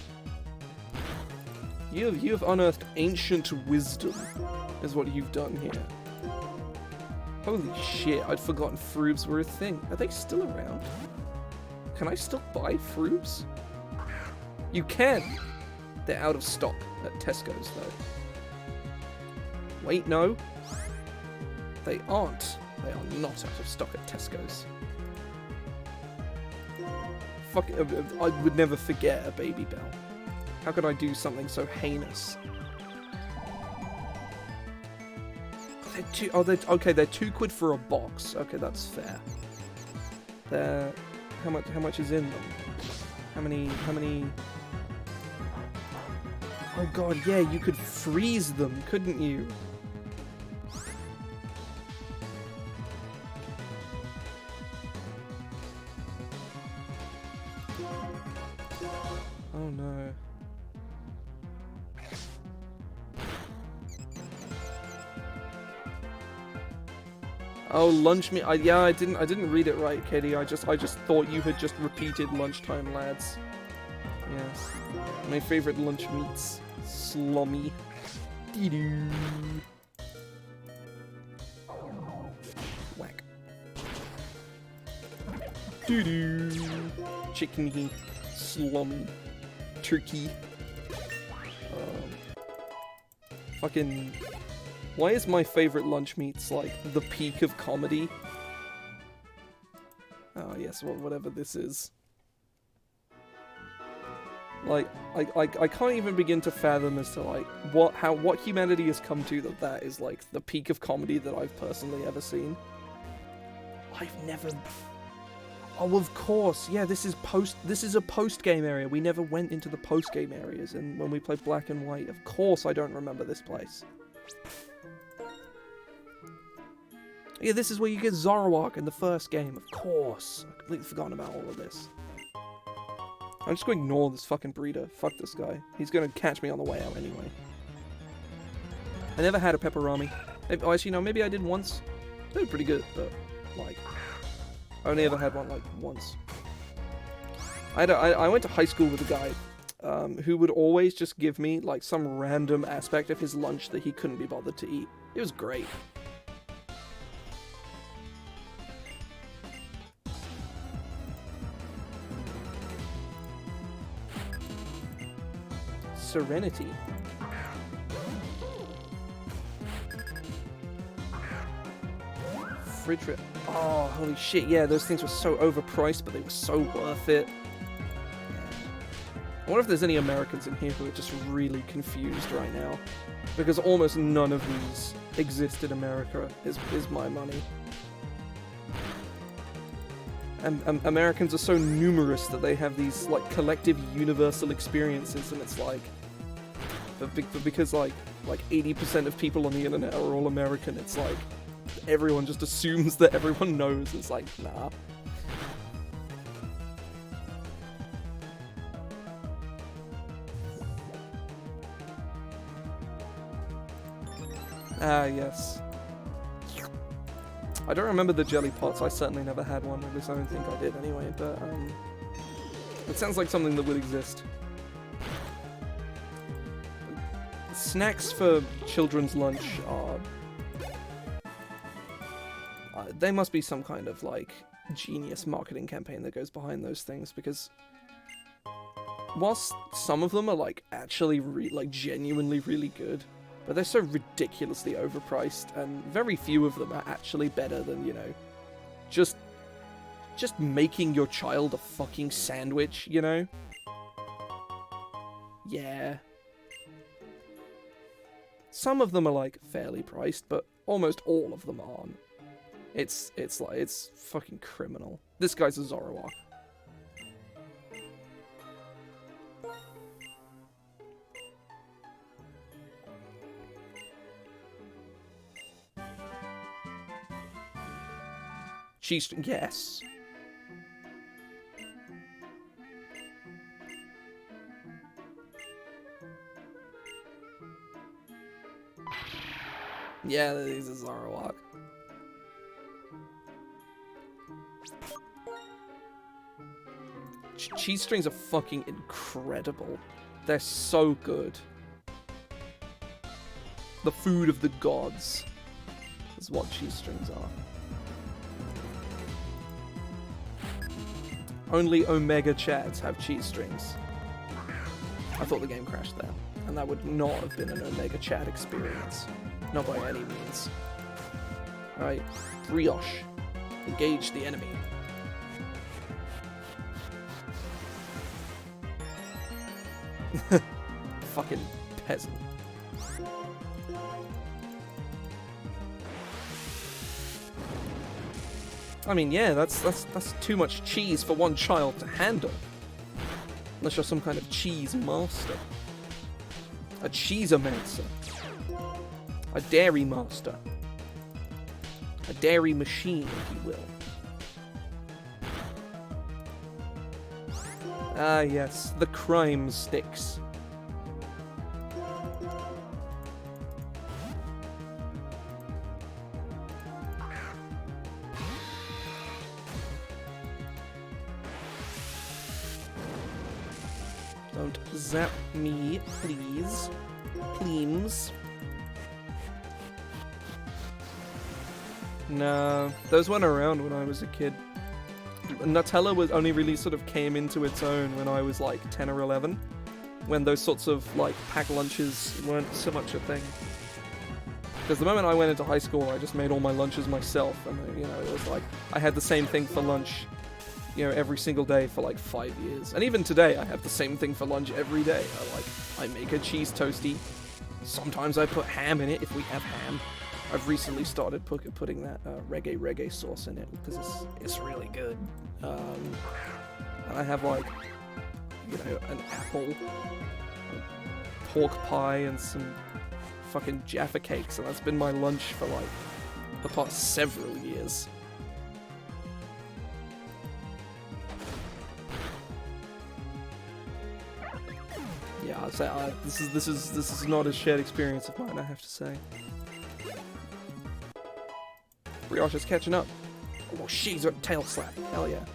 you've unearthed ancient wisdom is what you've done here. Holy shit, I'd forgotten Froobs were a thing. Are they still around? Can I still buy Froobs? You can! They're out of stock at Tesco's though. Wait, no. They aren't. They are not out of stock at Tesco's. Fuck, I would never forget a Baby Bell. How could I do something so heinous? Okay, they're £2 for a box. Okay, that's fair. They're how much is in them? How many? Oh god, yeah, you could freeze them, couldn't you? Oh no. Oh, lunch meat. Yeah, I didn't read it right, Katie. I just thought you had just repeated lunchtime, lads. Yes. My favorite lunch meats. Slummy. Dee-doo. Whack. Doo-doo. Chickeny. Slummy. Turkey. Fucking... Why is my favorite lunch meats like the peak of comedy? Oh yes, well, whatever this is. Like, I can't even begin to fathom as to like what humanity has come to that is like the peak of comedy that I've personally ever seen. I've never... Oh, of course, yeah, this is a post-game area. We never went into the post-game areas and when we played Black and White. Of course I don't remember this place. Yeah, this is where you get Zoroark in the first game, of course. I've completely forgotten about all of this. I'm just going to ignore this fucking breeder. Fuck this guy. He's going to catch me on the way out anyway. I never had a Pepperami. Oh, actually, no, maybe I did once. They were pretty good, but, like, I only ever had one, like, once. I went to high school with a guy who would always just give me, like, some random aspect of his lunch that he couldn't be bothered to eat. It was great. Serenity. Fridge. Oh, holy shit, yeah, those things were so overpriced, but they were so worth it. I wonder if there's any Americans in here who are just really confused right now. Because almost none of these exist in America, is my money. And Americans are so numerous that they have these, like, collective universal experiences, and it's like... But because, like 80% of people on the internet are all American, it's like, everyone just assumes that everyone knows. It's like, nah. Ah, yes. I don't remember the jelly pots. I certainly never had one. At least I don't think I did anyway, but, it sounds like something that would exist. Snacks for children's lunch are... they must be some kind of, like, genius marketing campaign that goes behind those things, because... whilst some of them are, like, actually, genuinely really good, but they're so ridiculously overpriced, and very few of them are actually better than, you know, just making your child a fucking sandwich, you know? Yeah. Some of them are, like, fairly priced, but almost all of them aren't. It's fucking criminal. This guy's a Zoroark. Cheese, yes. Yeah, he's a Zoroark. Cheese strings are fucking incredible. They're so good. The food of the gods is what cheese strings are. Only Omega Chads have cheese strings. I thought the game crashed there, and that would not have been an Omega Chad experience. Not by any means. Alright, Brioche. Engage the enemy. Fucking peasant. I mean, yeah, that's too much cheese for one child to handle. Unless you're some kind of cheese master. A cheeseomancer. A dairy master. A dairy machine, if you will. Ah, yes, the crime sticks. Don't zap me, please. Please. No, those weren't around when I was a kid. Nutella was only really sort of came into its own when I was like 10 or 11, when those sorts of like packed lunches weren't so much a thing. Because the moment I went into high school, I just made all my lunches myself, and you know, it was like I had the same thing for lunch, you know, every single day for like 5 years. And even today, I have the same thing for lunch every day. I make a cheese toastie. Sometimes I put ham in it if we have ham. I've recently started putting that reggae sauce in it because it's really good. And I have like, you know, an apple, a pork pie, and some fucking Jaffa cakes, and that's been my lunch for like the past several years. Yeah, I'd say this is not a shared experience of mine, I have to say. Brioche is catching up. Oh, she's a tail slap. Hell yeah.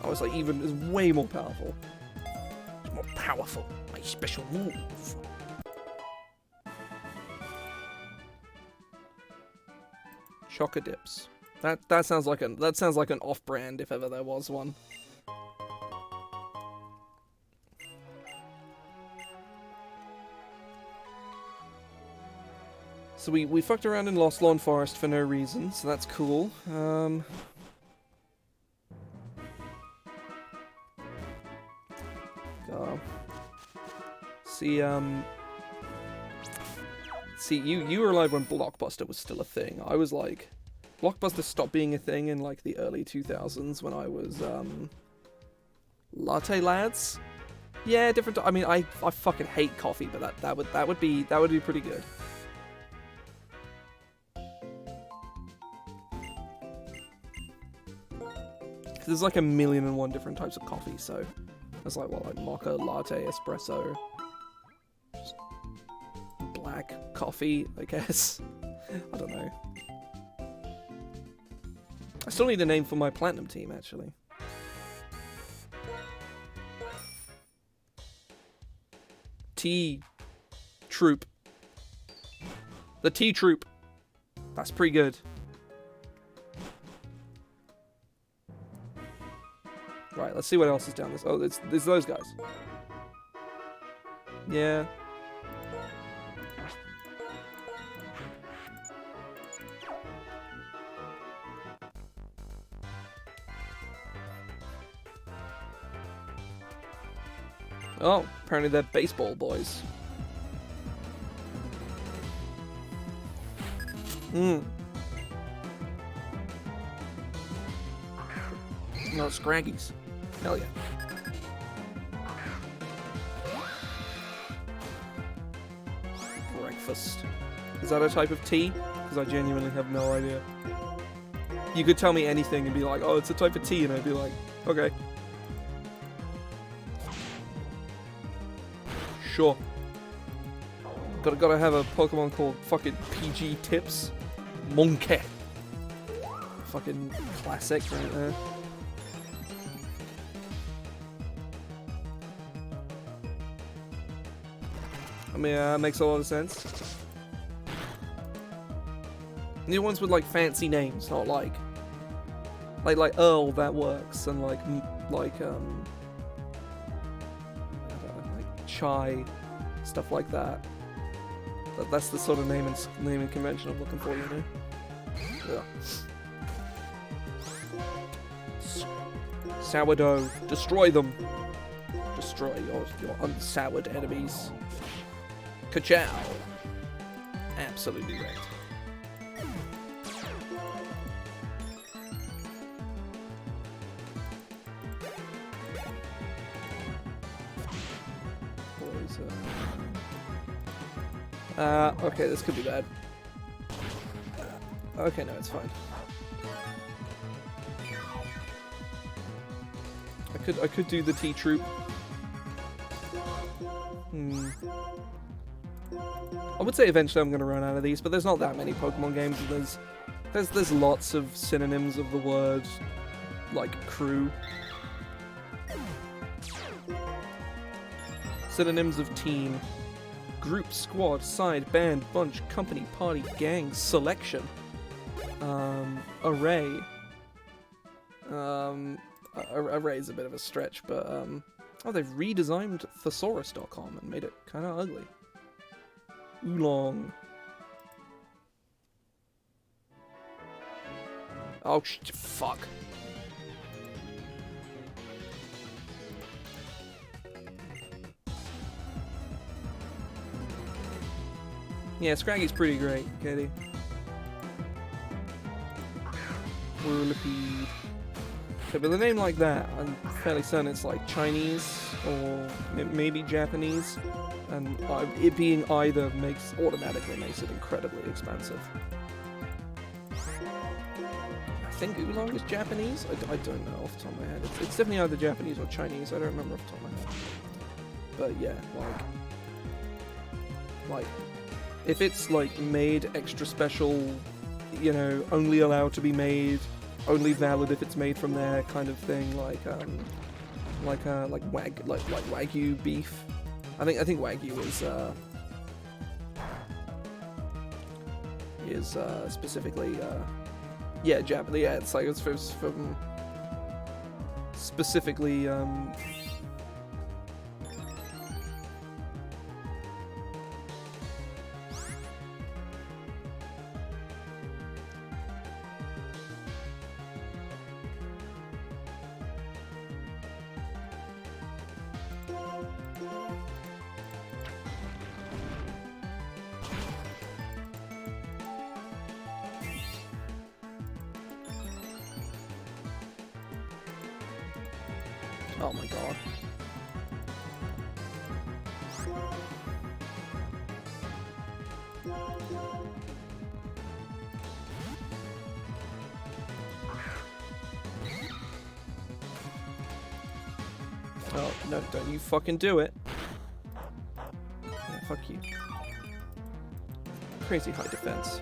I was like, even is way more powerful. It's more powerful. My special move. Choco dips. That sounds like an off-brand if ever there was one. So we fucked around in Lost Lawn Forest for no reason, so that's cool. See, you were alive when Blockbuster was still a thing. I was like, Blockbuster stopped being a thing in like the early 2000s when I was Latte Lads. Yeah, different. I mean, I fucking hate coffee, but that would be pretty good. There's like 1,000,001 different types of coffee, so there's like what, like mocha, latte, espresso, just black coffee, I guess. I don't know. I still need a name for my platinum team, actually. T-Troop. The T-Troop. That's pretty good. Right, let's see what else is down this. Oh, there's those guys. Yeah. Oh, apparently they're baseball boys. No, Scraggies. Hell yeah. Breakfast. Is that a type of tea? Because I genuinely have no idea. You could tell me anything and be like, oh, it's a type of tea, and I'd be like, okay. Sure. Gotta have a Pokemon called fucking PG Tips. Monkey. Fucking classic right there. I mean, makes a lot of sense. New ones with like fancy names, not like Earl, that works, and like I don't know, like Chai, stuff like that. That's the sort of naming convention I'm looking for, you know. Yeah. Sourdough, destroy them. Destroy your unsoured enemies. Ka-chow. Absolutely right. Okay, this could be bad. Okay, no, it's fine. I could do the T-Troop. I would say eventually I'm going to run out of these, but there's not that many Pokemon games. There's lots of synonyms of the word, like crew. Synonyms of team. Group, squad, side, band, bunch, company, party, gang, selection. Array. Array is a bit of a stretch, but oh, they've redesigned thesaurus.com and made it kind of ugly. Oolong. Oh, fuck. Yeah, Scraggy's pretty great, Katie. Whirlipede. Okay, but a name like that, I'm fairly certain it's like Chinese or maybe Japanese, and it being either automatically makes it incredibly expensive. I think Oolong is Japanese? I don't know off the top of my head. It's definitely either Japanese or Chinese, I don't remember off the top of my head. But yeah, like, if it's like made extra special, you know, only allowed to be made, only valid if it's made from there kind of thing, like Wagyu beef. I think Wagyu is specifically yeah, Japanese. Yeah, it's like it's from specifically oh my god. Oh, no, don't you fucking do it. Yeah, fuck you. Crazy high defense.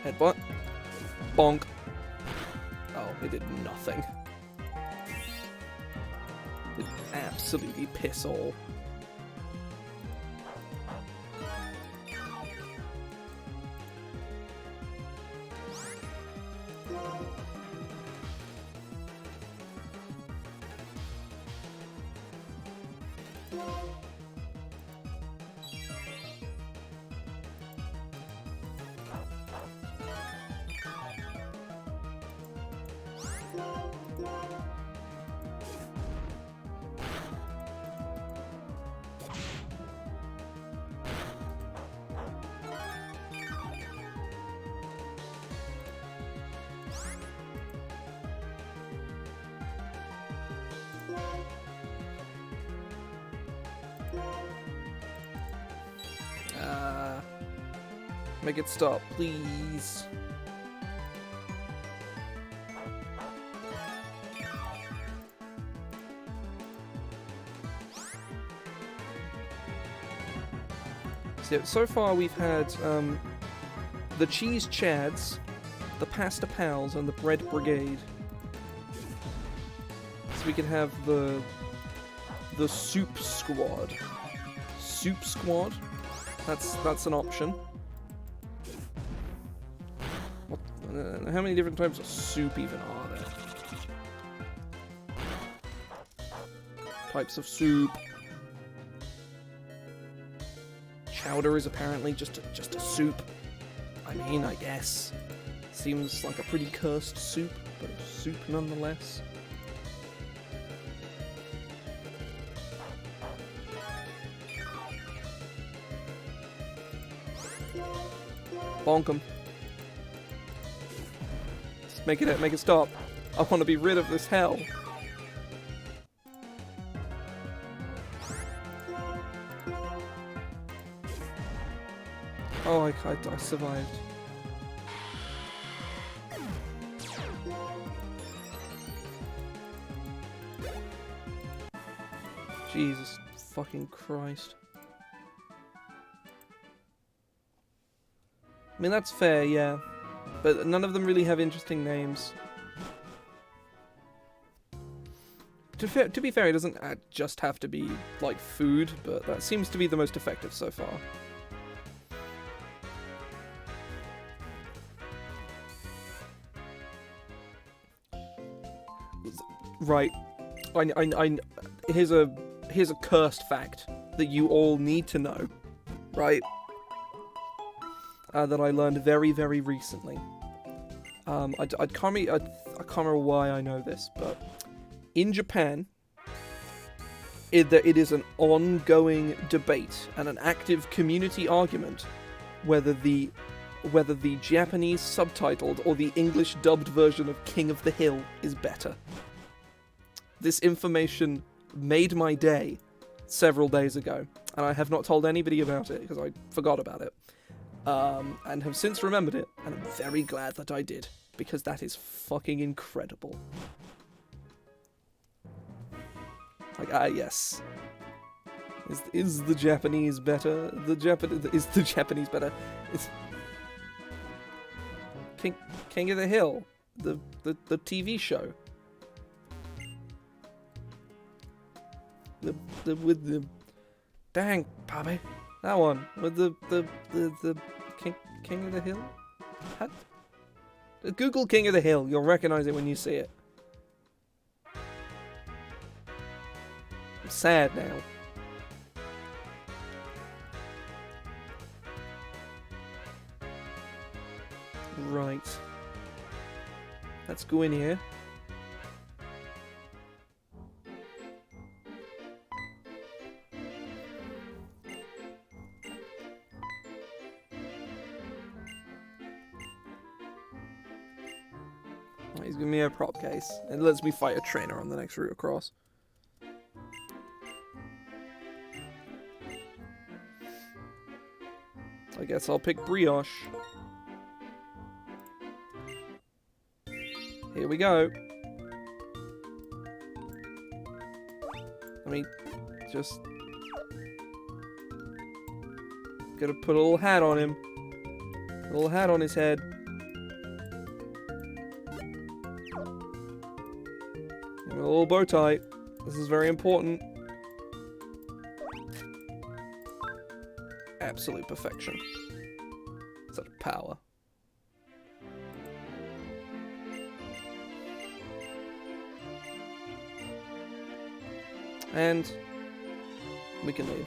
Headbutt. Bonk. Oh, it did nothing. It absolutely piss all. Make it stop, please. So far we've had the Cheese Chads, the Pasta Pals, and the Bread Brigade. So we can have the Soup Squad. Soup Squad? That's an option. How many different types of soup even are there? Types of soup. Chowder is apparently just a soup. I mean, I guess. Seems like a pretty cursed soup, but a soup nonetheless. Bonk 'em. Make it stop. I want to be rid of this hell. Oh, I survived. Jesus fucking Christ. I mean, that's fair, yeah. But none of them really have interesting names. To be fair, it doesn't just have to be, like, food, but that seems to be the most effective so far. Right. Here's a cursed fact that you all need to know, right? That I learned very, very recently. I can't remember why I know this, but in Japan, it is an ongoing debate and an active community argument whether the Japanese subtitled or the English dubbed version of King of the Hill is better. This information made my day several days ago, and I have not told anybody about it because I forgot about it, and have since remembered it, and I'm very glad that I did, because that is fucking incredible. Like, yes. Is the Japanese better? Is the Japanese better? Is King of the Hill, the TV show. With the dang Bobby, that one with the King of the Hill. What? Google King of the Hill. You'll recognize it when you see it. I'm sad now. Right. Let's go in here. He's giving me a prop case, and lets me fight a trainer on the next route across. I guess I'll pick Brioche. Here we go. Let me just... Gotta put a little hat on him. A little hat on his head. Give him a little bow tie. This is very important. Absolute perfection. Such power. And we can leave.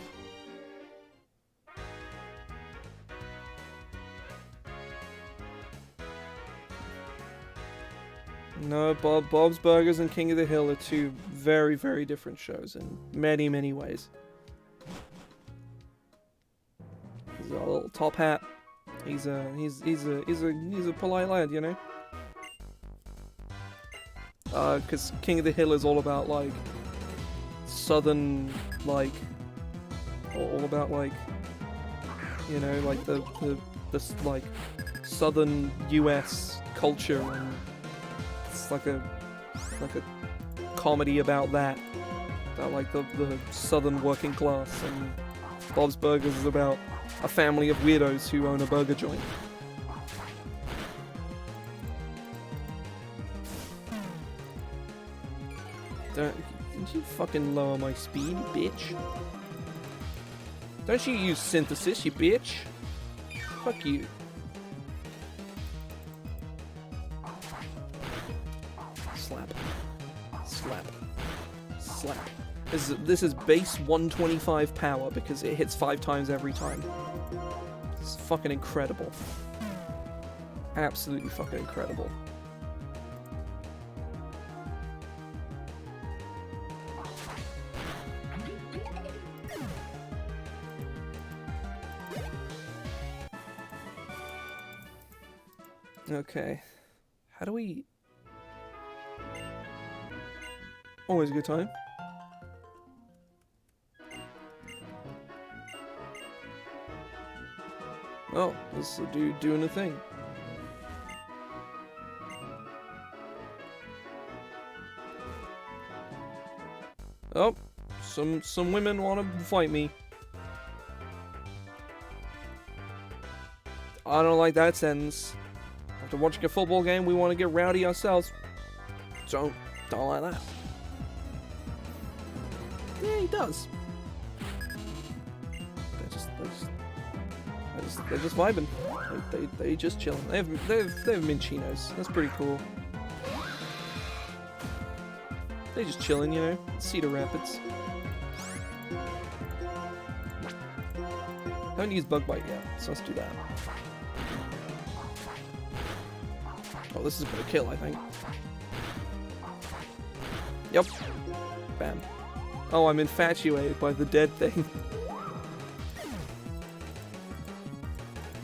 No, Bob's Burgers and King of the Hill are two very, very different shows in many, many ways. He's got a little top hat. He's a polite lad, you know. 'Cause King of the Hill is all about like southern, like, all about like, you know, like the like southern U.S. culture, and it's like a comedy about that, about like the southern working class. And Bob's Burgers is about a family of weirdos who own a burger joint. Don't you fucking lower my speed, bitch. Don't you use synthesis, you bitch. Fuck you. Slap. Slap. Slap. This is base 125 power because it hits 5 times every time. It's fucking incredible. Absolutely fucking incredible. Okay. How do we... Always a good time. Oh, this is a dude doing a thing. Oh, Some women want to fight me. I don't like that sentence. After watching a football game, we want to get rowdy ourselves. Don't like that. Yeah, he does. They're just vibing. They just chilling. They have Minchinos. That's pretty cool. They just chilling, you know. Cedar Rapids. Haven't used Bug Bite yet, so let's do that. Oh, this is gonna kill, I think. Yep. Bam. Oh, I'm infatuated by the dead thing.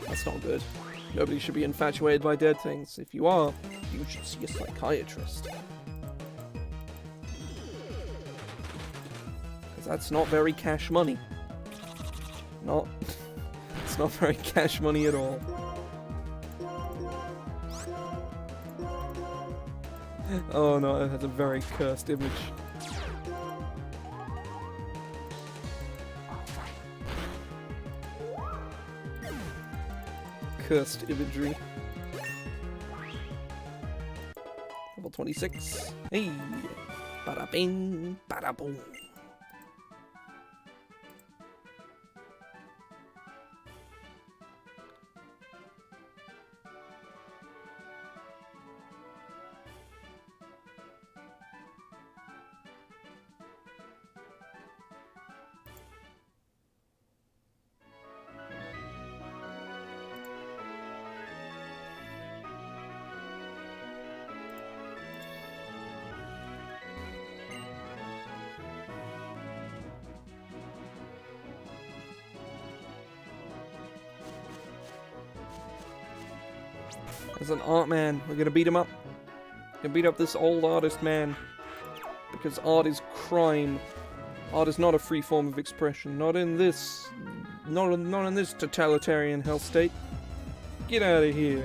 That's not good. Nobody should be infatuated by dead things. If you are, you should see a psychiatrist. Because that's not very cash money. It's not very cash money at all. Oh no, that's a very cursed image. Cursed imagery. Level 26. Hey! Bada bing, bada boom. There's an art man. We're gonna beat him up. We're gonna beat up this old artist man. Because art is crime. Art is not a free form of expression. Not in this totalitarian hell state. Get out of here.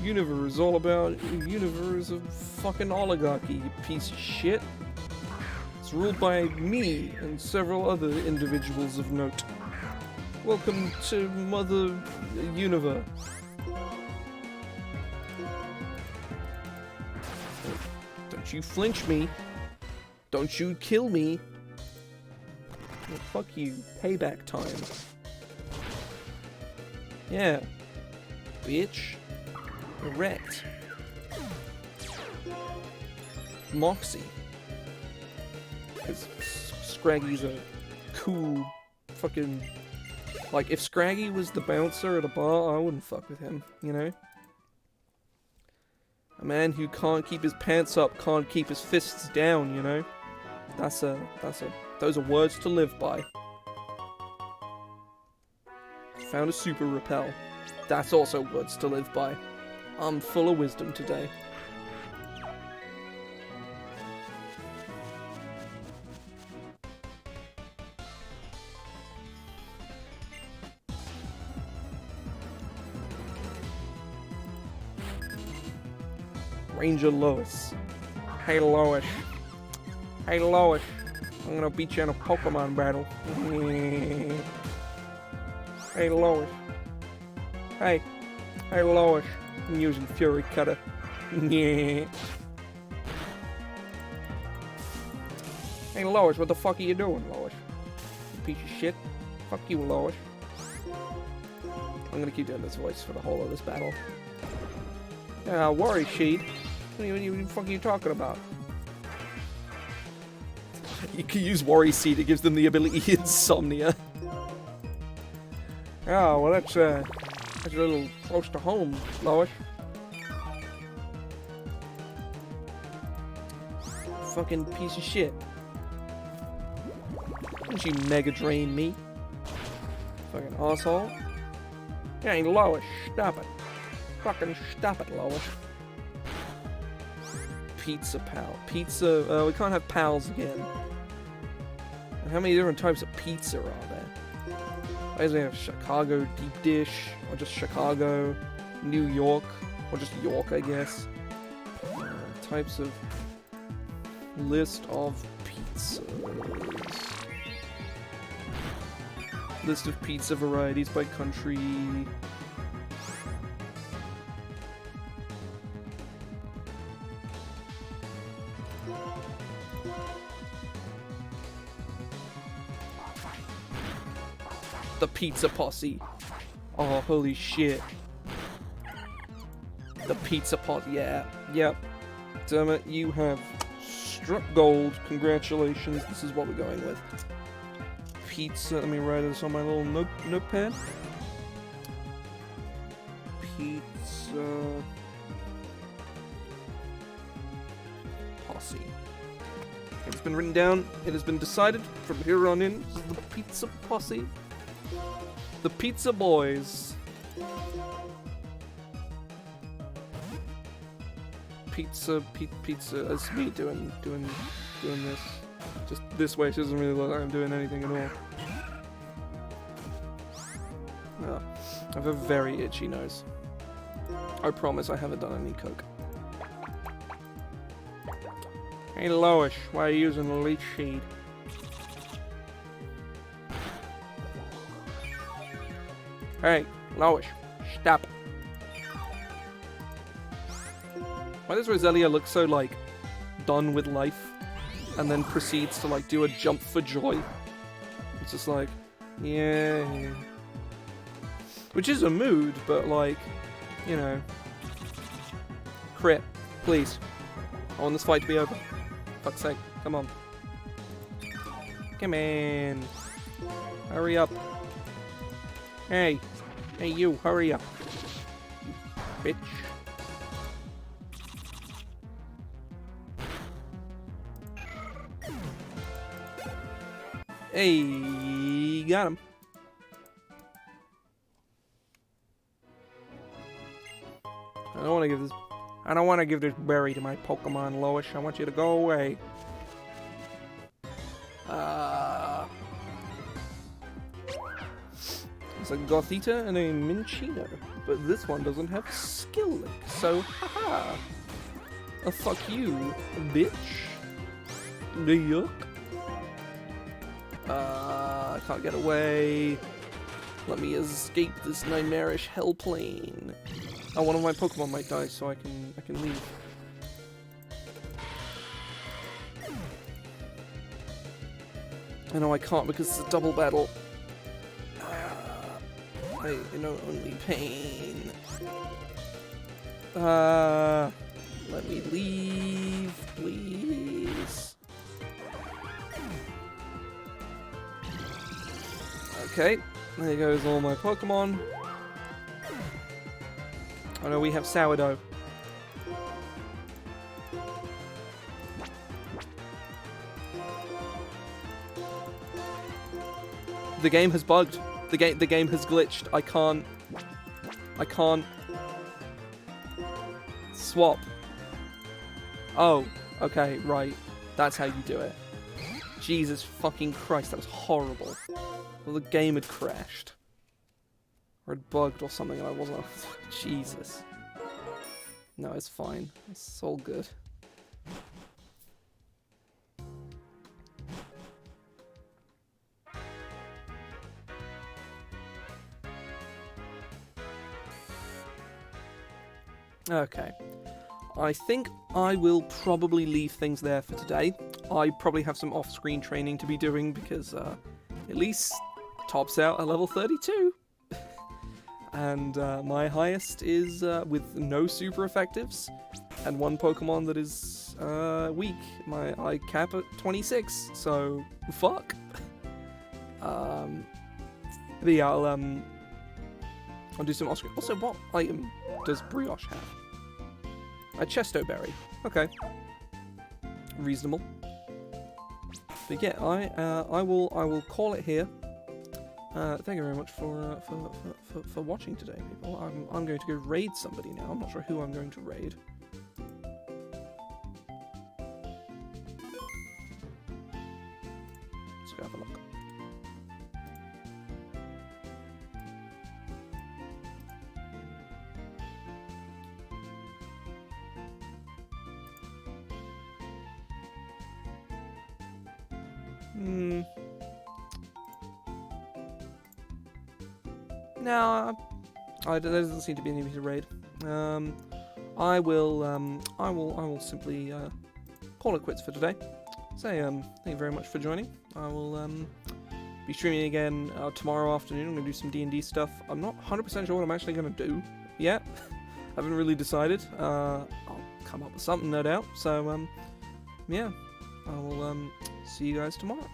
Universe is all about universe of fucking oligarchy, you piece of shit. It's ruled by me and several other individuals of note. Welcome to Mother Universe. Don't you flinch me. Don't you kill me. Well, fuck you. Payback time. Yeah. Bitch. Erect. Moxie. Because Scraggy's a cool fucking... Like, if Scraggy was the bouncer at a bar, I wouldn't fuck with him, you know? A man who can't keep his pants up, can't keep his fists down, you know? Those are words to live by. Found a super repel. That's also words to live by. I'm full of wisdom today. Ranger Lois. Hey Lois. Hey Lois. I'm gonna beat you in a Pokemon battle. Hey Lois. Hey. Hey Lois. I'm using Fury Cutter. Hey Lois, what the fuck are you doing, Lois? You piece of shit. Fuck you, Lois. I'm gonna keep doing this voice for the whole of this battle. Worry Sheet. What the fuck are you talking about? You can use Worry Seed, it gives them the ability Insomnia. Oh, well that's a little close to home, Lois. Fucking piece of shit. Don't you Mega Drain me. Fucking asshole. Hey Lois, stop it. Fucking stop it, Lois. Pizza pal. Pizza, we can't have pals again. How many different types of pizza are there? I usually have Chicago deep dish, or just Chicago, New York, or just York, I guess. Types of list of pizzas. List of pizza varieties by country. The Pizza Posse. Oh, holy shit. The Pizza Posse, yeah. Yep. Damn it, you have struck gold. Congratulations. This is what we're going with. Pizza. Let me write this on my little notepad. Pizza Posse. It's been written down. It has been decided from here on in. This is the Pizza Posse. The Pizza Boys. Pizza. That's me doing this. Just this way. It doesn't really look like I'm doing anything at all. Oh, I have a very itchy nose. I promise I haven't done any coke. Hey Lois, why are you using the leech seed? Hey, Lois, stop. Why does Roselia look so, like, done with life, and then proceeds to, like, do a jump for joy? It's just like, yeah. Which is a mood, but, like, you know. Crit, please. I want this fight to be over. Fuck's sake, come on. Come in. Hurry up. Hey. Hey you, hurry up. You bitch. Hey, got him. I don't want to give this berry to my Pokemon, Lois. I want you to go away. It's a Gothita and a Minchino, but this one doesn't have skill link, so haha. Fuck you, bitch. Yuck. I can't get away. Let me escape this nightmarish hell plane. Oh, one of my Pokemon might die, so I can leave. I know I can't because it's a double battle. I know only pain. Let me leave, please. Okay, there goes all my Pokemon. Oh no, we have Sourdough. The game has bugged. The game has glitched. I can't swap. Oh, okay, right. That's how you do it. Jesus fucking Christ, that was horrible. Well, the game had crashed. Or it bugged or something and I wasn't... Jesus. No, it's fine. It's all good. Okay. I think I will probably leave things there for today. I probably have some off-screen training to be doing because at least tops out at level 32. And my highest is with no super effectives and one Pokemon that is weak. I cap at 26, so fuck. But yeah, I'll do some off-screen. Also, what item does Brioche have? A Chesto Berry. Okay. Reasonable. But yeah, I will call it here. Thank you very much for watching today, people. I'm going to go raid somebody now. I'm not sure who I'm going to raid. Let's go have a look. No, there doesn't seem to be anything to raid. I will simply call it quits for today. Say thank you very much for joining. I will be streaming again tomorrow afternoon. I'm gonna do some D&D stuff. I'm not 100% sure what I'm actually gonna do yet. I haven't really decided. I'll come up with something, no doubt. So yeah, I will see you guys tomorrow.